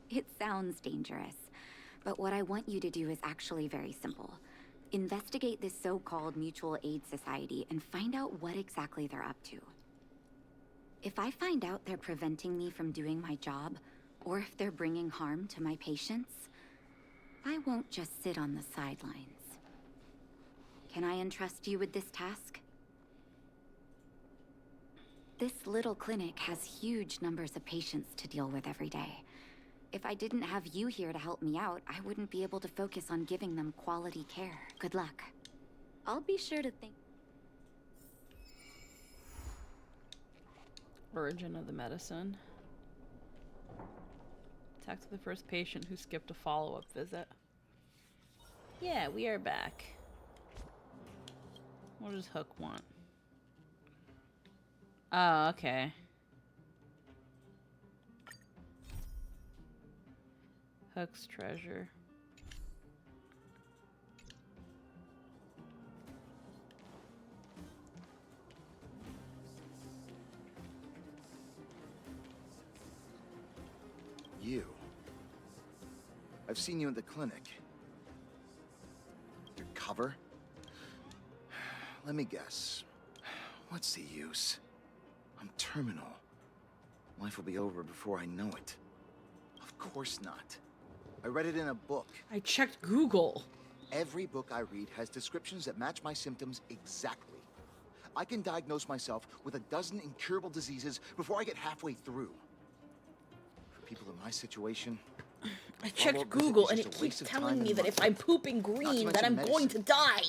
It sounds dangerous, but what I want you to do is actually very simple. Investigate this so-called mutual aid society and find out what exactly they're up to. If I find out they're preventing me from doing my job, or if they're bringing harm to my patients, I won't just sit on the sidelines. Can I entrust you with this task? This little clinic has huge numbers of patients to deal with every day. If I didn't have you here to help me out, I wouldn't be able to focus on giving them quality care. Good luck. I'll be sure to think. Origin of the medicine. Attack to the first patient who skipped a follow-up visit. Yeah, we are back. What does Hook want? Oh, okay. Hook's treasure. You. I've seen you in the clinic. Undercover? Let me guess. What's the use? I'm terminal. Life will be over before I know it. Of course not. I read it in a book. I checked Google. Every book I read has descriptions that match my symptoms exactly. I can diagnose myself with a dozen incurable diseases before I get halfway through. For people in my situation, I checked Google and it keeps telling me that if I'm pooping green, that I'm going to die.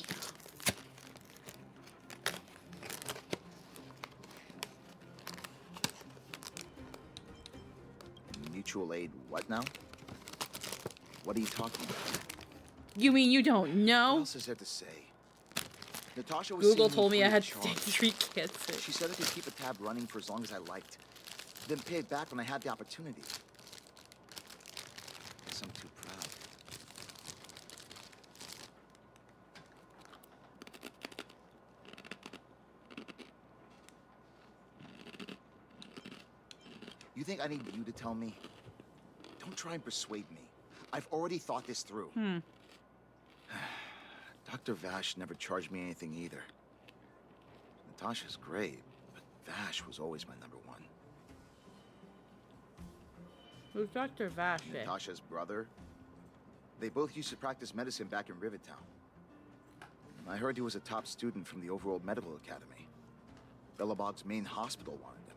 Mutual aid what now? What are you talking about? You mean you don't know? What else is there to say? Natasha was Google seeing told me I free had of to charge. take 3 kits. She said I could keep a tab running for as long as I liked. Then pay it back when I had the opportunity. Guess I'm too proud. You think I need you to tell me? Don't try and persuade me. I've already thought this through. Dr. Vash never charged me anything either. Natasha's great, but Vash was always my number one. Who's Dr. Vash? Natasha's brother. They both used to practice medicine back in Rivertown. I heard he was a top student from the Overworld Medical Academy. Bellabog's main hospital wanted him.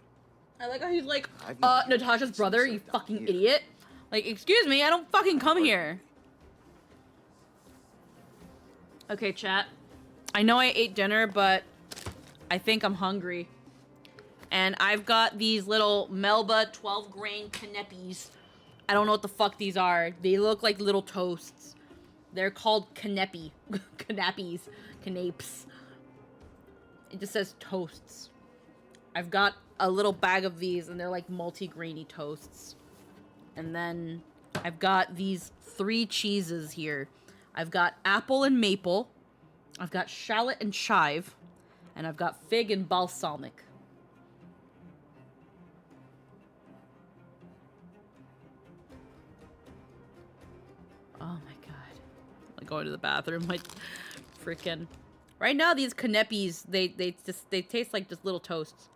I like how he's like, I've known Natasha's brother, you fucking idiot. Like, excuse me, I don't fucking come here. Okay, chat. I know I ate dinner, but I think I'm hungry. And I've got these little Melba 12-grain canapes. I don't know what the fuck these are. They look like little toasts. They're called canepi. Canapes. Canapes. It just says toasts. I've got a little bag of these, and they're like multi-grainy toasts. And then I've got these 3 cheeses here. I've got apple and maple. I've got shallot and chive. And I've got fig and balsamic. Oh my god. I'm going to the bathroom. Like, freaking. Right now, these canapes, they taste like just little toasts.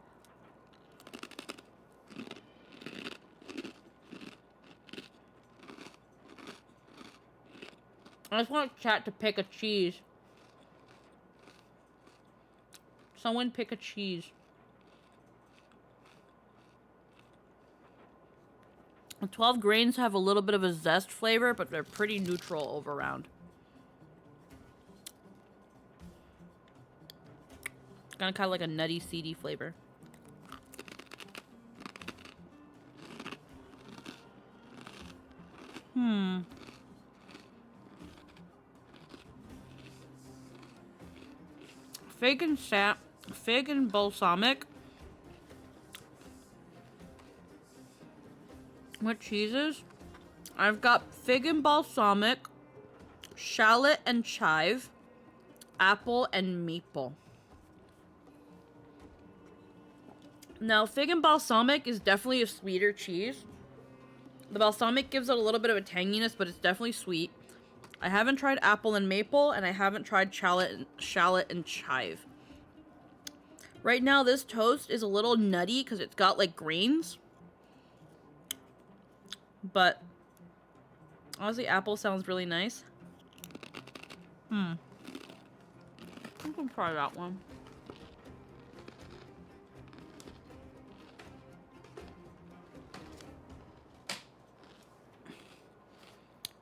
I just want chat to pick a cheese. Someone pick a cheese. The 12 grains have a little bit of a zest flavor, but they're pretty neutral all around. Kind of like a nutty, seedy flavor. Fig and balsamic. What cheeses? I've got fig and balsamic, shallot and chive, apple and maple. Now, fig and balsamic is definitely a sweeter cheese. The balsamic gives it a little bit of a tanginess, but it's definitely sweet. I haven't tried apple and maple, and I haven't tried shallot and chive. Right now, this toast is a little nutty because it's got like grains. But honestly, apple sounds really nice. I can try that one.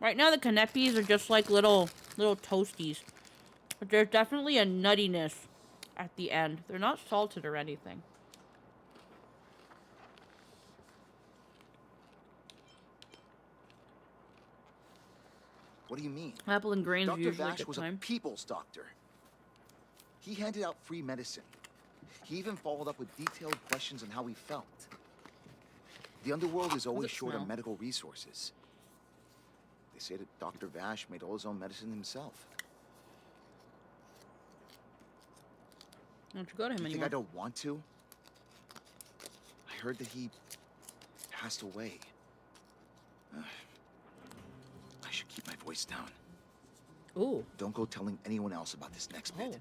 Right now, the canapes are just like little toasties. But there's definitely a nuttiness at the end. They're not salted or anything. What do you mean? Apple and grains Dr. usually Vash good was time. a people's doctor. He handed out free medicine. He even followed up with detailed questions on how he felt. The underworld is always short on medical resources. They say that Dr. Vash made all his own medicine himself. Why don't you go to him You anymore? think I don't want to? I heard that he passed away. I should keep my voice down. Ooh. Don't go telling anyone else about this next bit.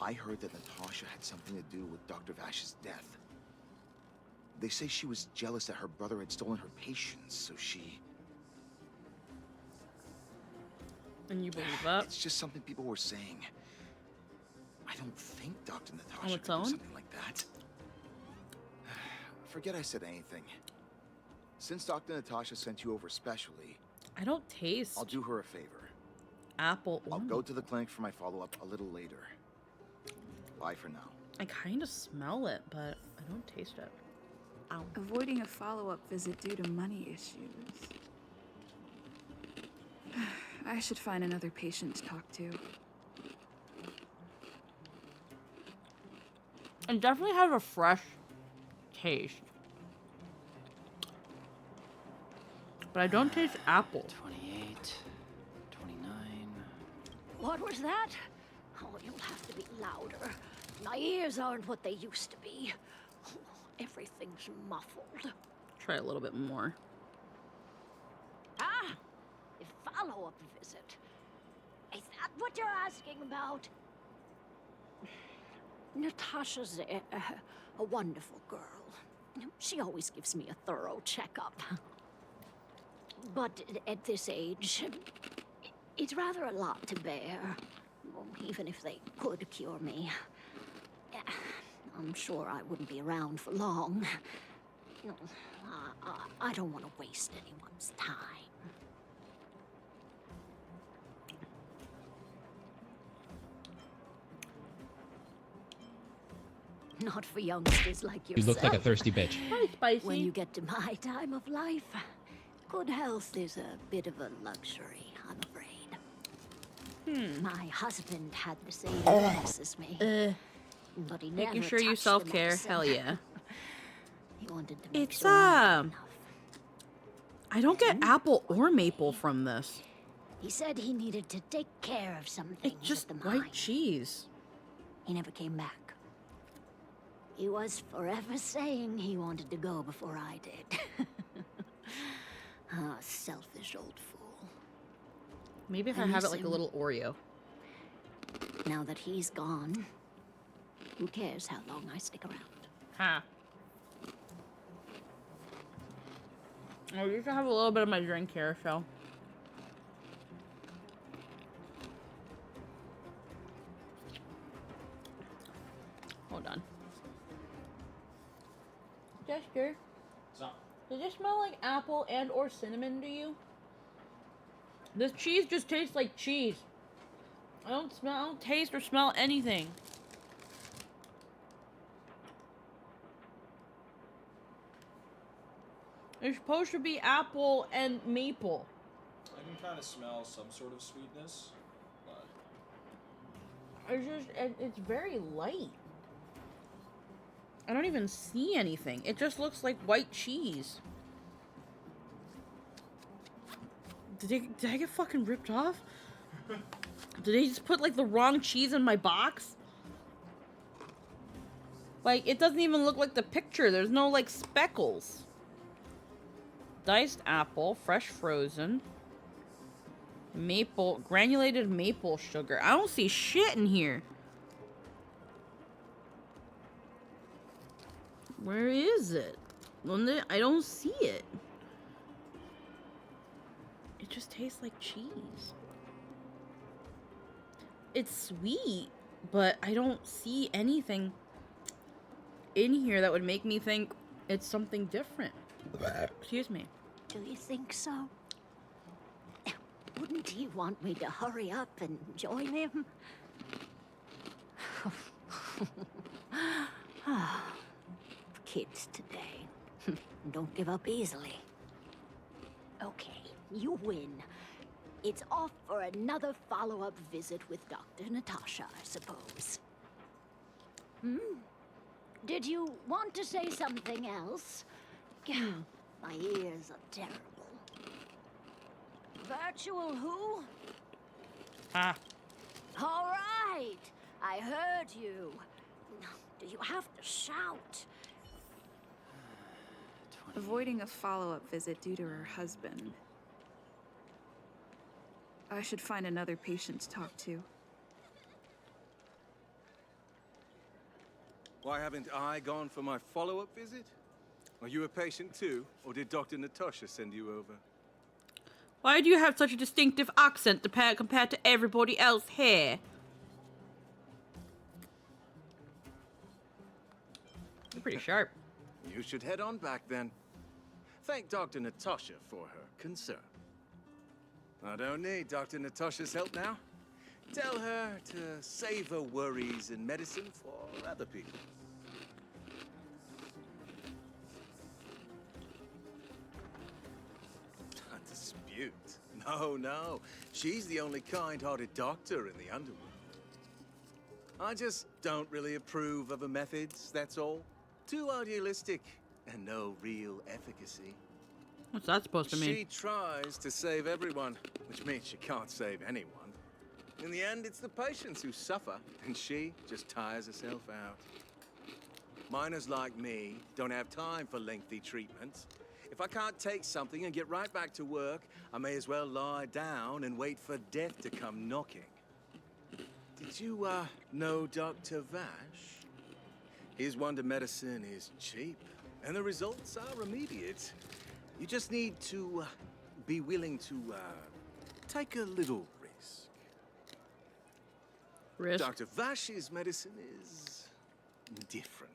I heard that Natasha had something to do with Dr. Vash's death. They say she was jealous that her brother had stolen her patients, so she... And you believe that? It's just something people were saying. I don't think Dr. On Natasha its could own? do something like that. Forget I said anything. Since Dr. Natasha sent you over specially... I don't taste I'll do her a favor. apple. I'll go to the clinic for my follow-up a little later. Bye for now. I kind of smell it, but I don't taste it. Ow. Avoiding a follow-up visit due to money issues. I should find another patient to talk to. It definitely has a fresh taste. But I don't taste apple. 28, 29. What was that? Oh, you'll have to be louder. My ears aren't what they used to be. Oh, everything's muffled. Try a little bit more. Ah! A follow-up visit. Is that what you're asking about? Natasha's a wonderful girl. She always gives me a thorough checkup. But at this age, it's rather a lot to bear. Even if they could cure me. I'm sure I wouldn't be around for long. I don't want to waste anyone's time. Not for youngsters like You yourself. look like a thirsty bitch. Hi, Spicy. When you get to my time of life, good health is a bit of a luxury, I'm afraid. My husband had the same illness as me. But he Making never sure you touched the self-care. medicine. Hell yeah. He wanted to make It's sure I had enough. I don't get apple or maple from this. He said he needed to take care of some things It's just at the white mine. cheese. He never came back. He was forever saying he wanted to go before I did. Ah, selfish old fool. Maybe if I I have miss it like a him. little Oreo. Now that he's gone, who cares how long I stick around? Ha. Oh, you should have a little bit of my drink here, so. Hold on. Jester, does it smell like apple and or cinnamon to you? This cheese just tastes like cheese. I don't taste or smell anything. It's supposed to be apple and maple. I can kind of smell some sort of sweetness, but It's very light. I don't even see anything. It just looks like white cheese. Did I get fucking ripped off? Did they just put, like, the wrong cheese in my box? Like, it doesn't even look like the picture. There's no, like, speckles. Diced apple, fresh frozen. Maple, granulated maple sugar. I don't see shit in here. Where is it? I don't see it. It just tastes like cheese. It's sweet, but I don't see anything in here that would make me think it's something different. Excuse me. Do you think so? Wouldn't he want me to hurry up and join him? Kids today don't give up easily. Okay, you win. It's off for another follow-up visit with Dr. Natasha, I suppose. Did you want to say something else? My ears are terrible. Virtual who? Ah. All right, I heard you. Do you have to shout? Avoiding a follow-up visit due to her husband. I should find another patient to talk to. Why haven't I gone for my follow-up visit? Are you a patient too, or did Dr. Natasha send you over? Why do you have such a distinctive accent compared to everybody else here? You're pretty sharp. You should head on back then. Thank Dr. Natasha for her concern. I don't need Dr. Natasha's help now. Tell her to save her worries and medicine for other people. A dispute? No. She's the only kind-hearted doctor in the underworld. I just don't really approve of her methods, that's all. Too idealistic and no real efficacy. What's that supposed to mean? She tries to save everyone, which means she can't save anyone. In the end, it's the patients who suffer, and she just tires herself out. Miners like me don't have time for lengthy treatments. If I can't take something and get right back to work, I may as well lie down and wait for death to come knocking. Did you, know Dr. Vash? His wonder medicine is cheap, and the results are immediate. You just need to, be willing to, take a little risk. Dr. Vash's medicine is different.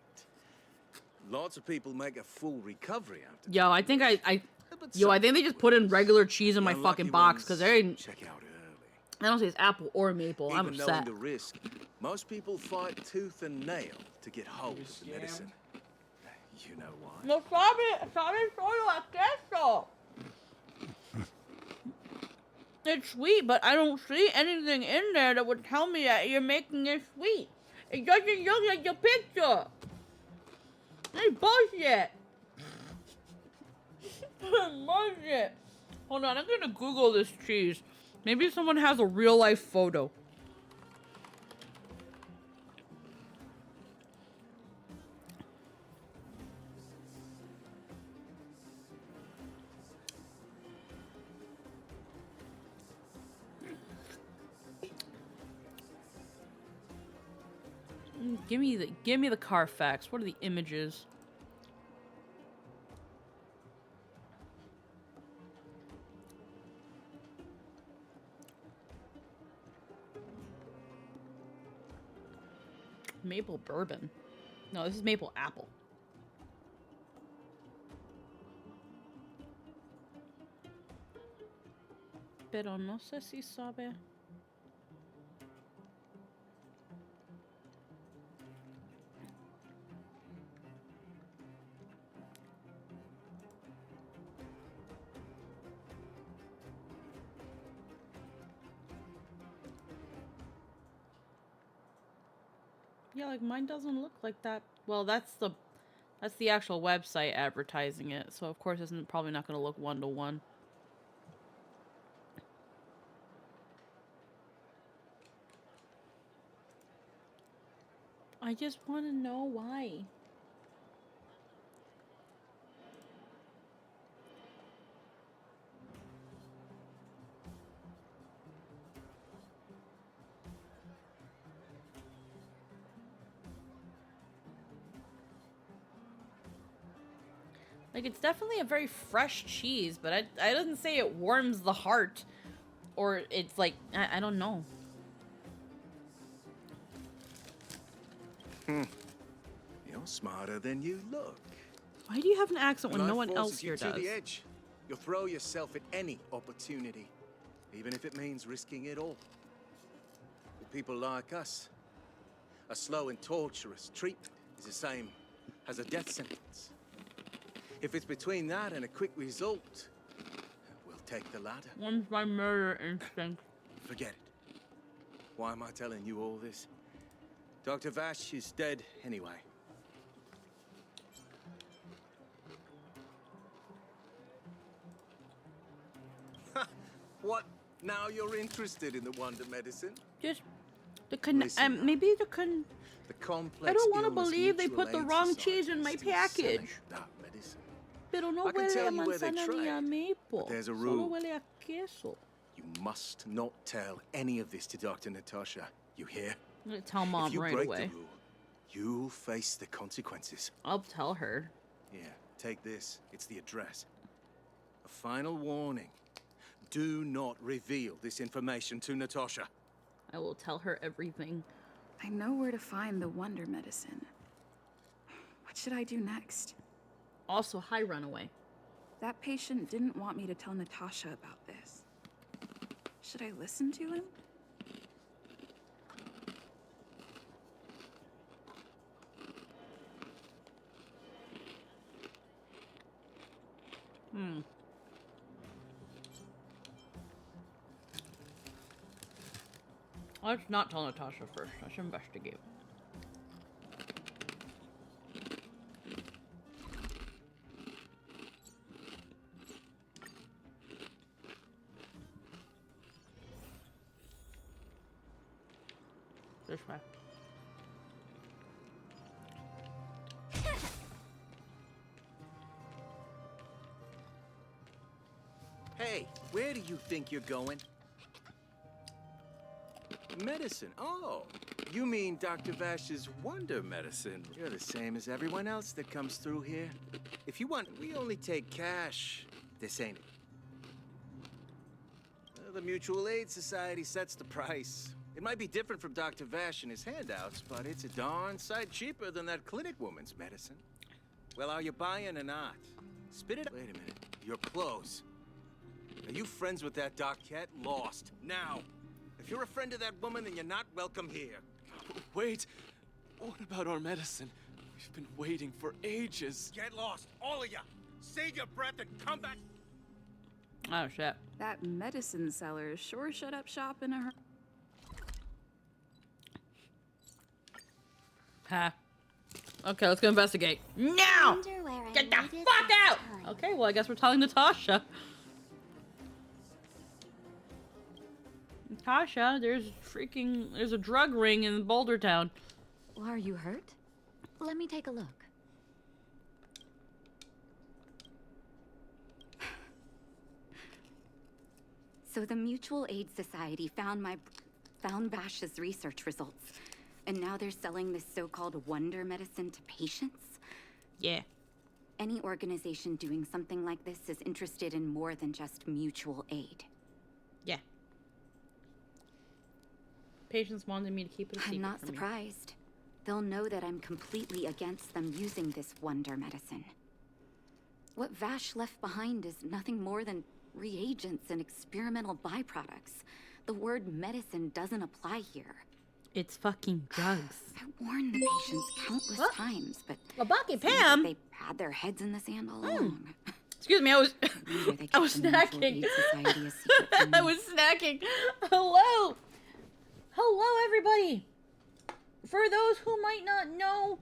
Lots of people make a full recovery after. Yo, I think I think they just put in regular cheese in my fucking box because they didn't. Check out early. I don't say it's apple or maple. I'm Even upset. knowing the risk, most people fight tooth and nail to get hold of the medicine. You know why? No sabe solo a queso. It's sweet, but I don't see anything in there that would tell me that you're making it sweet. It doesn't look like your picture. It's bullshit. Bullshit. Hold on, I'm gonna Google this cheese. Maybe someone has a real life photo. Give me the Carfax. What are the images? Maple bourbon. No, this is maple apple. Pero no sé si sabe. Yeah, like mine doesn't look like that. Well, that's the actual website advertising it. So of course it's probably not going to look one-to-one. I just want to know why. Like, it's definitely a very fresh cheese, but I doesn't say it warms the heart. Or it's like, I don't know. You're smarter than you look. Why do you have an accent when Life no one else forces you here to does? the edge. You'll throw yourself at any opportunity, even if it means risking it all. For people like us, a slow and torturous treatment is the same as a death sentence. If it's between that and a quick result, we'll take the latter. One's my murder instinct. Forget it. Why am I telling you all this? Dr. Vash is dead anyway. What? Now you're interested in the wonder medicine? Just the Listen, maybe the The complex I don't want to illness believe they mutual put the aid wrong society cheese in my is still package. selling that medicine. Pero no I can huele tell a you where they manzana ni a trade, maple. but there's a Solo rule. huele a queso. You must not tell any of this to Dr. Natasha. You hear? I'm gonna tell Mom if you right break away. the rule, you'll face the consequences. I'll tell her. Yeah, take this. It's the address. A final warning. Do not reveal this information to Natasha. I will tell her everything. I know where to find the wonder medicine. What should I do next? Also, hi, Runaway. That patient didn't want me to tell Natasha about this. Should I listen to him? Let's not tell Natasha first. I should investigate. This way. Hey, where do you think you're going? Medicine. Oh, you mean Dr. Vash's wonder medicine. You're the same as everyone else that comes through here. If you want, we only take cash. This ain't it. The Mutual Aid Society sets the price. It might be different from Dr. Vash and his handouts, but it's a darn sight cheaper than that clinic woman's medicine. Well, are you buying or not? Spit it up. Wait a minute. Your clothes. Are you friends with that doc? Get lost. Now. If you're a friend of that woman, then you're not welcome here. Wait. What about our medicine? We've been waiting for ages. Get lost, all of you. Save your breath and come back. Oh, shit. That medicine seller sure shut up shop in a hurry. Ha. Okay, let's go investigate. Now! Get the fuck out! Okay, well, I guess we're telling Natasha. Natasha, there's a drug ring in Boulder Town. Are you hurt? Let me take a look. So the Mutual Aid Society found Vash's research results, and now they're selling this so-called wonder medicine to patients? Yeah. Any organization doing something like this is interested in more than just mutual aid. Yeah. Patients wanted me to keep it a secret. I'm not from you. surprised. They'll know that I'm completely against them using this wonder medicine. What Vash left behind is nothing more than reagents and experimental byproducts. The word medicine doesn't apply here. It's fucking drugs. I warned the patients countless times, but Bucky seems like Pam. they had their heads in the sand all along. Excuse me, I was Maybe they I was kept the Mutual snacking. Aid Society a secret from I me. was snacking. Hello. Hello, everybody. For those who might not know,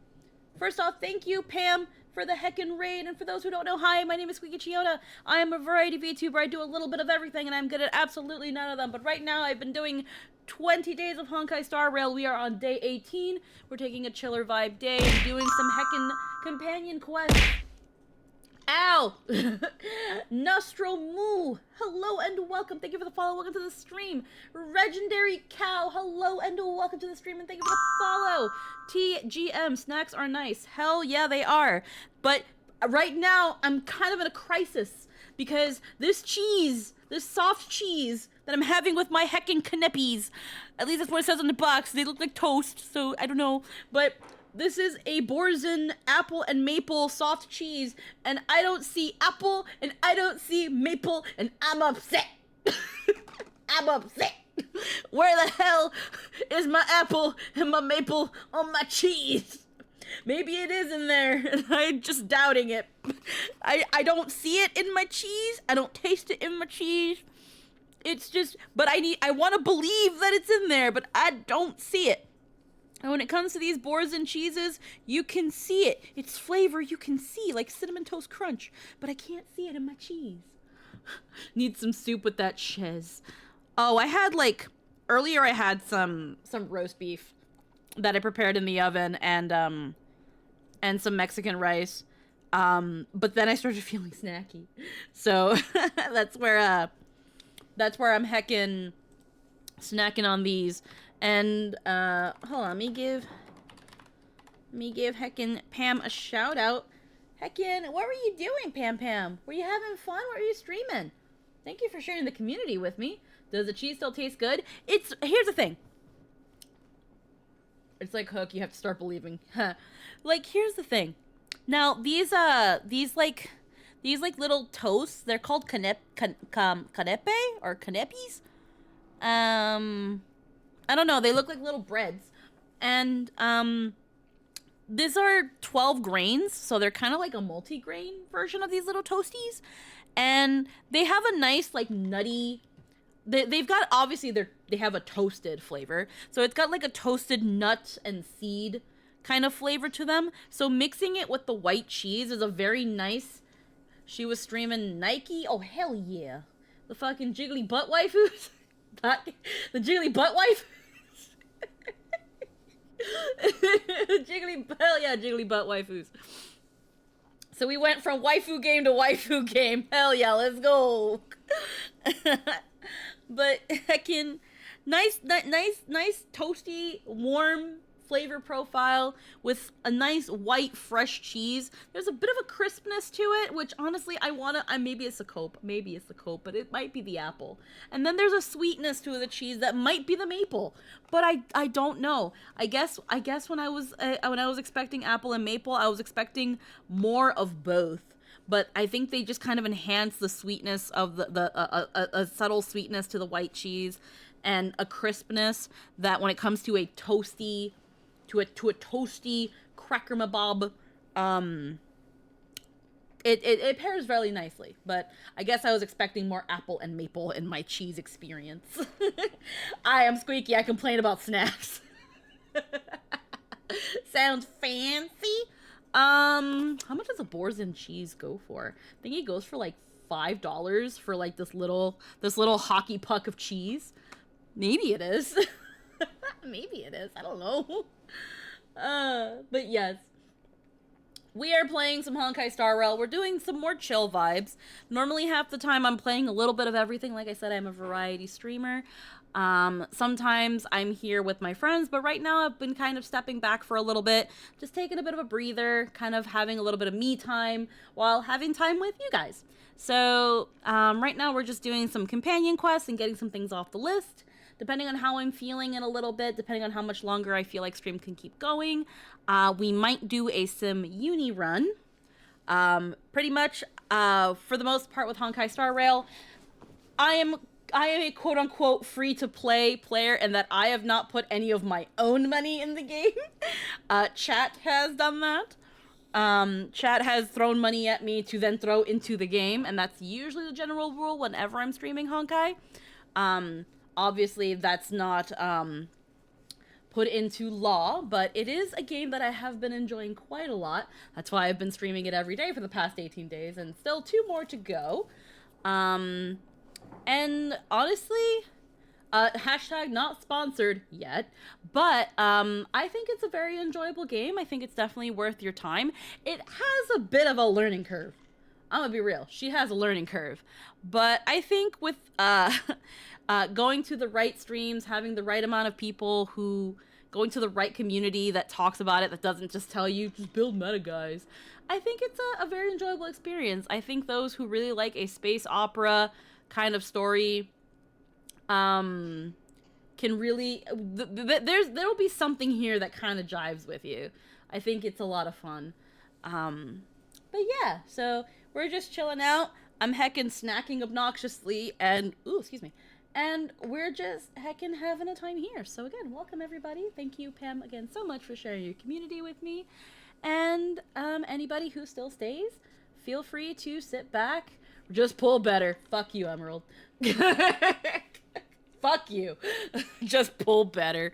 first off, thank you, Pam, for for the heckin' raid. And for those who don't know, hi, my name is Squeaky Chioda. I am a variety VTuber. I do a little bit of everything, and I'm good at absolutely none of them. But right now, I've been doing 20 days of Honkai Star Rail. We are on day 18. We're taking a chiller vibe day and doing some heckin' companion quests. Ow! Nostro Moo, hello and welcome. Thank you for the follow. Welcome to the stream. Legendary Cow, hello and welcome to the stream, and thank you for the follow. TGM, snacks are nice. Hell yeah, they are. But right now, I'm kind of in a crisis because this cheese, this soft cheese that I'm having with my heckin' canapes, at least that's what it says on the box. They look like toast, so I don't know, but this is a Borzen apple and maple soft cheese, and I don't see apple, and I don't see maple, and I'm upset. I'm upset. Where the hell is my apple and my maple on my cheese? Maybe it is in there, and I'm just doubting it. I don't see it in my cheese. I don't taste it in my cheese. It's just, but I want to believe that it's in there, but I don't see it. And when it comes to these Borzen cheeses, you can see it. Its flavor you can see, like Cinnamon Toast Crunch. But I can't see it in my cheese. Need some soup with that shiz. Oh, I had earlier I had some roast beef that I prepared in the oven and some Mexican rice. But then I started feeling snacky. So that's where I'm heckin' snacking on these. And, hold on, me give heckin' Pam a shout out. Heckin', what were you doing, Pam? Were you having fun? What were you streaming? Thank you for sharing the community with me. Does the cheese still taste good? Here's the thing. It's like Hook, you have to start believing. Here's the thing. Now, these little toasts, they're called canepe or canepes? I don't know, they look like little breads. And, these are 12 grains, so they're kind of like a multi-grain version of these little toasties. And they have a nice, nutty... They've got, obviously, they have a toasted flavor. So it's got, a toasted nut and seed kind of flavor to them. So mixing it with the white cheese is a very nice... She was streaming Nike? Oh, hell yeah. The fucking jiggly butt waifus? The jiggly butt waifus? jiggly butt waifus. So we went from waifu game to waifu game. Hell yeah, let's go. But heckin' nice toasty, warm flavor profile with a nice white fresh cheese. There's a bit of a crispness to it, which honestly maybe it's the cope, but it might be the apple. And then there's a sweetness to the cheese that might be the maple, but I don't know. I guess when I was expecting apple and maple, I was expecting more of both. But I think they just kind of enhance the sweetness of a subtle sweetness to the white cheese and a crispness that when it comes to a toasty cracker mabob, it pairs very nicely. But I guess I was expecting more apple and maple in my cheese experience. I am Squeaky. I complain about snacks. Sounds fancy. How much does a Borzen cheese go for? I think it goes for $5 for this little hockey puck of cheese. Maybe it is. Maybe it is. I don't know. But yes. We are playing some Honkai Star Rail. We're doing some more chill vibes. Normally half the time I'm playing a little bit of everything. Like I said, I'm a variety streamer. Sometimes I'm here with my friends, but right now I've been kind of stepping back for a little bit, just taking a bit of a breather, kind of having a little bit of me time while having time with you guys. So, right now we're just doing some companion quests and getting some things off the list. Depending on how I'm feeling in a little bit, depending on how much longer I feel like stream can keep going, we might do a sim uni run. Pretty much, for the most part with Honkai Star Rail, I am a quote-unquote free-to-play player in that I have not put any of my own money in the game. Chat has done that. Chat has thrown money at me to then throw into the game, and that's usually the general rule whenever I'm streaming Honkai. Obviously, that's not put into law, but it is a game that I have been enjoying quite a lot. That's why I've been streaming it every day for the past 18 days, and still 2 more to go. And honestly, hashtag not sponsored yet, but I think it's a very enjoyable game. I think it's definitely worth your time. It has a bit of a learning curve. I'm gonna be real. She has a learning curve. But I think with going to the right streams, having the right amount of people who, going to the right community that talks about it, that doesn't just tell you, just build meta, guys. I think it's a very enjoyable experience. I think those who really like a space opera kind of story can really, there'll be something here that kind of jives with you. I think it's a lot of fun. But yeah, so we're just chilling out. I'm heckin' snacking obnoxiously, and ooh, excuse me. And we're just heckin' having a time here. So again, welcome everybody. Thank you, Pam, again so much for sharing your community with me. And anybody who still stays, feel free to sit back. Just pull better. Fuck you, Emerald. Fuck you. Just pull better.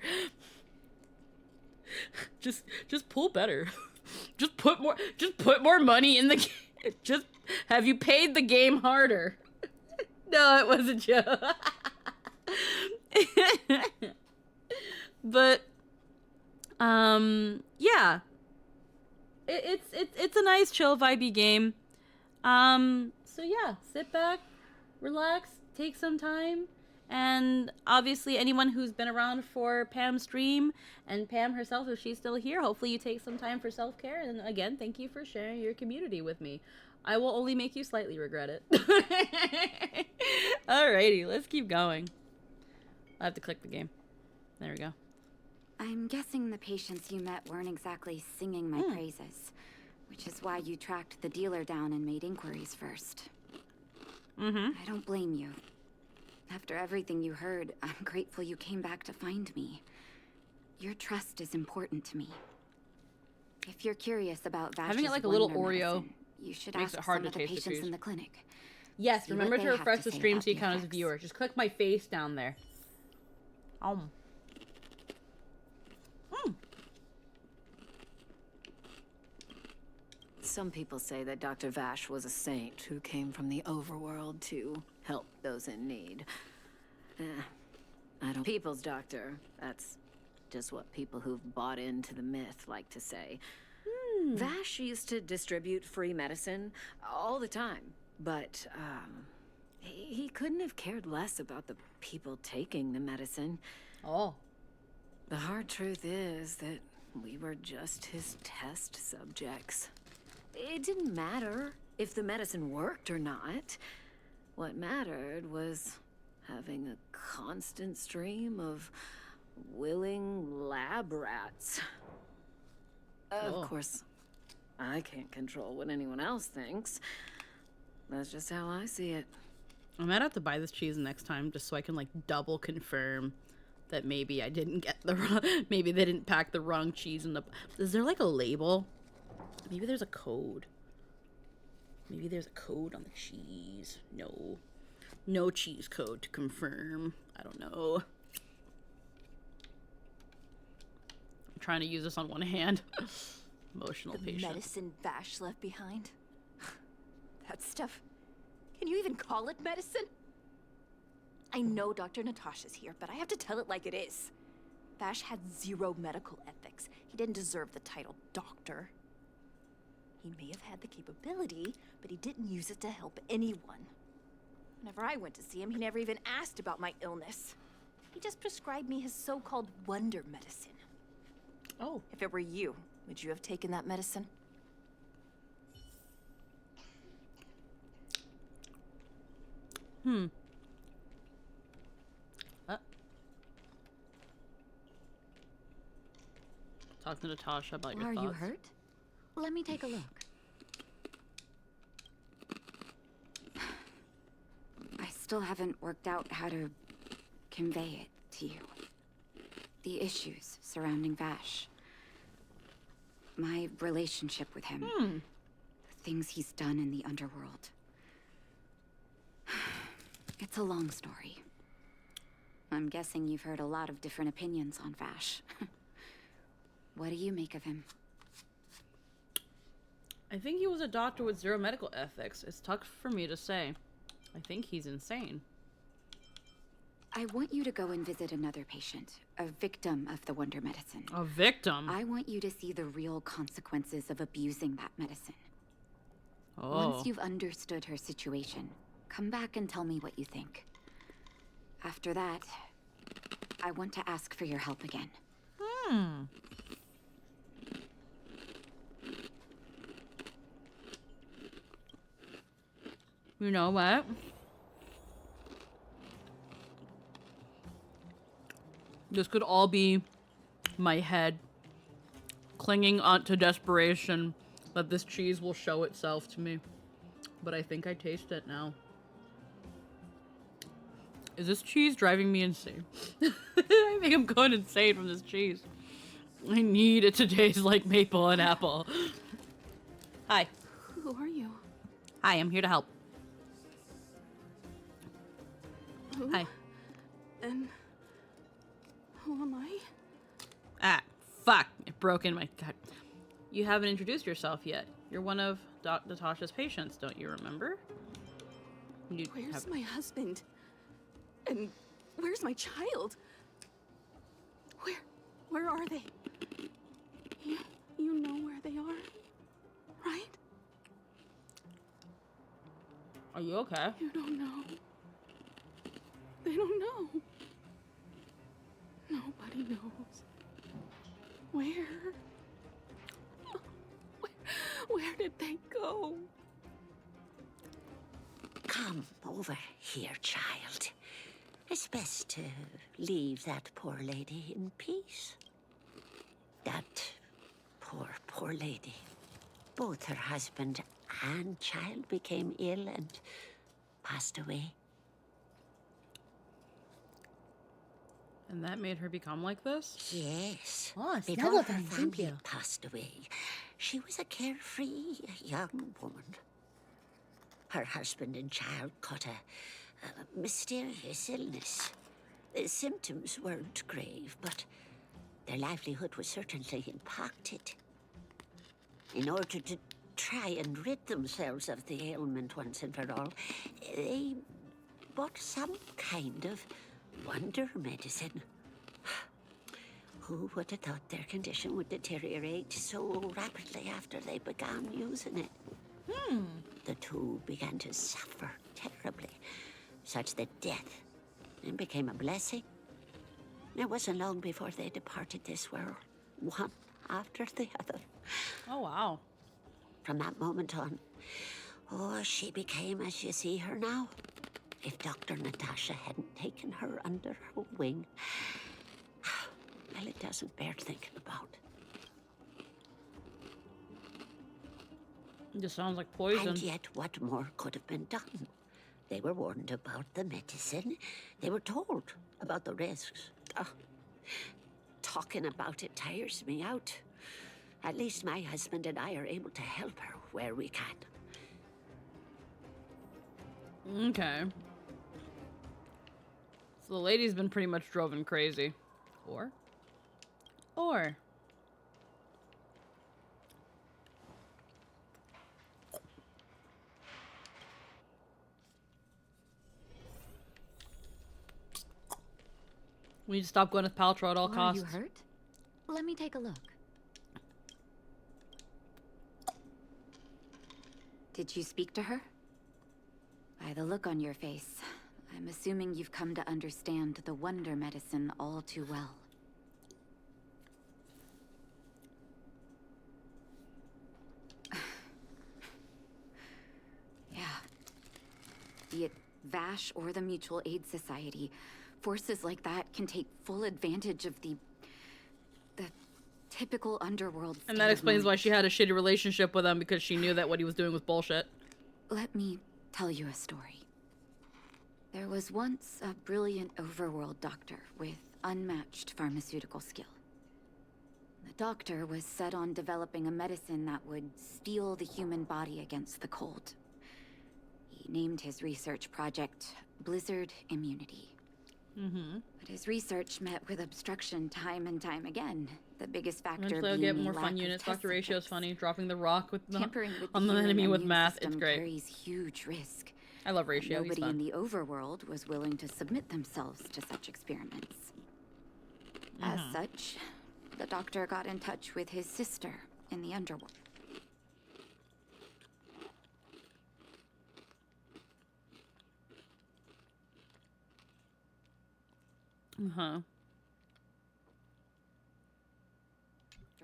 Just pull better. Just put more money in the game. Just have you paid the game harder? No, it was a joke. But yeah. It's a nice chill vibey game. So yeah, sit back, relax, take some time. And obviously anyone who's been around for Pam's stream and Pam herself, if she's still here, hopefully you take some time for self-care. And again, thank you for sharing your community with me. I will only make you slightly regret it. Alrighty, let's keep going. I have to click the game. There we go. I'm guessing the patients you met weren't exactly singing my praises, which is why you tracked the dealer down and made inquiries first. I don't blame you. After everything you heard, I'm grateful you came back to find me. Your trust is important to me. If you're curious about Vash's having it like a little wonder Oreo medicine, you should makes ask it hard some to of the taste the patients cheese. in the clinic. Yes, See remember what to they have refresh the say stream about so you the count as a effects. viewer. Just click my face down there. Some people say that Dr. Vash was a saint who came from the overworld to help those in need. I don't... People's doctor. That's just what people who've bought into the myth like to say. Vash used to distribute free medicine all the time, but he couldn't have cared less about the people taking the medicine. The hard truth is that we were just his test subjects. It didn't matter if the medicine worked or not. What mattered was having a constant stream of willing lab rats. Of course, I can't control what anyone else thinks. That's just how I see it. I might have to buy this cheese next time just so I can like double confirm that maybe I didn't get the wrong, maybe they didn't pack the wrong cheese in the... Is there like a label? Maybe there's a code. Maybe there's a code on the cheese. No. No cheese code to confirm. I don't know. I'm trying to use this on one hand. Emotional The patient. medicine Vash left behind? That stuff... Can you even call it medicine? I know Dr. Natasha's here, but I have to tell it like it is. Vash had zero medical ethics. He didn't deserve the title doctor. He may have had the capability, but he didn't use it to help anyone. Whenever I went to see him, he never even asked about my illness. He just prescribed me his so-called wonder medicine. Oh. If it were you, would you have taken that medicine? Talk to Natasha about your Are thoughts. you hurt? Let me take a look. I still haven't worked out how to convey it to you. The issues surrounding Vash. My relationship with him. The things he's done in the underworld. It's a long story. I'm guessing you've heard a lot of different opinions on Vash. What do you make of him? I think he was a doctor with zero medical ethics. It's tough for me to say. I think he's insane. I want you to go and visit another patient, a victim of the Wonder Medicine. A victim? I want you to see the real consequences of abusing that medicine. Oh. Once you've understood her situation, come back and tell me what you think. After that, I want to ask for your help again. You know what? This could all be my head clinging on to desperation that this cheese will show itself to me. But I think I taste it now. Is this cheese driving me insane? I think I'm going insane from this cheese. I need it to taste like maple and apple. Hi. Who are you? Hi, I'm here to help. Who? Hi. And who am I? Ah, fuck. It broke in my... God. You haven't introduced yourself yet. You're one of Natasha's patients, don't you remember? Where's my husband? And where's my child? Where are they? You know where they are, right? Are you okay? You don't know. They don't know. Nobody knows. Where did they go? Come over here, child. It's best to leave that poor lady in peace. That poor lady. Both her husband and child became ill and passed away. And that made her become like this? Yes. Oh, Before her family passed away, she was a carefree young woman. Her husband and child caught a mysterious illness. The symptoms weren't grave, but their livelihood was certainly impacted. In order to try and rid themselves of the ailment once and for all, they bought some kind of wonder medicine. Who would have thought their condition would deteriorate so rapidly after they began using it? The two began to suffer terribly, such that death became a blessing. It wasn't long before they departed this world, one after the other. Oh, wow. From that moment on, she became as you see her now. If Dr. Natasha hadn't taken her under her wing, well, it doesn't bear thinking about. It just sounds like poison. And yet, what more could have been done? They were warned about the medicine. They were told about the risks. Talking about it tires me out. At least my husband and I are able to help her where we can. Okay. So the lady's been pretty much driven crazy. Or? We need to stop going with Paltrow at all costs. Are you hurt? Let me take a look. Did you speak to her? By the look on your face, I'm assuming you've come to understand the Wonder Medicine all too well. Yeah. Be it Vash or the Mutual Aid Society, forces like that can take full advantage of the typical underworld. And that explains why she had a shitty relationship with him, because she knew that what he was doing was bullshit. Let me tell you a story. There was once a brilliant overworld doctor with unmatched pharmaceutical skill. The doctor was set on developing a medicine that would steel the human body against the cold. He named his research project Blizzard Immunity. But his research met with obstruction time and time again. The biggest factor Eventually I'll being get a more lack fun of units. test Dr. Ratio's subjects. funny. Dropping the rock with Tampering with on the human enemy with immune math. It's system great. carries huge risk. I love Ratio. He's Nobody fun. in the overworld was willing to submit themselves to such experiments. As such, the doctor got in touch with his sister in the underworld.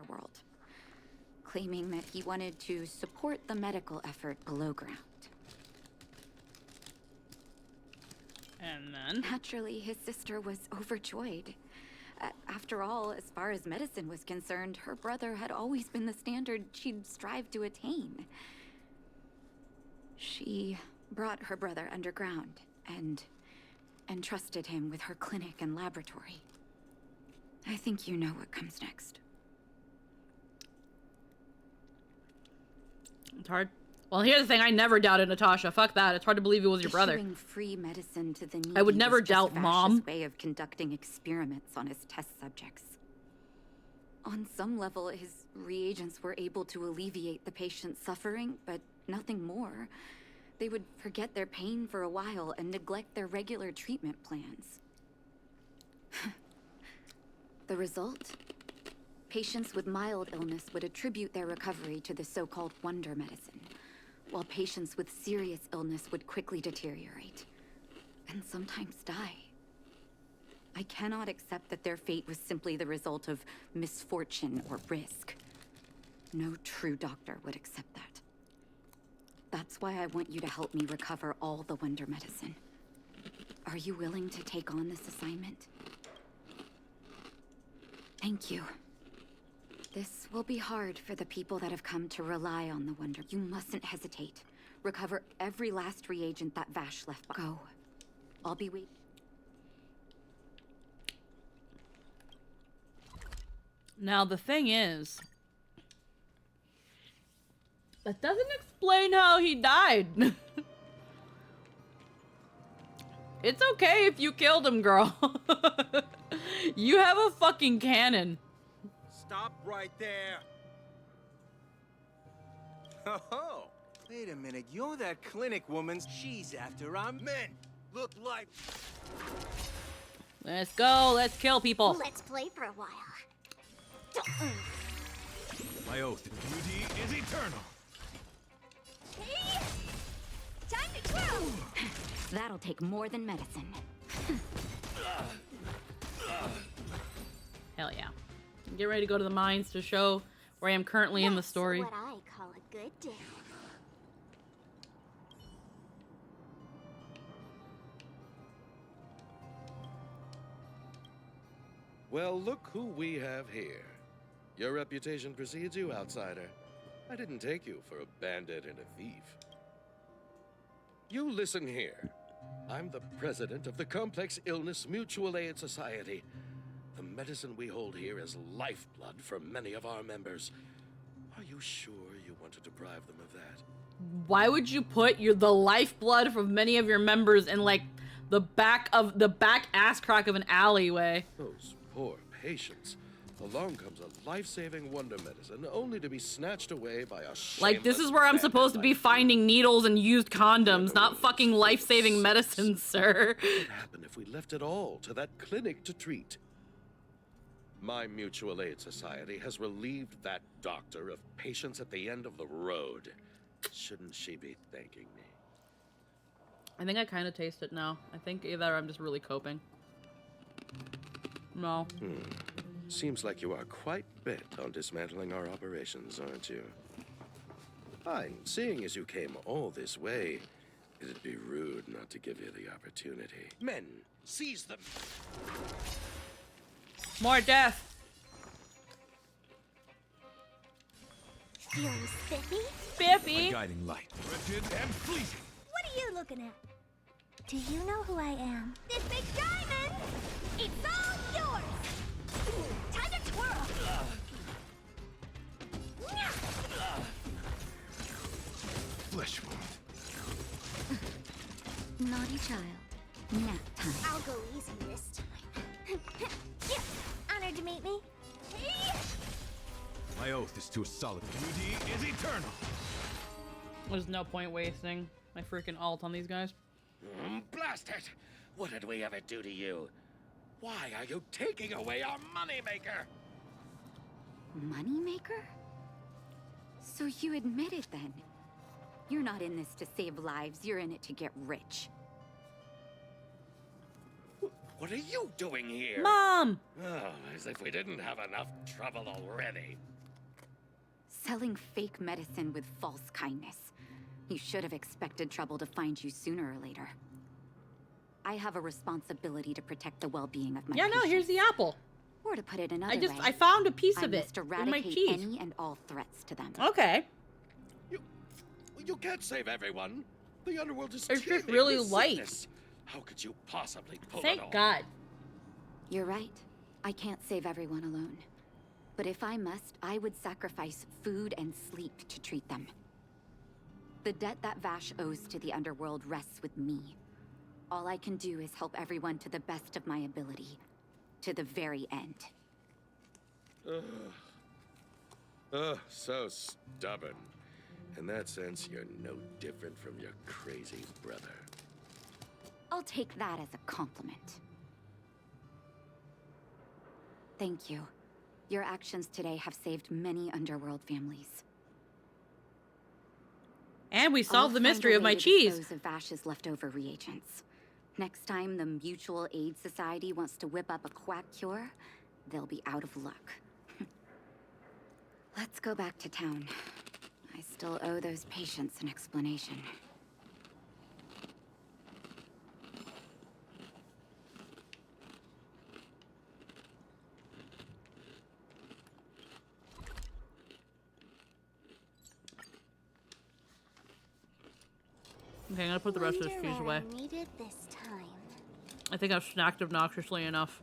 World, claiming that he wanted to support the medical effort below ground. And then? Naturally, his sister was overjoyed. After all, as far as medicine was concerned, her brother had always been the standard she'd strived to attain. She brought her brother underground and entrusted him with her clinic and laboratory. I think you know what comes next. It's hard. Well, here's the thing. I never doubted Natasha. Fuck that. It's hard to believe it was your brother. Issuing free medicine to the needy I would never was just doubt Vash's Mom. way of conducting experiments on his test subjects. On some level, his reagents were able to alleviate the patient's suffering, but nothing more. They would forget their pain for a while and neglect their regular treatment plans. The result? Patients with mild illness would attribute their recovery to the so-called wonder medicine, while patients with serious illness would quickly deteriorate, and sometimes die. I cannot accept that their fate was simply the result of misfortune or risk. No true doctor would accept that. That's why I want you to help me recover all the wonder medicine. Are you willing to take on this assignment? Thank you. This will be hard for the people that have come to rely on the wonder. You mustn't hesitate. Recover every last reagent that Vash left. Go. I'll be waiting. Now, the thing is, that doesn't explain how he died. It's okay if you killed him, girl. You have a fucking cannon. Stop right there. Oh, wait a minute. You're that clinic woman. She's after our men. Look like... Let's go. Let's kill people. Let's play for a while. My oath to duty is eternal. Hey! Time to twirl! That'll take more than medicine. Hell yeah. Get ready to go to the mines to show where I am currently in the story. That's what I call a good day. Well, look who we have here. Your reputation precedes you, outsider. I didn't take you for a bandit and a thief. You listen here. I'm the president of the Complex Illness Mutual Aid Society. The medicine we hold here is lifeblood for many of our members. Are you sure you want to deprive them of that? Why would you put the lifeblood from many of your members in like the back ass crack of an alleyway? Those poor patients. Along comes a life-saving wonder medicine, only to be snatched away by a Like, this is where I'm supposed to be finding needles and used condoms, not fucking life-saving medicine, sir. What would happen if we left it all to that clinic to treat? My mutual aid society has relieved that doctor of patients at the end of the road. Shouldn't she be thanking me? I think I kind of taste it now. I think either I'm just really coping. No. Seems like you are quite bent on dismantling our operations, aren't you? Fine. Seeing as you came all this way, it'd be rude not to give you the opportunity. Men, seize them! More death! Feeling spiffy? Spiffy? A guiding light. Rigid and fleeting. What are you looking at? Do you know who I am? This big diamond! It's all yours! Time to twirl! Flesh wound. Naughty child. Nap time. I'll go easy this time. Yeah, honored to meet me. My oath is to a solid. Duty is eternal. There's no point wasting my freaking alt on these guys. Blast it! What did we ever do to you? Why are you taking away our moneymaker? Moneymaker? So you admit it then? You're not in this to save lives, you're in it to get rich. What are you doing here? Mom! Oh, as if we didn't have enough trouble already. Selling fake medicine with false kindness. You should have expected trouble to find you sooner or later. I have a responsibility to protect the well-being of my Yeah, no, patients. here's the apple. Or to put it another way, I found a piece I of it must in my eradicate cheese. any and all threats to them. Okay. You can't save everyone. The underworld is It's just teeming really with light. sickness. How could you possibly pull it Thank off? God. You're right. I can't save everyone alone. But if I must, I would sacrifice food and sleep to treat them. The debt that Vash owes to the underworld rests with me. All I can do is help everyone to the best of my ability. To the very end. So stubborn. In that sense, you're no different from your crazy brother. I'll take that as a compliment. Thank you. Your actions today have saved many underworld families. And we I'll solved the find a mystery of way my to cheese. dispose of Vash's leftover reagents. Next time the Mutual Aid Society wants to whip up a quack cure, they'll be out of luck. Let's go back to town. I still owe those patients an explanation. Okay, I'm gonna put the rest of this cheese Wonder away. where I need it this time. I think I've snacked obnoxiously enough.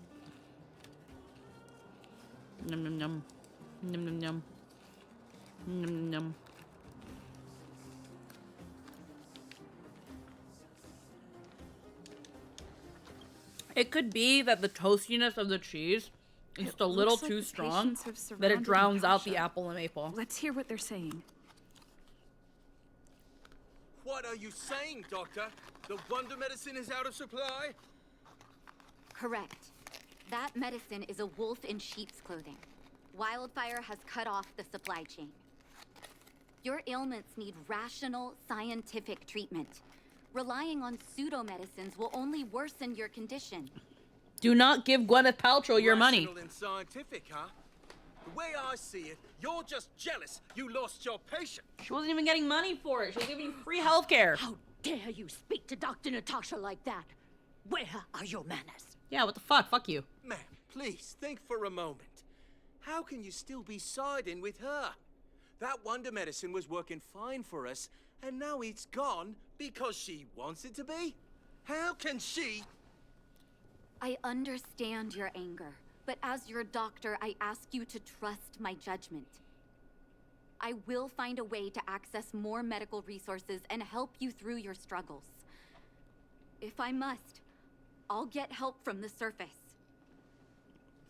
Num num num. Num num num. Num num num. It could be that the toastiness of the cheese is just a little looks like too the strong, patients have that it surrounded drowns out the Natasha. apple and maple. Let's hear what they're saying. What are you saying, Doctor? The wonder medicine is out of supply? Correct. That medicine is a wolf in sheep's clothing. Wildfire has cut off the supply chain. Your ailments need rational, scientific treatment. Relying on pseudo-medicines will only worsen your condition. Do not give Gwyneth Paltrow your money. Rational and scientific, huh? The way I see it, you're just jealous you lost your patient. She wasn't even getting money for it. She was giving you free healthcare. How dare you speak to Dr. Natasha like that? Where are your manners? Yeah, what the fuck? Fuck you. Ma'am, please think for a moment. How can you still be siding with her? That wonder medicine was working fine for us, and now it's gone because she wants it to be? How can she? I understand your anger, but as your doctor, I ask you to trust my judgment. I will find a way to access more medical resources and help you through your struggles. If I must, I'll get help from the surface.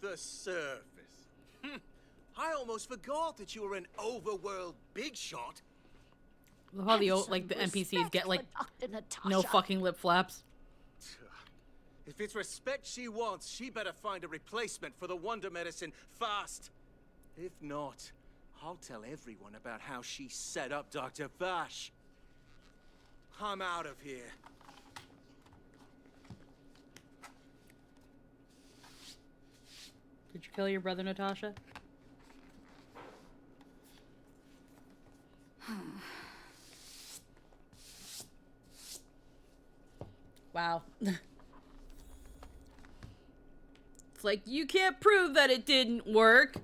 The surface. I almost forgot that you were an overworld big shot. Love how the NPCs get like no fucking lip flaps. If it's respect she wants, she better find a replacement for the wonder medicine fast. If not, I'll tell everyone about how she set up Dr. Vash. I'm out of here. Did you kill your brother, Natasha? Wow. It's like, you can't prove that it didn't work.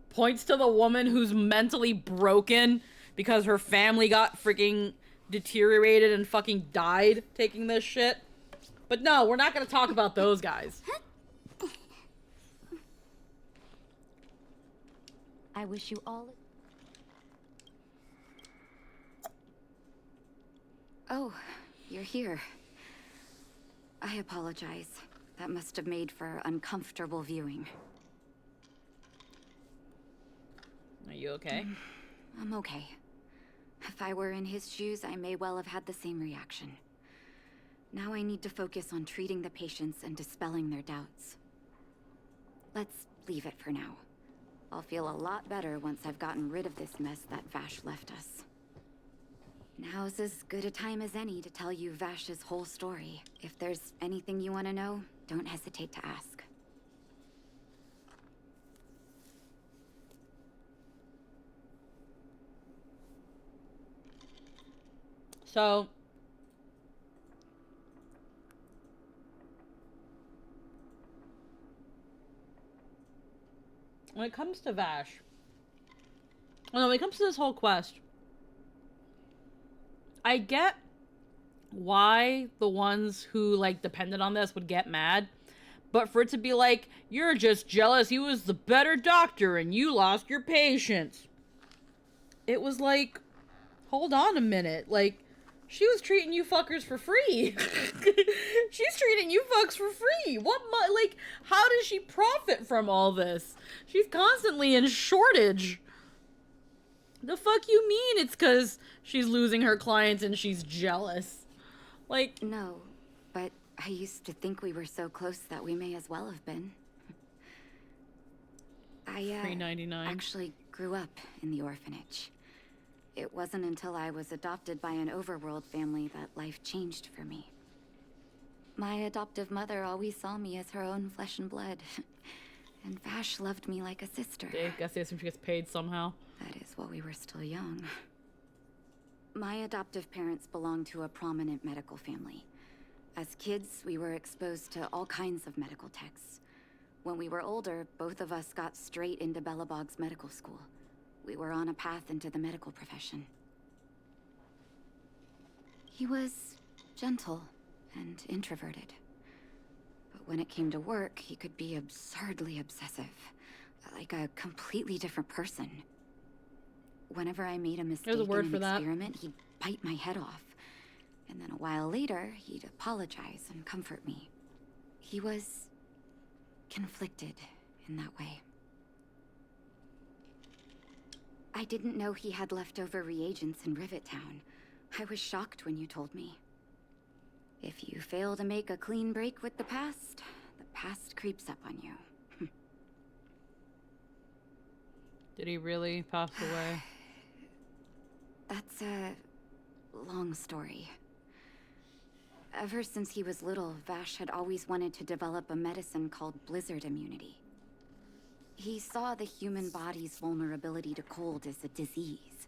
Points to the woman who's mentally broken because her family got freaking deteriorated and fucking died taking this shit. But no, we're not gonna talk about those guys. I wish you all... Oh, you're here. I apologize. That must have made for uncomfortable viewing. Are you okay? I'm okay. If I were in his shoes, I may well have had the same reaction. Now I need to focus on treating the patients and dispelling their doubts. Let's leave it for now. I'll feel a lot better once I've gotten rid of this mess that Vash left us. Now's as good a time as any to tell you Vash's whole story. If there's anything you want to know, don't hesitate to ask. So, when it comes to Vash, well, no, when it comes to this whole quest, I get why the ones who, like, depended on this would get mad. But for it to be like, you're just jealous he was the better doctor and you lost your patients. It was like, hold on a minute. Like, she was treating you fuckers for free. She's treating you fucks for free. Like, how does she profit from all this? She's constantly in shortage. The fuck you mean it's because she's losing her clients and she's jealous? Like... No, but I used to think we were so close that we may as well have been. I, $3.99. actually grew up in the orphanage. It wasn't until I was adopted by an overworld family that life changed for me. My adoptive mother always saw me as her own flesh and blood. And Vash loved me like a sister. I guess they assume she gets paid somehow. That is while we were still young. My adoptive parents belonged to a prominent medical family. As kids, we were exposed to all kinds of medical texts. When we were older, both of us got straight into Belobog's medical school. We were on a path into the medical profession. He was gentle and introverted. But when it came to work, he could be absurdly obsessive. Like a completely different person. Whenever I made a mistake in an experiment, he'd bite my head off. And then a while later, he'd apologize and comfort me. He was conflicted in that way. I didn't know he had leftover reagents in Rivet Town. I was shocked when you told me. If you fail to make a clean break with the past creeps up on you. Did he really pass away? That's a long story. Ever since he was little, Vash had always wanted to develop a medicine called blizzard immunity. He saw the human body's vulnerability to cold as a disease,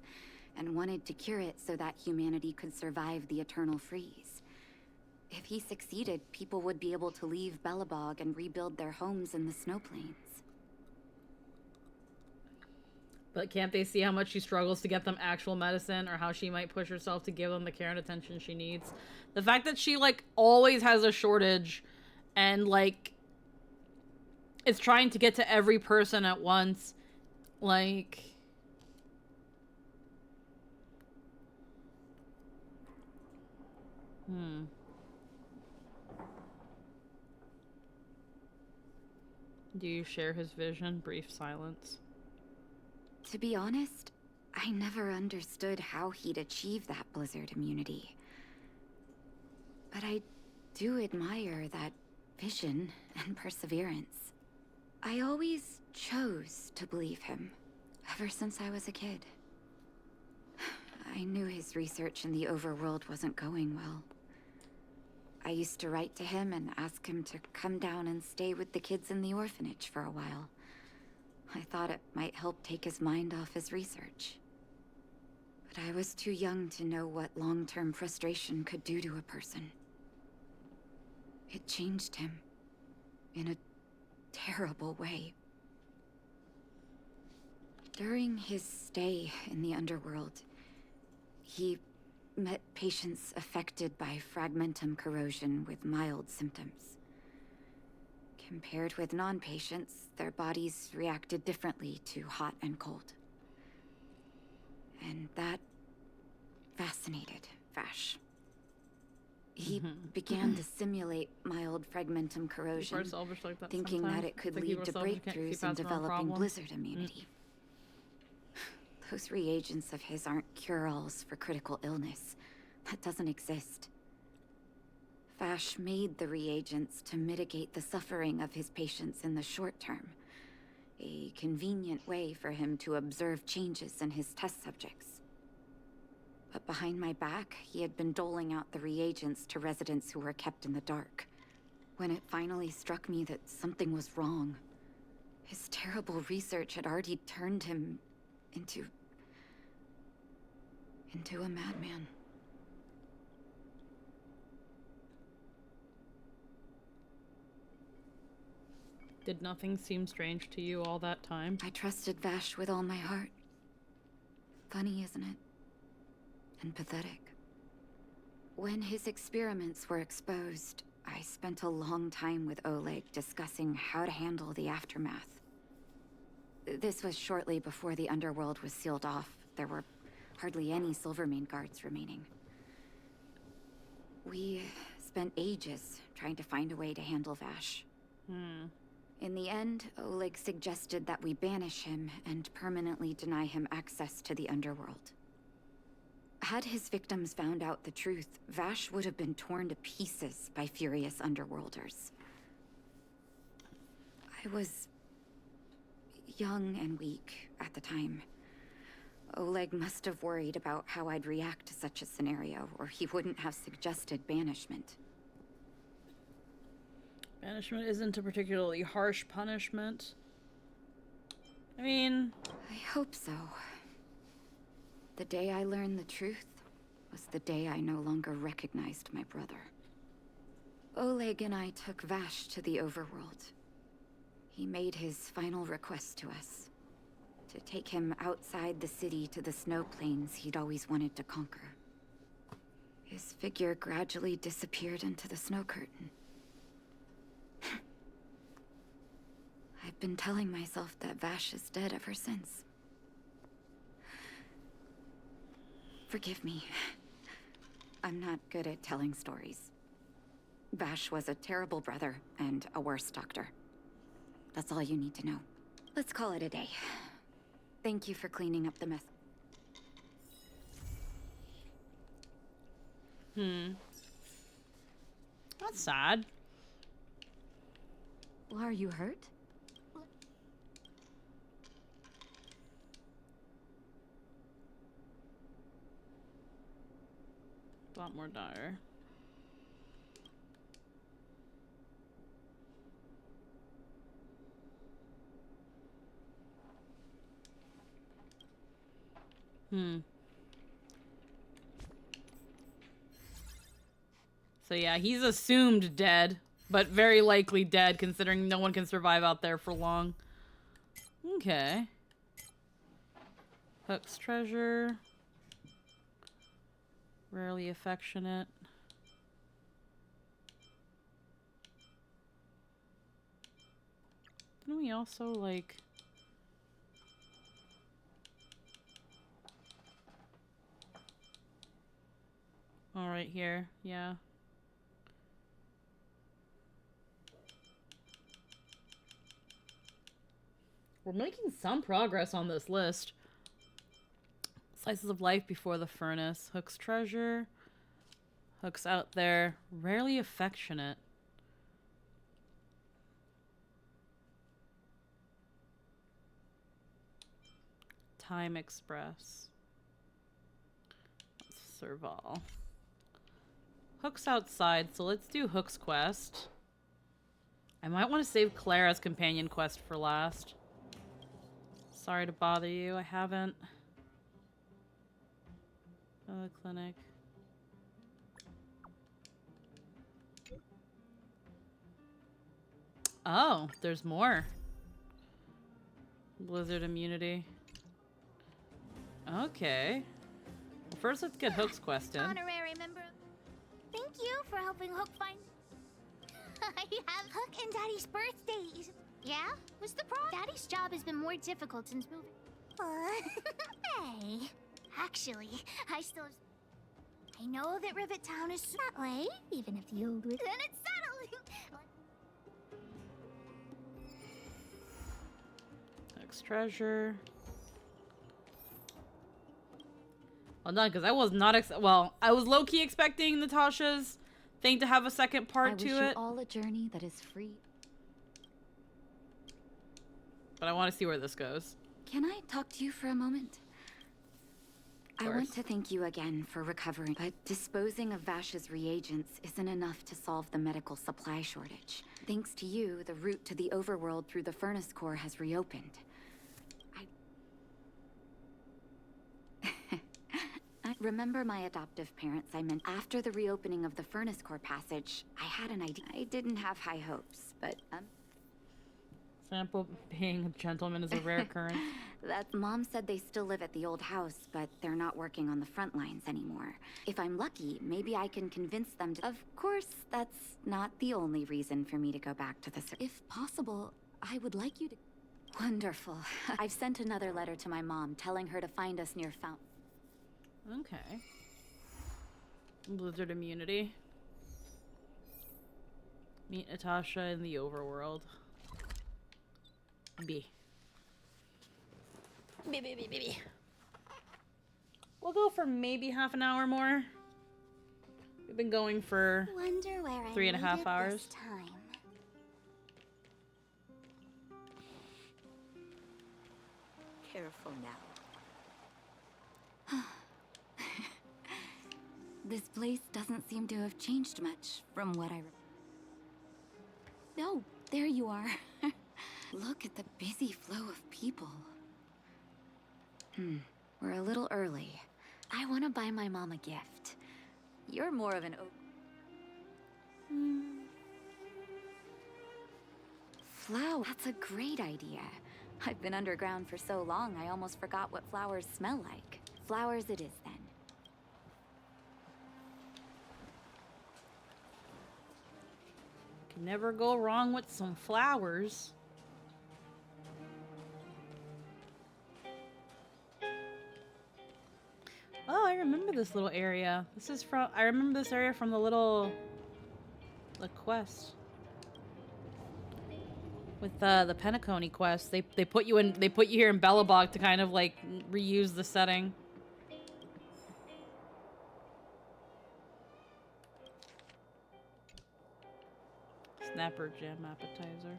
and wanted to cure it so that humanity could survive the eternal freeze. If he succeeded, people would be able to leave Belobog and rebuild their homes in the snow plains. But can't they see how much she struggles to get them actual medicine, or how she might push herself to give them the care and attention she needs? The fact that she, like, always has a shortage and, like, is trying to get to every person at once, like... Do you share his vision? Brief silence. To be honest, I never understood how he'd achieve that blizzard immunity. But I do admire that vision and perseverance. I always chose to believe him, ever since I was a kid. I knew his research in the overworld wasn't going well. I used to write to him and ask him to come down and stay with the kids in the orphanage for a while. I thought it might help take his mind off his research. But I was too young to know what long-term frustration could do to a person. It changed him in a terrible way. During his stay in the underworld, he met patients affected by fragmentum corrosion with mild symptoms. Compared with non-patients, their bodies reacted differently to hot and cold. And that fascinated Vash. He began to simulate mild fragmentum corrosion, thinking that it could lead to breakthroughs in developing blizzard immunity. Those reagents of his aren't cure-alls for critical illness. That doesn't exist. Vash made the reagents to mitigate the suffering of his patients in the short term. A convenient way for him to observe changes in his test subjects. But behind my back, he had been doling out the reagents to residents who were kept in the dark. When it finally struck me that something was wrong, his terrible research had already turned him into a madman. Did nothing seem strange to you all that time? I trusted Vash with all my heart. Funny, isn't it? And pathetic. When his experiments were exposed, I spent a long time with Oleg discussing how to handle the aftermath. This was shortly before the underworld was sealed off. There were hardly any Silvermane guards remaining. We spent ages trying to find a way to handle Vash. In the end, Oleg suggested that we banish him and permanently deny him access to the underworld. Had his victims found out the truth, Vash would have been torn to pieces by furious underworlders. I was young and weak at the time. Oleg must have worried about how I'd react to such a scenario, or he wouldn't have suggested banishment. Banishment isn't a particularly harsh punishment. I mean... I hope so. The day I learned the truth was the day I no longer recognized my brother. Oleg and I took Vash to the overworld. He made his final request to us. To take him outside the city to the snow plains he'd always wanted to conquer. His figure gradually disappeared into the snow curtain. I've been telling myself that Vash is dead ever since. Forgive me. I'm not good at telling stories. Vash was a terrible brother and a worse doctor. That's all you need to know. Let's call it a day. Thank you for cleaning up the mess. That's sad. Well, are you hurt? A lot more dire. So yeah, he's assumed dead, but very likely dead considering no one can survive out there for long. Okay. Hook's treasure. Rarely affectionate. Didn't we also, like... Oh, right here. Yeah. We're making some progress on this list. Slices of life before the furnace. Hook's treasure. Hook's out there. Rarely affectionate. Time Express. Serval. Hook's outside, so let's do Hook's quest. I might want to save Clara's companion quest for last. Sorry to bother you, I haven't. The clinic. Oh, there's more. Blizzard immunity. Okay. Well, first, let's get Hook's quest in. Honorary member. Thank you for helping Hook find. I have Hook and Daddy's birthdays. Yeah? What's the problem? Daddy's job has been more difficult since moving. Hey. Actually, I I know that Rivet Town is that way, even if the old witch. And it's settling. Next treasure. Well done, because I was not well, I was low-key expecting Natasha's thing to have a second part to wish it. you all a journey that is free. But I want to see where this goes. Can I talk to you for a moment? I want to thank you again for recovering, but disposing of Vash's reagents isn't enough to solve the medical supply shortage. Thanks to you, the route to the overworld through the furnace core has reopened. I remember my adoptive parents I meant after the reopening of the furnace core passage, I had an idea. I didn't have high hopes, but Sample being a gentleman is a rare occurrence. That Mom said they still live at the old house, but they're not working on the front lines anymore. If I'm lucky, maybe I can convince them to. Of course, that's not the only reason for me to go back to the. If possible, I would like you to. Wonderful. I've sent another letter to my mom, telling her to find us near Fountain. Okay. Blizzard immunity. Meet Natasha in the overworld. B. B. We'll go for maybe half an hour more. We've been going for Wonder where 3.5 hours. This time. Careful now. This place doesn't seem to have changed much from what I. No, there you are. Look at the busy flow of people. We're a little early. I want to buy my mom a gift. You're more of an flower. That's a great idea. I've been underground for so long, I almost forgot what flowers smell like. Flowers it is, then. Can never go wrong with some flowers. Oh, I remember this little area. This is from. I remember this area from the quest with the Penacony quest. They put you in. They put you here in Bellabog to kind of like reuse the setting. Snapper jam appetizer.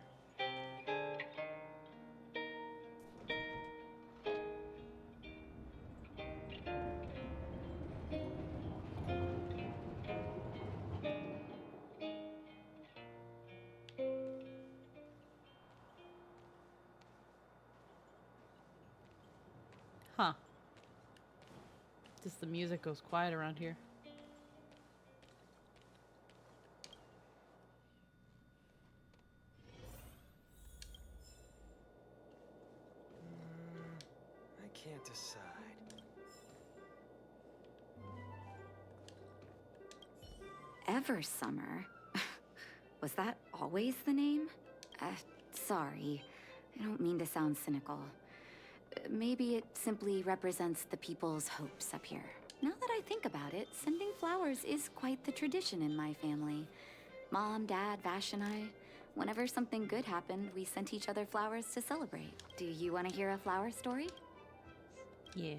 Huh. Just the music goes quiet around here. I can't decide. Eversummer? Was that always the name? Sorry. I don't mean to sound cynical. Maybe it simply represents the people's hopes up here. Now that I think about it, sending flowers is quite the tradition in my family. Mom, Dad, Vash, and I, whenever something good happened, we sent each other flowers to celebrate. Do you want to hear a flower story? Yeah.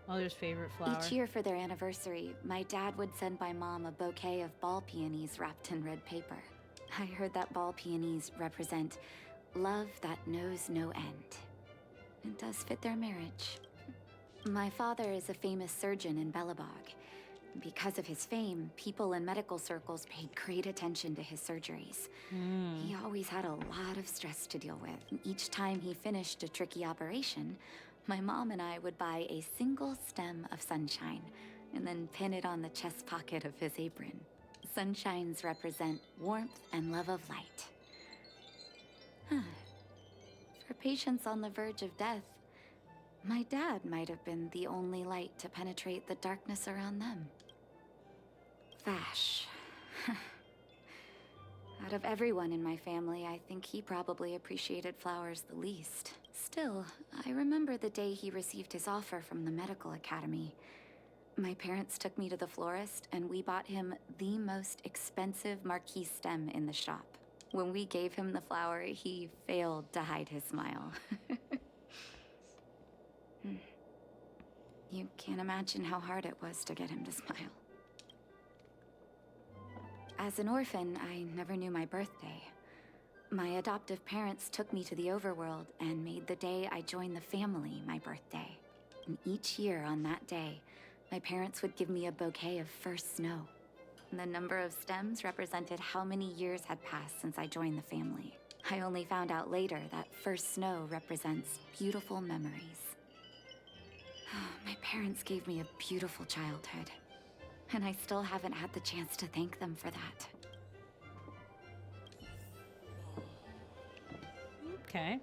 Mother's favorite flower. Each year for their anniversary, my dad would send my mom a bouquet of ball peonies wrapped in red paper. I heard that ball peonies represent love that knows no end. It does fit their marriage. My father is a famous surgeon in Bellabog. Because of his fame, people in medical circles paid great attention to his surgeries. He always had a lot of stress to deal with. Each time he finished a tricky operation, my mom and I would buy a single stem of sunshine and then pin it on the chest pocket of his apron. Sunshines represent warmth and love of light. For patients on the verge of death, my dad might have been the only light to penetrate the darkness around them. Vash. Out of everyone in my family, I think he probably appreciated flowers the least. Still, I remember the day he received his offer from the medical academy. My parents took me to the florist, and we bought him the most expensive marquee stem in the shop. When we gave him the flower, he failed to hide his smile. You can't imagine how hard it was to get him to smile. As an orphan, I never knew my birthday. My adoptive parents took me to the overworld and made the day I joined the family my birthday. And each year on that day, my parents would give me a bouquet of first snow. The number of stems represented how many years had passed since I joined the family. I only found out later that first snow represents beautiful memories. My parents gave me a beautiful childhood, and I still haven't had the chance to thank them for that. Okay.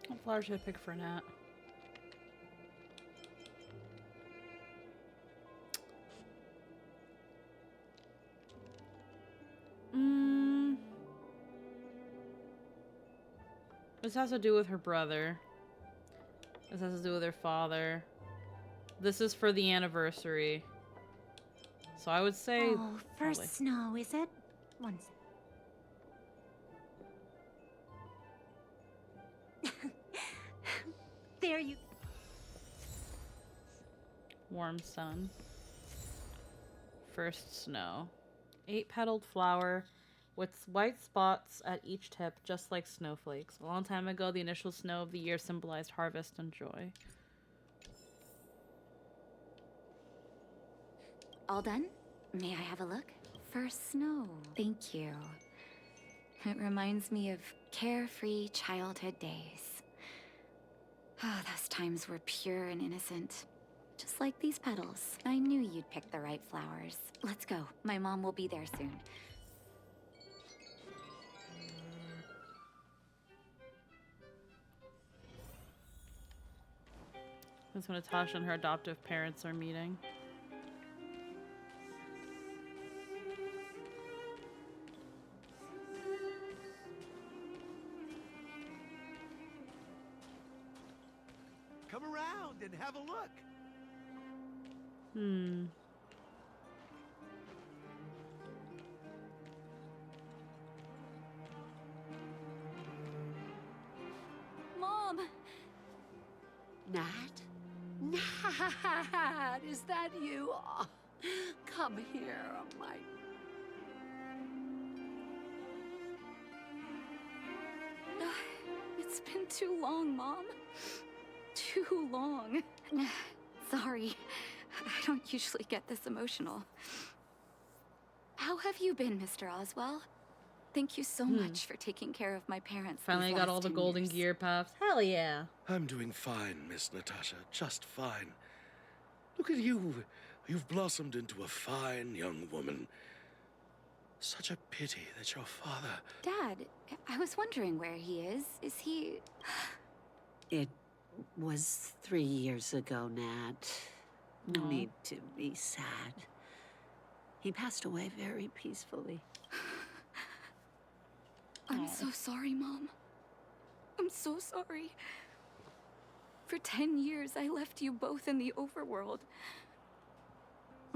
What flower should I pick for Nat? This has to do with her brother. This has to do with her father. This is for the anniversary. So I would say... Oh, first snow, is it? One sec. There you... Warm sun. First snow. 8-petaled flower with white spots at each tip, just like snowflakes. A long time ago, the initial snow of the year symbolized harvest and joy. All done? May I have a look? First snow. Thank you. It reminds me of carefree childhood days. Oh, those times were pure and innocent. Just like these petals. I knew you'd pick the right flowers. Let's go. My mom will be there soon. That's when Natasha and her adoptive parents are meeting. Come around and have a look. Mom! Nat? Nat, is that you? Oh, come here, my... It's been too long, Mom. Too long. Sorry. I don't usually get this emotional. How have you been, Mr. Oswell? Thank you so much for taking care of my parents. Finally got all the golden gear puffs. Hell yeah. I'm doing fine, Miss Natasha. Just fine. Look at you. You've blossomed into a fine young woman. Such a pity that your father... Dad, I was wondering where he is. Is he... It was 3 years ago, Nat. No need to be sad. He passed away very peacefully. I'm so sorry, Mom. I'm so sorry. For 10 years, I left you both in the overworld.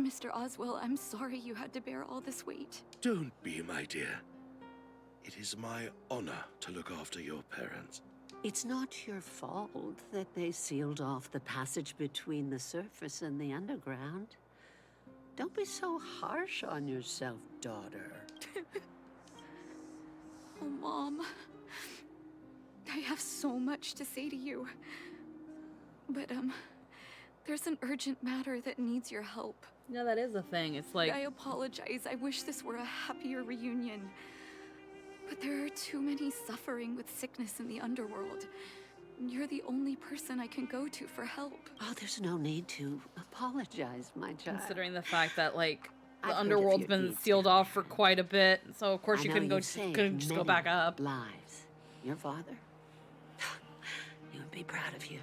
Mr. Oswell, I'm sorry you had to bear all this weight. Don't be, my dear. It is my honor to look after your parents. It's not your fault that they sealed off the passage between the surface and the underground. Don't be so harsh on yourself, daughter. Oh, Mom. I have so much to say to you. But, there's an urgent matter that needs your help. Yeah, that is a thing. It's like... I apologize. I wish this were a happier reunion. But there are too many suffering with sickness in the underworld. You're the only person I can go to for help. Oh, there's no need to apologize, my child. Considering the fact that, like, the I've heard underworld's of your been deeds sealed off for quite a bit, so of course I you know couldn't go. you've saved Couldn't just go many back up. lives. Your father, he would be proud of you.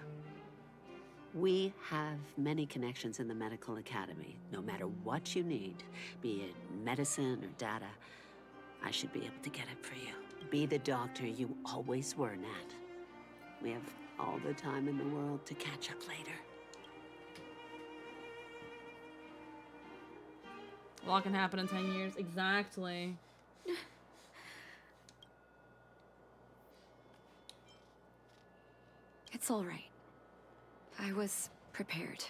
We have many connections in the medical academy. No matter what you need, be it medicine or data, I should be able to get it for you. Be the doctor you always were, Nat. We have all the time in the world to catch up later. A lot can happen in 10 years. Exactly. It's all right. I was prepared.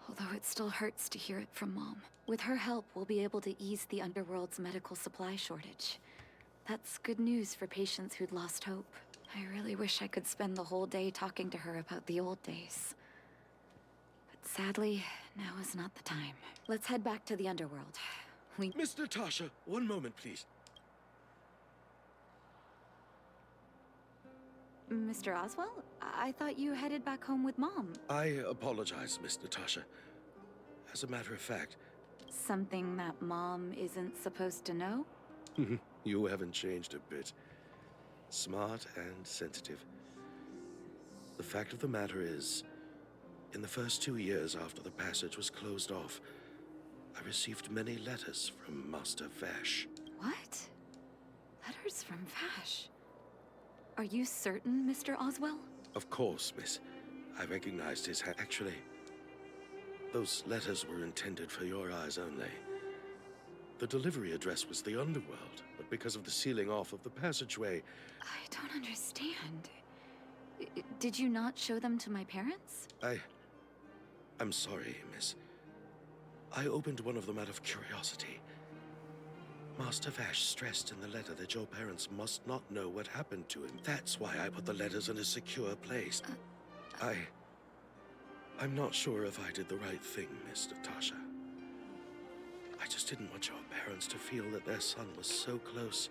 Although it still hurts to hear it from Mom. With her help, we'll be able to ease the Underworld's medical supply shortage. That's good news for patients who'd lost hope. I really wish I could spend the whole day talking to her about the old days. But sadly, now is not the time. Let's head back to the Underworld. Miss Natasha, one moment, please. Mr. Oswell? I thought you headed back home with Mom. I apologize, Miss Natasha. As a matter of fact... Something that Mom isn't supposed to know? You haven't changed a bit. Smart and sensitive. The fact of the matter is, in the first 2 years after the passage was closed off, I received many letters from Master Vash. What? Letters from Vash? Are you certain, Mr. Oswell? Of course, miss. I recognized his hand. Actually, those letters were intended for your eyes only. The delivery address was the Underworld, but because of the sealing off of the passageway... I don't understand. Did you not show them to my parents? I'm sorry, miss. I opened one of them out of curiosity. Master Vash stressed in the letter that your parents must not know what happened to him. That's why I put the letters in a secure place. I'm not sure if I did the right thing, Miss Natasha. I just didn't want your parents to feel that their son was so close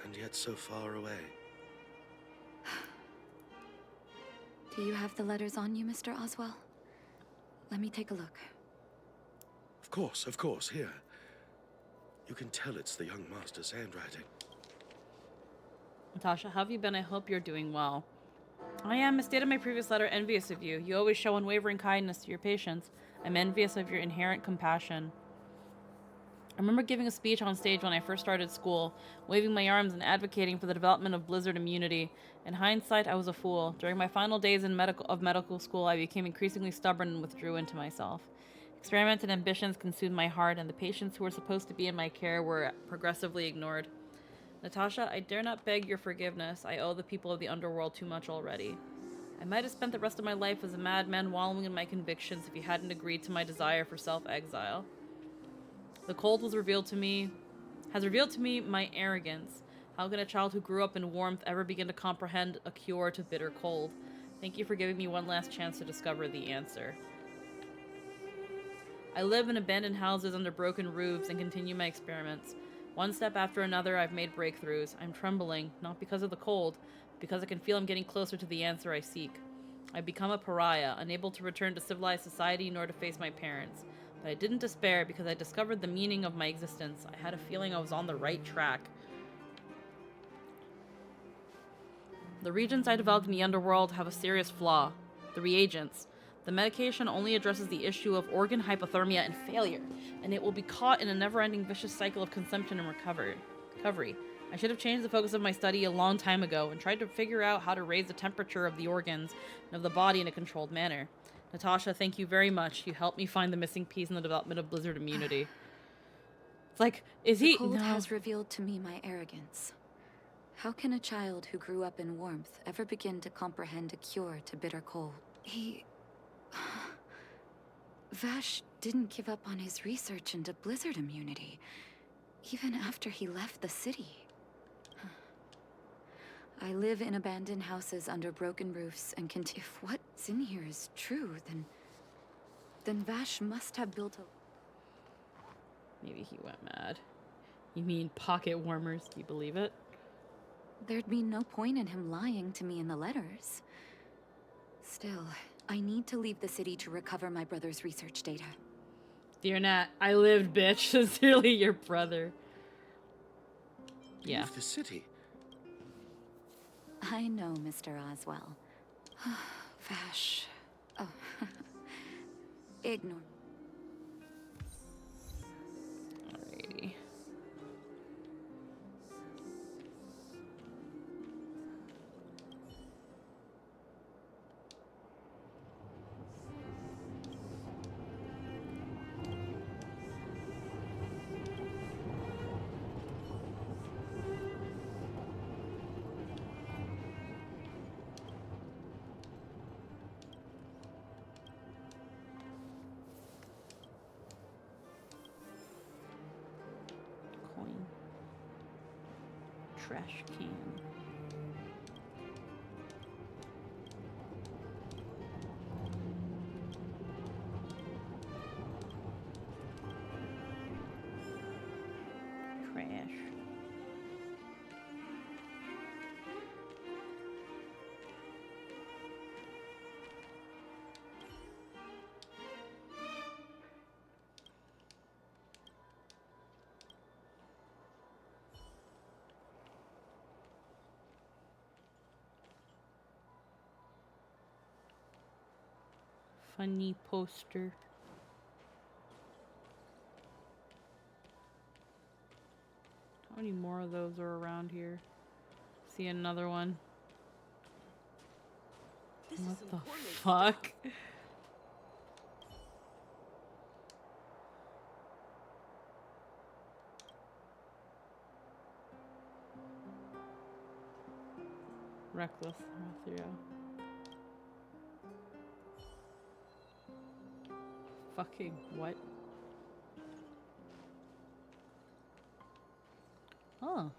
and yet so far away. Do you have the letters on you, Mr. Oswell? Let me take a look. Of course, here. You can tell it's the young master's handwriting. Natasha, how have you been? I hope you're doing well. I am, as stated in my previous letter, envious of you. You always show unwavering kindness to your patients. I'm envious of your inherent compassion. I remember giving a speech on stage when I first started school, waving my arms and advocating for the development of blizzard immunity. In hindsight, I was a fool. During my final days in medical school, I became increasingly stubborn and withdrew into myself. Experiments and ambitions consumed my heart, and the patients who were supposed to be in my care were progressively ignored. Natasha, I dare not beg your forgiveness. I owe the people of the Underworld too much already. I might have spent the rest of my life as a madman wallowing in my convictions if you hadn't agreed to my desire for self-exile. The cold has revealed to me my arrogance. How can a child who grew up in warmth ever begin to comprehend a cure to bitter cold? Thank you for giving me one last chance to discover the answer. I live in abandoned houses under broken roofs and continue my experiments. One step after another, I've made breakthroughs. I'm trembling, not because of the cold, but because I can feel I'm getting closer to the answer I seek. I've become a pariah, unable to return to civilized society nor to face my parents. But I didn't despair because I discovered the meaning of my existence. I had a feeling I was on the right track. The reagents I developed in the Underworld have a serious flaw. The reagents. The medication only addresses the issue of organ hypothermia and failure, and it will be caught in a never-ending vicious cycle of consumption and recovery. I should have changed the focus of my study a long time ago and tried to figure out how to raise the temperature of the organs and of the body in a controlled manner. Natasha, thank you very much. You helped me find the missing piece in the development of blizzard immunity. It's like, is he? The cold No. has revealed to me my arrogance. How can a child who grew up in warmth ever begin to comprehend a cure to bitter cold? Vash didn't give up on his research into blizzard immunity, even after he left the city. I live in abandoned houses under broken roofs and if what's in here is true, then Vash must have built a... Maybe he went mad. You mean pocket warmers? Do you believe it? There'd be no point in him lying to me in the letters. Still, I need to leave the city to recover my brother's research data. Dear Nat, I lived, bitch. Sincerely, your brother. Yeah. Leave the city? I know, Mr. Oswell. Vash. Oh. Ignore. Alrighty. Coin. Trash can. Trash. Funny poster. How many more of those are around here? See another one. What the fuck? Reckless. Yeah. Fucking what? Oh.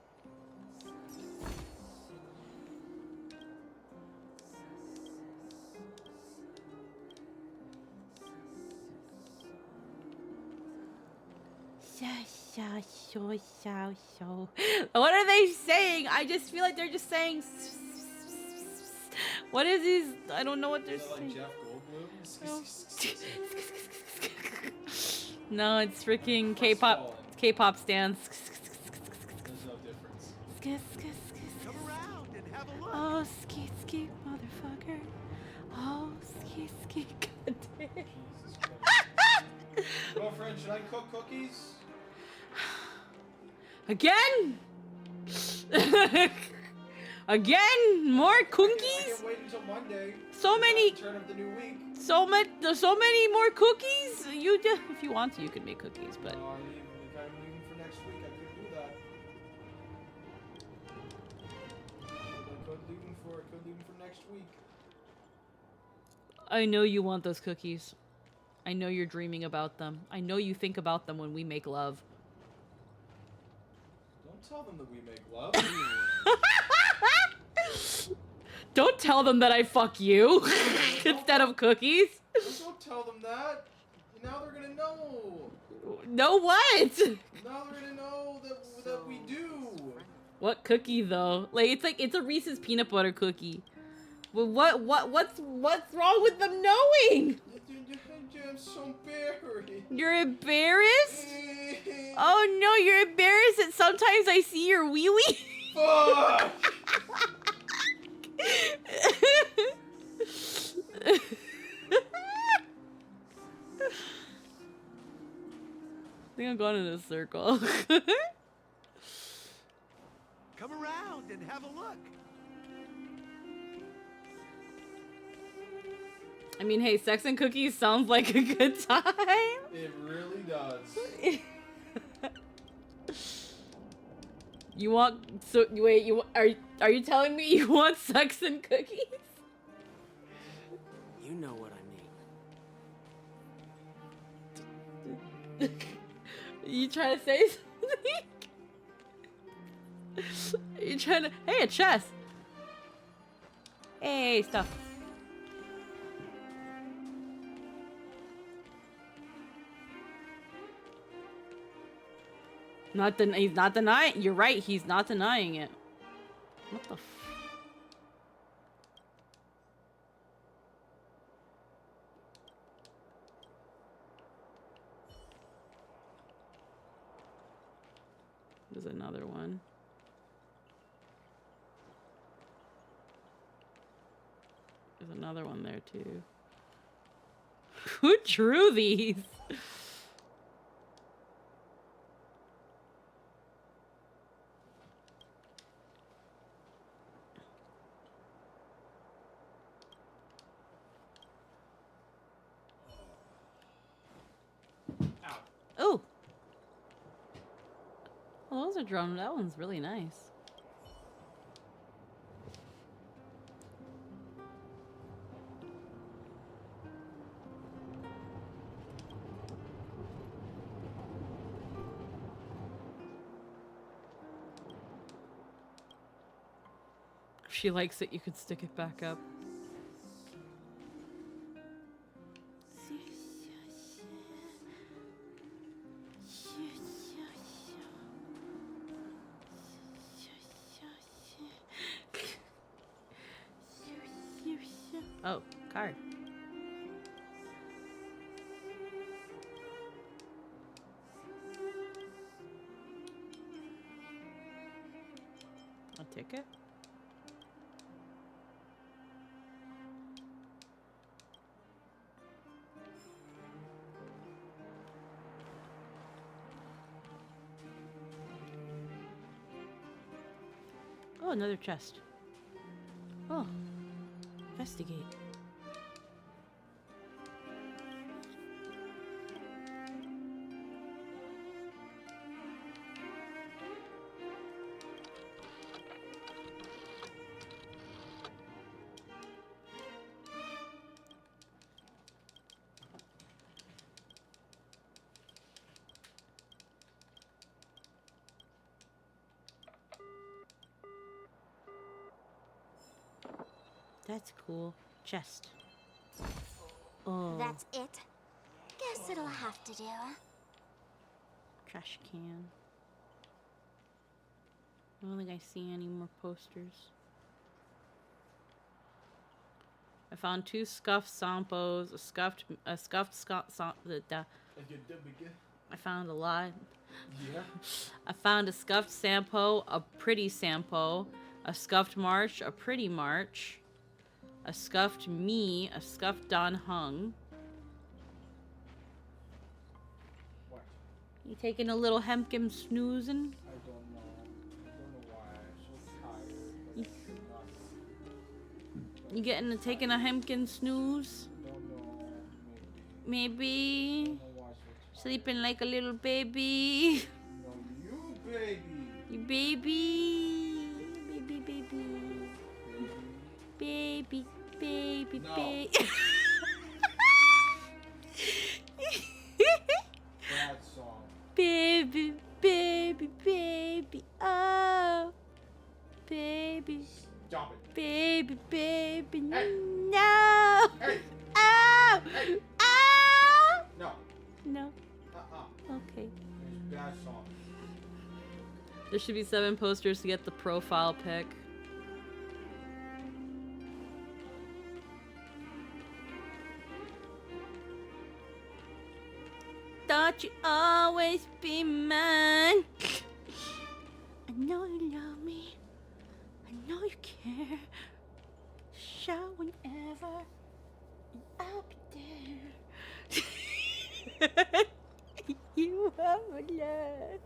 What are they saying? I just feel like they're just saying. What is these? I don't know what they're saying. Jeff Goldblum? No, it's freaking K-pop. K-pop stands. There's no difference. Come around and have a look. Oh, ski ski, motherfucker. Oh, ski ski, goddamn. Girlfriend, should I cook cookies? Again? Again? More cookies? I can't wait until Monday. So many. Turn of the new week. So many more cookies. You do, if you want to, you could make cookies, but. I'm leaving for next week. I could do that. I could leave them for next week. I know you want those cookies. I know you're dreaming about them. I know you think about them when we make love. Don't tell them that we make love. Don't tell them that I fuck you instead of cookies. Don't tell them that. Now they're gonna know. Know what? Now they're gonna know that we do. What cookie though? Like it's a Reese's peanut butter cookie. Well, what's wrong with them knowing? I'm so embarrassed. You're embarrassed? Oh no, you're embarrassed that sometimes I see your wee wee. Fuck. I think I'm going in a circle. Come around and have a look. I mean, hey, sex and cookies sounds like a good time. It really does. You want wait, are you telling me you want sex and cookies? You know what I mean. You trying to say something? You trying to? Hey, a chest. Hey, stuff. He's not denying. You're right. He's not denying it. What the? There's another one. There's another one there too. Who drew these? Oh. Well, those are drawn. That one's really nice. If she likes it, you can stick it back up. Oh, card. A ticket? Oh, another chest. Oh, investigate. That's cool. Chest. Oh. That's it? Guess it'll have to do. Trash can. I don't think I see any more posters. I found 2 scuffed sampos, a scuffed I found a lot. Yeah. I found a scuffed sampo, a pretty sampo, a scuffed march, a pretty march, a scuffed me, a scuffed Don Hung. What? You taking a little hemkin snoozing? I don't know. I don't know why. I'm so tired. But You getting taking a hemkin snooze? I don't know. Maybe. I don't know why I'm so tired. Sleeping like a little baby. No, you baby. You baby. Baby, baby. Baby, baby, No. baby. Bad song. Baby, baby, baby, oh. Baby. Stop it. Baby, baby, Hey. no. Hey. Oh. Hey. Oh. No. No. Okay. It's bad song. There should be 7 posters to get the profile pic. Thought you'd always be mine. I know you love me. I know you care. Shout whenever, and I'll be there. You are my love.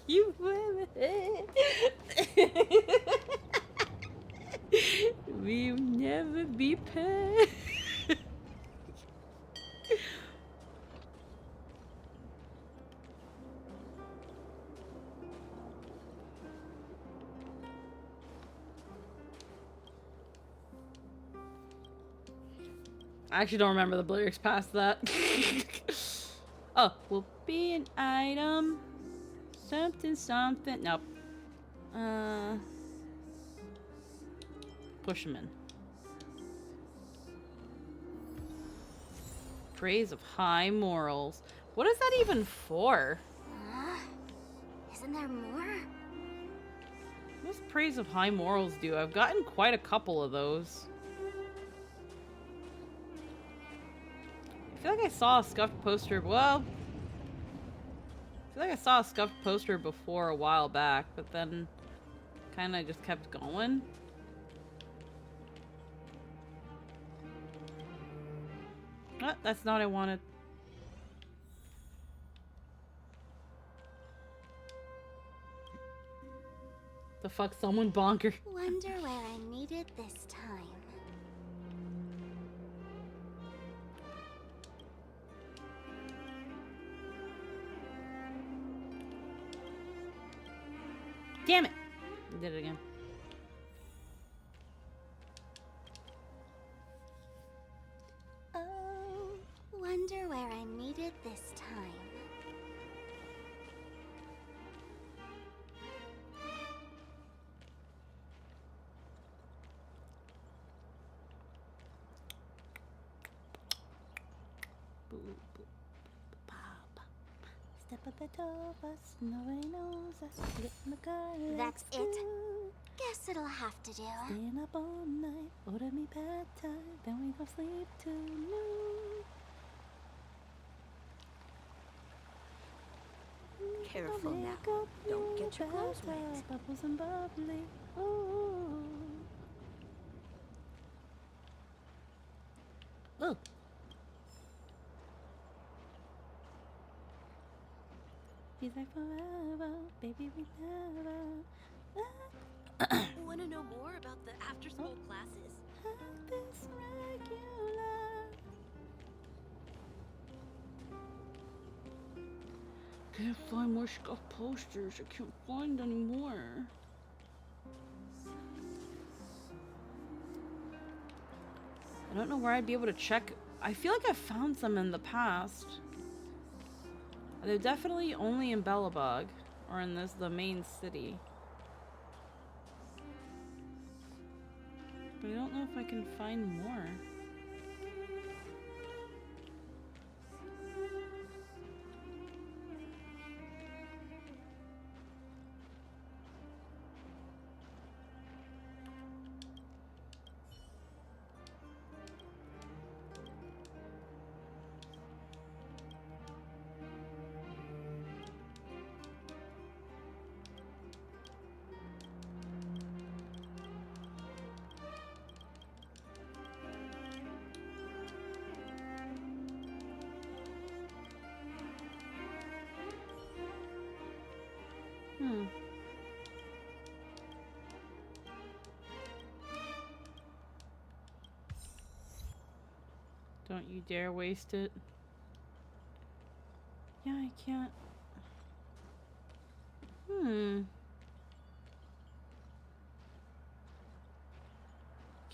You are my we'll never be past. I actually don't remember the lyrics past that. Oh, will be an item. Something, something. Nope. Push him in. Praise of high morals. What is that even for? Isn't there more? What does praise of high morals do? I've gotten quite a couple of those. I feel like I saw a scuffed poster. Well, I feel like I saw a scuffed poster before a while back, but then kind of just kept going. Oh, that's not what I wanted. The fuck, someone bonker. Wonder where I need it this time. Damn it! I did it again. Oh, wonder where I need it this time. Step at the door, but nobody knows us. Get in the car. That's it. Guess it'll have to do. Staying up all night, order me pad thai, then we go sleep till noon. Careful now. Don't get your clothes wet. Bubbles and bubbly. Ooh. Ooh. He's like forever, baby, we never. Want to know more about the after-school classes? This regular. Can't find more scuff posters. I can't find any more. I don't know where I'd be able to check. I feel like I've found some in the past. They're definitely only in Bellabog, or in the main city. But I don't know if I can find more. Don't you dare waste it. Yeah, I can't.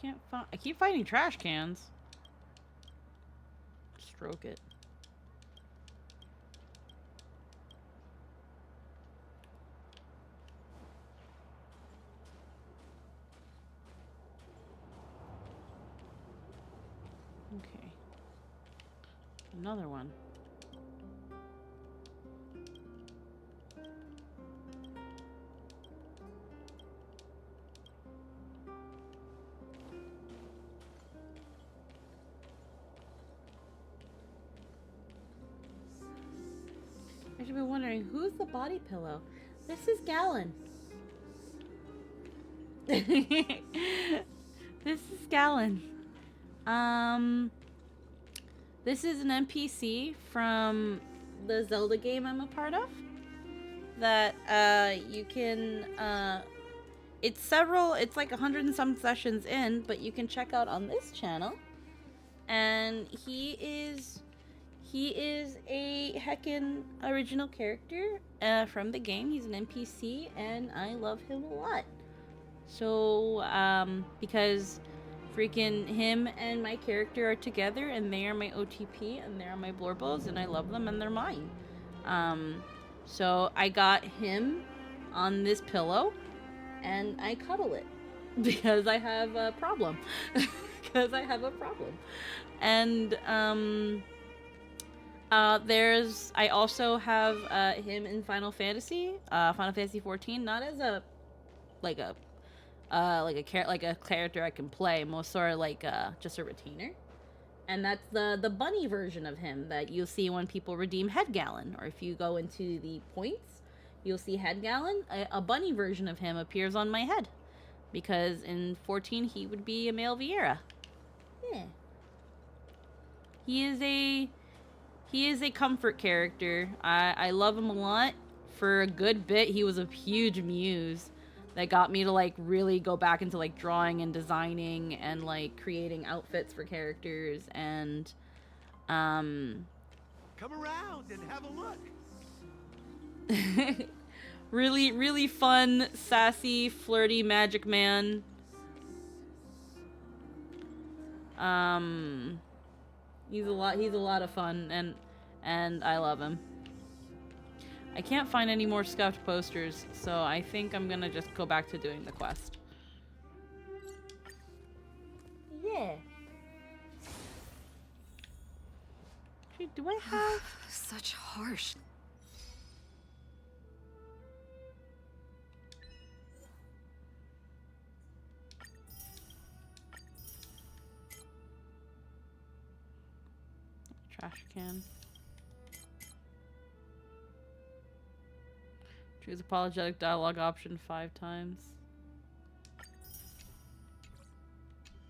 Can't find. I keep finding trash cans. Stroke it. Okay. Another one. I should be wondering, who's the body pillow? This is Gallon. This is Gallon. This is an NPC from the Zelda game I'm a part of. That you can it's like 100 and some sessions in, but you can check out on this channel. And he is a heckin' original character from the game. He's an NPC, and I love him a lot. So, because freaking him and my character are together, and they are my OTP, and they're my Blorbos, and I love them, and they're mine. So I got him on this pillow, and I cuddle it because I have a problem. And I also have him in Final Fantasy 14, not as a character I can play, most sort of like just a retainer. And that's the bunny version of him that you'll see when people redeem Head Gallon, or if you go into the points, you'll see Head Gallon. A bunny version of him appears on my head, because in 14 he would be a male Vieira. Yeah. He is a comfort character. I love him a lot. For a good bit, he was a huge muse that got me to like really go back into like drawing and designing and like creating outfits for characters and Come around and have a look. really fun, sassy, flirty magic man. He's a lot of fun and I love him. I can't find any more scuffed posters, so I think I'm gonna just go back to doing the quest. Yeah. Actually, do I have such harsh? Trash can. Choose apologetic dialogue option 5 times.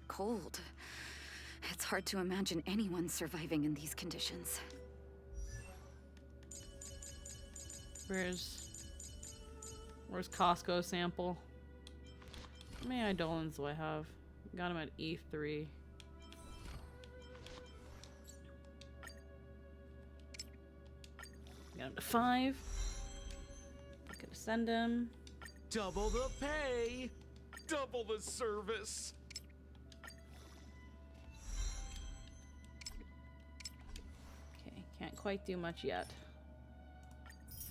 Cold. It's hard to imagine anyone surviving in these conditions. Where's Costco sample? How many Eidolons do I have? Got him at E3. Got him to 5. Gonna send him. Double the pay, double the service. Okay, can't quite do much yet.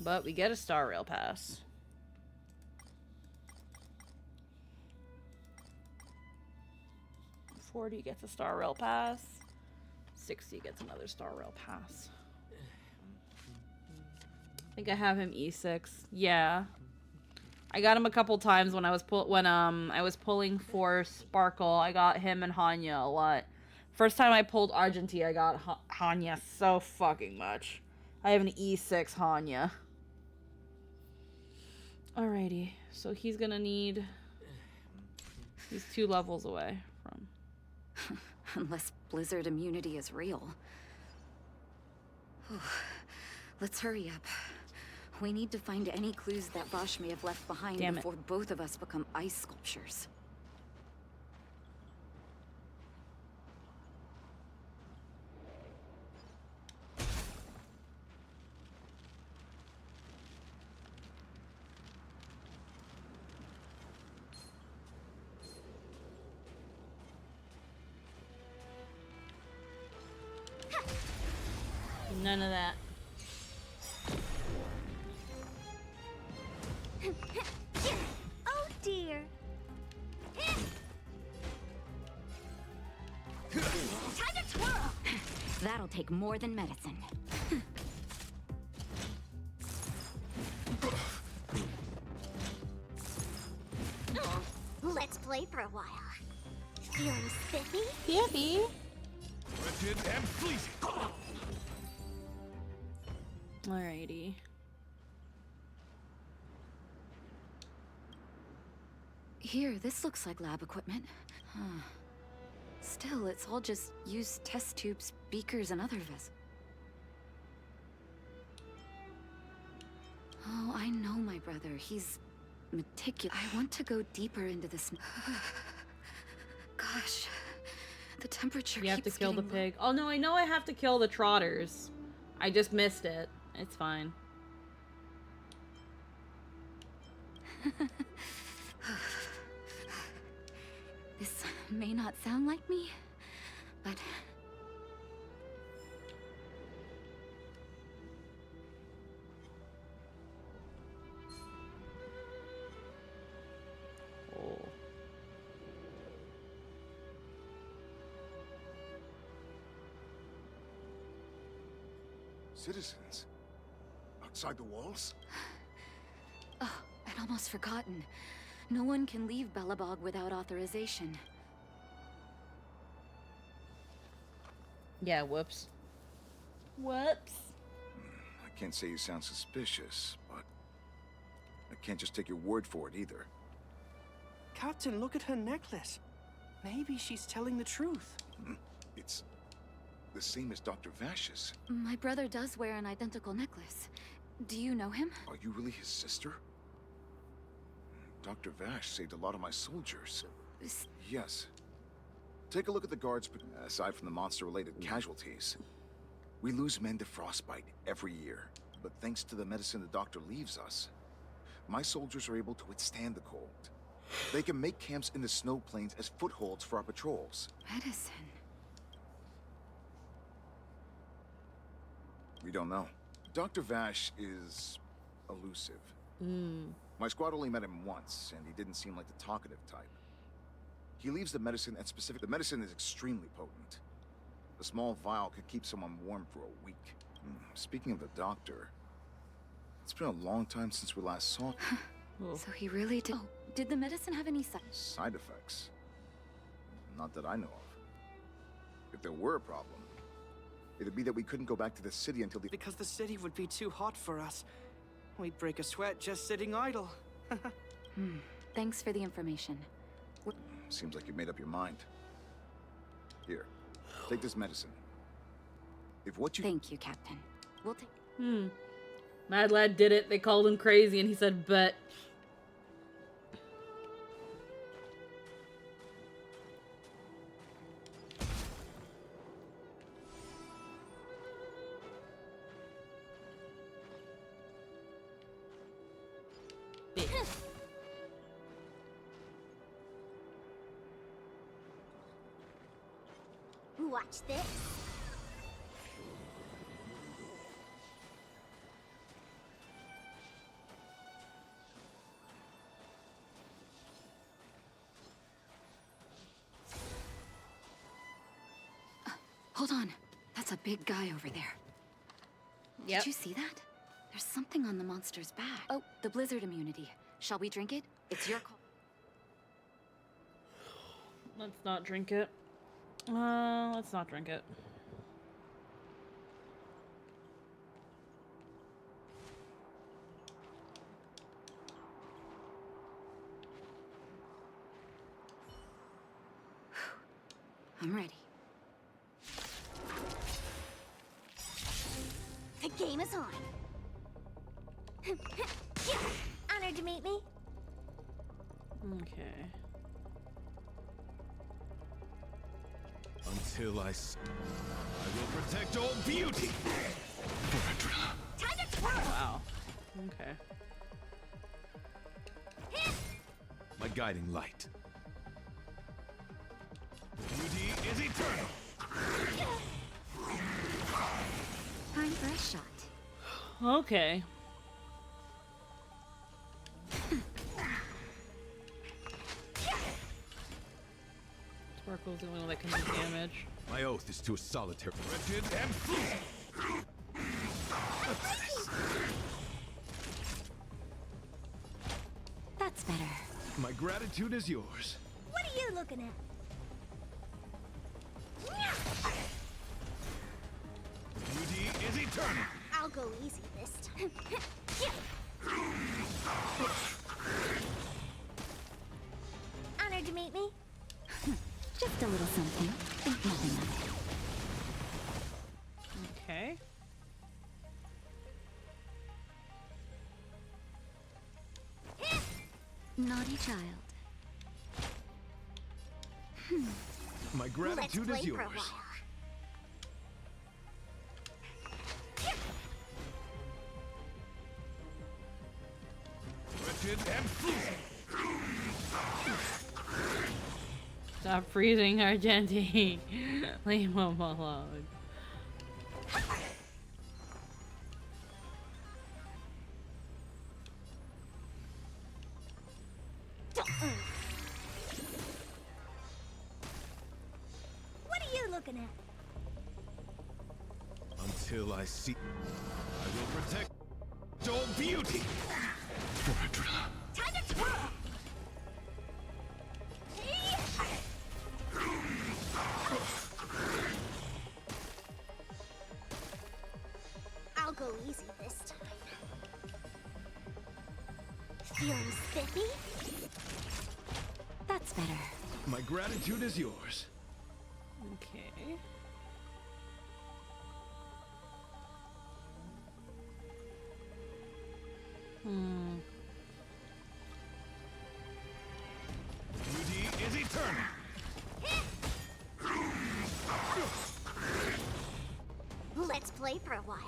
But we get a Star Rail pass. 40 gets a Star Rail pass. 60 gets another Star Rail pass. I think I have him E6. Yeah. I got him a couple times when I was pulling for Sparkle. I got him and Hanya a lot. First time I pulled Argentea, I got Hanya so fucking much. I have an E6 Hanya. Alrighty, so he's gonna need... He's 2 levels away from... Unless blizzard immunity is real. Let's hurry up. We need to find any clues that Vosh may have left behind before both of us become ice sculptures. None of that. Oh dear. Time to twirl! That'll take more than medicine. Let's play for a while. Feeling spiffy? Spiffy? Wretched and fleecy. Alrighty. Here, this looks like lab equipment. Huh. Still, it's all just used test tubes, beakers, and other vessels. Oh, I know my brother. He's meticulous. I want to go deeper into this. Gosh, the temperature You have to keeps kill the getting pig. Oh no, I know I have to kill the trotters. I just missed it. It's fine. This may not sound like me, but... Oh. Citizens? Outside the walls? Oh, I'd almost forgotten. No one can leave Belobog without authorization. Yeah, whoops. Whoops. I can't say you sound suspicious, but I can't just take your word for it either. Captain, look at her necklace. Maybe she's telling the truth. It's the same as Dr. Vash's. My brother does wear an identical necklace. Do you know him? Are you really his sister? Dr. Vash saved a lot of my soldiers. Yes. Take a look at the guards, aside from the monster-related casualties. We lose men to frostbite every year, but thanks to the medicine the doctor leaves us, my soldiers are able to withstand the cold. They can make camps in the snow plains as footholds for our patrols. Medicine? We don't know. Dr. Vash is elusive. My squad only met him once, and he didn't seem like the talkative type. He leaves the medicine at specific... The medicine is extremely potent. A small vial could keep someone warm for a week. Speaking of the doctor, it's been a long time since we last saw him. So he really did... Oh, did the medicine have any Side effects? Not that I know of. If there were a problem, it'd be that we couldn't go back to the city until the... Because the city would be too hot for us. We'd break a sweat just sitting idle. Thanks for the information. Seems like you've made up your mind. Here, take this medicine. If what you... Thank you, Captain. We'll take... Mad Lad did it. They called him crazy and he said, bet. Watch this. Hold on. That's a big guy over there. Yep. Did you see that? There's something on the monster's back. Oh, the blizzard immunity. Shall we drink it? It's your call. Let's not drink it. Let's not drink it. I'm ready. The game is on. Honored to meet me. Okay. Until I will protect all beauty. Time to twirl. Wow. Okay. My guiding light. Beauty is eternal. Time for a shot. Okay. Sparkle's the only one that can do damage. My oath is to a solitary. Wretched and fleeting. That's better. My gratitude is yours. What are you looking at? Beauty is eternal. I'll go easy this time. Honored to meet me. Just a little something. Think nothing of it. Okay. Naughty child. My gratitude Let's is play for a yours. while. Wretched and fleeting. Stop freezing, Argenti. Leave him alone. What are you looking at? Until I see, I will protect all beauty. Time to twirl. I'll go easy this time. Feeling spiffy? That's better. My gratitude is yours. Okay. Beauty is eternal. Let's play for a while.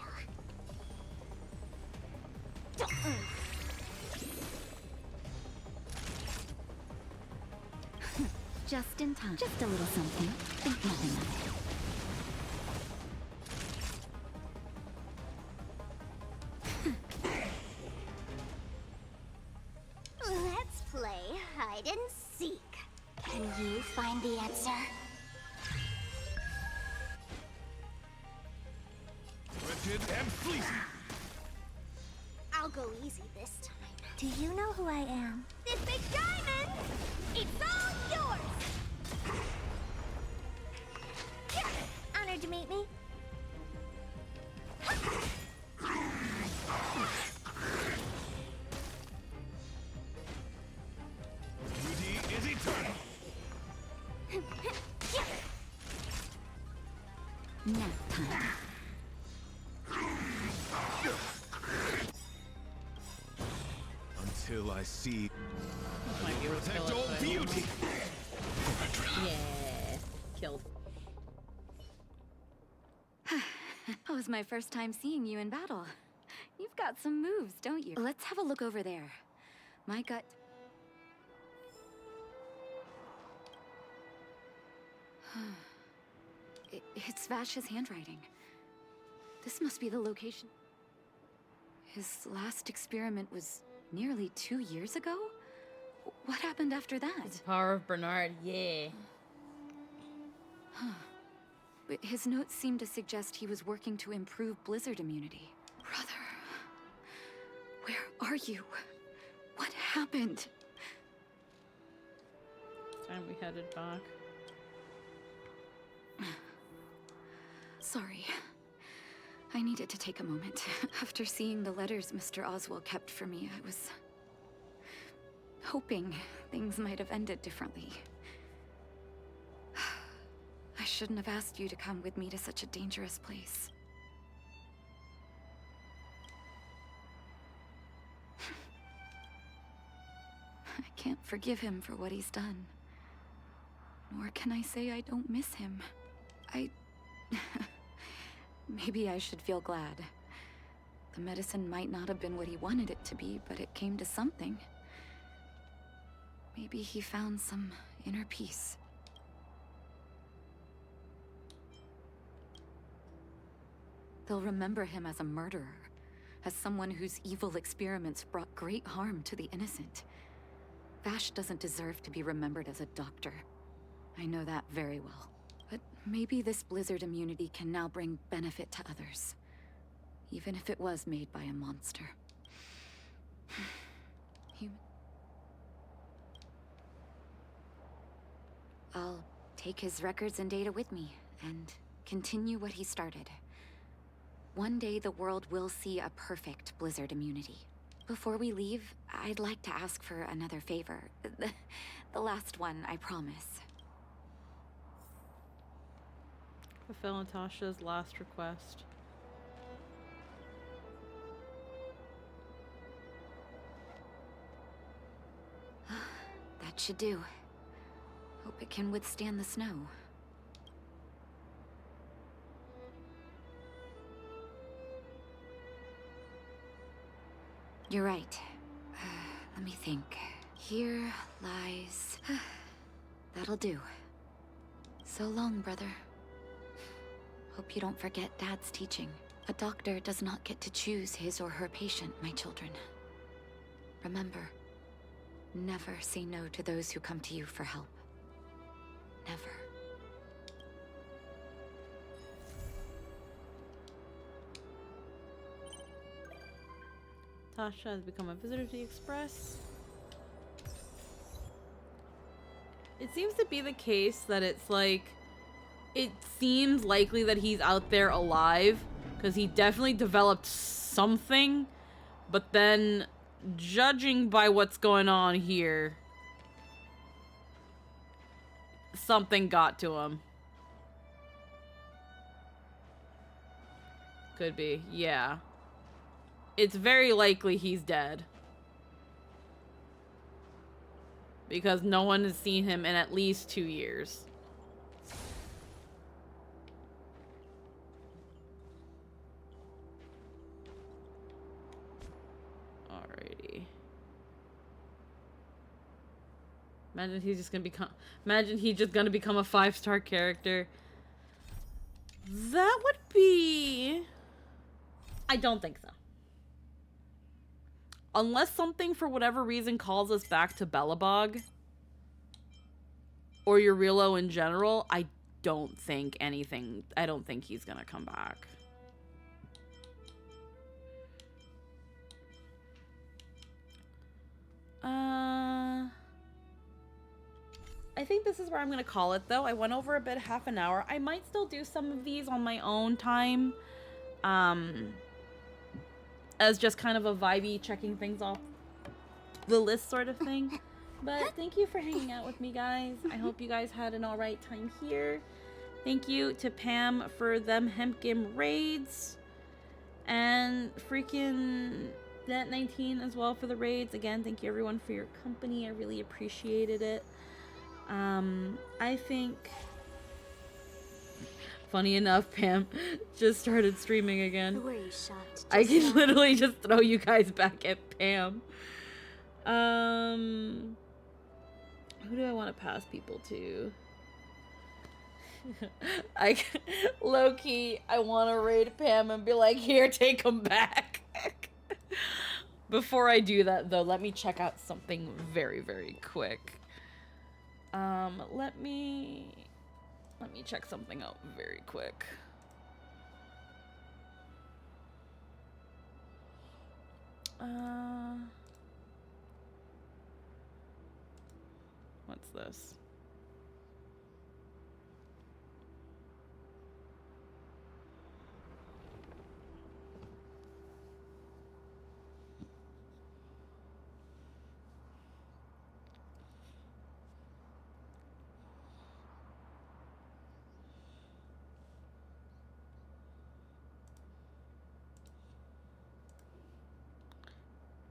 Just in time. Just a little something. Think nothing of it. Let's play hide and seek. Can you find the answer? Wretched and fleecy. I'll go easy this time. Do you know who I am? This big diamond! It's all yours! Honored to meet me. Beauty is eternal. Nap time. Until I see. Might be able to kill Protect it, all but I don't beauty. know. Yeah. Killed. That was my first time seeing you in battle. You've got some moves, don't you? Let's have a look over there. My gut... It's Vash's handwriting. This must be the location. His last experiment was nearly 2 years ago? What happened after that? The power of Bernard, yeah. But his notes seem to suggest he was working to improve blizzard immunity. Brother, where are you? What happened? Time we headed back. Sorry. I needed to take a moment. After seeing the letters Mr. Oswald kept for me, I was hoping things might have ended differently. I shouldn't have asked you to come with me to such a dangerous place. I can't forgive him for what he's done. Nor can I say I don't miss him. Maybe I should feel glad. The medicine might not have been what he wanted it to be, but it came to something. Maybe he found some inner peace. They'll remember him as a murderer, as someone whose evil experiments brought great harm to the innocent. Vash doesn't deserve to be remembered as a doctor. I know that very well. But maybe this blizzard immunity can now bring benefit to others. Even if it was made by a monster. I'll take his records and data with me, and continue what he started. One day the world will see a perfect blizzard immunity. Before we leave, I'd like to ask for another favor. The last one, I promise. Fulfill Natasha's last request. That should do. Hope it can withstand the snow. You're right. Let me think. Here lies... That'll do. So long, brother. Hope you don't forget Dad's teaching. A doctor does not get to choose his or her patient, my children. Remember, never say no to those who come to you for help. Never. Tasha has become a visitor to the Express. It seems to be the case that it's like, it seems likely that he's out there alive, because he definitely developed something, but then, judging by what's going on here, something got to him. Could be, yeah. it's very likely he's dead. Because no one has seen him in at least 2 years. Alrighty. Imagine he's just gonna become. Imagine he's just gonna become a 5-star character. That would be. I don't think so. Unless something for whatever reason calls us back to Belobog or Urilo in general, I don't think anything. I don't think he's gonna come back. I think this is where I'm gonna call it though. I went over a bit, half an hour. I might still do some of these on my own time. As just kind of a vibey checking things off the list sort of thing. But thank you for hanging out with me, guys. I hope you guys had an alright time here. Thank you to Pam for them Hempgim raids. And freaking Net19 as well for the raids. Again, thank you everyone for your company. I really appreciated it. I think... Funny enough, Pam just started streaming again. Who are you shot? I can literally just throw you guys back at Pam. Who do I want to pass people to? Low-key, I want to raid Pam and be like, here, take them back. Before I do that, though, let me check out something very, very quick. Let me check something out very quick. What's this?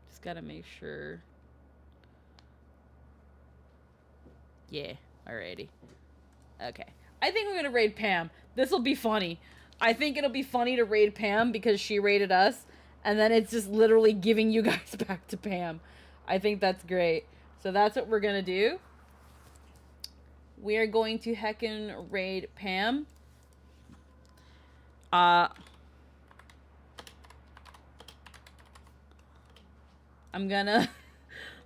Just gotta make sure. Yeah, alrighty. Okay. I think we're gonna raid Pam. This'll be funny. I think it'll be funny to raid Pam because she raided us, and then it's just literally giving you guys back to Pam. I think that's great. So that's what we're gonna do. We are going to heckin' raid Pam. I'm gonna...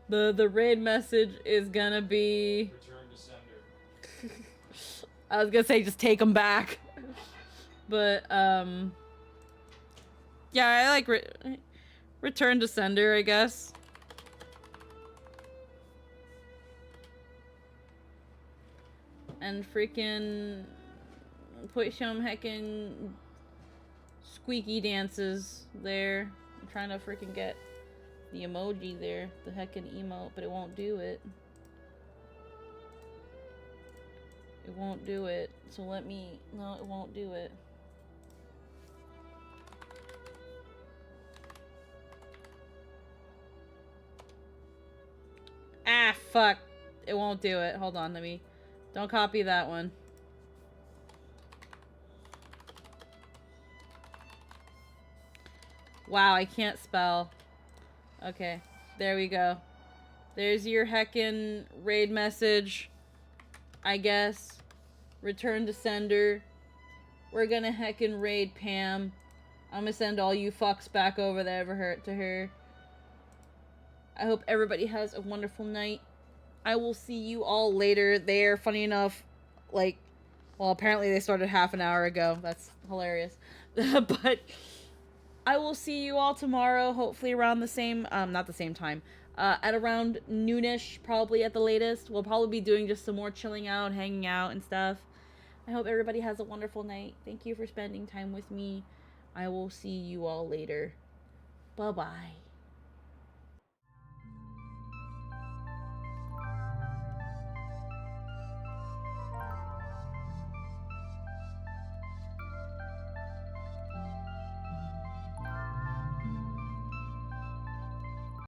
The raid message is gonna be... Return to sender. I was gonna say just take them back. But, yeah, I like return to sender, I guess. And freaking put some heckin' squeaky dances there. I'm trying to freaking get the emoji there, the heckin' emote, but it won't do it. It won't do it. So let me... No, it won't do it. Ah, fuck. It won't do it. Hold on, let me... Don't copy that one. Wow, I can't spell. Okay, there we go. There's your heckin' raid message, I guess. Return to sender. We're gonna heckin' raid Pam. I'm gonna send all you fucks back over that ever hurt to her. I hope everybody has a wonderful night. I will see you all later. They're, funny enough, like, well, apparently they started half an hour ago. That's hilarious. But I will see you all tomorrow, hopefully around the same, not the same time, at around noonish, probably at the latest. We'll probably be doing just some more chilling out, hanging out and stuff. I hope everybody has a wonderful night. Thank you for spending time with me. I will see you all later. Bye-bye.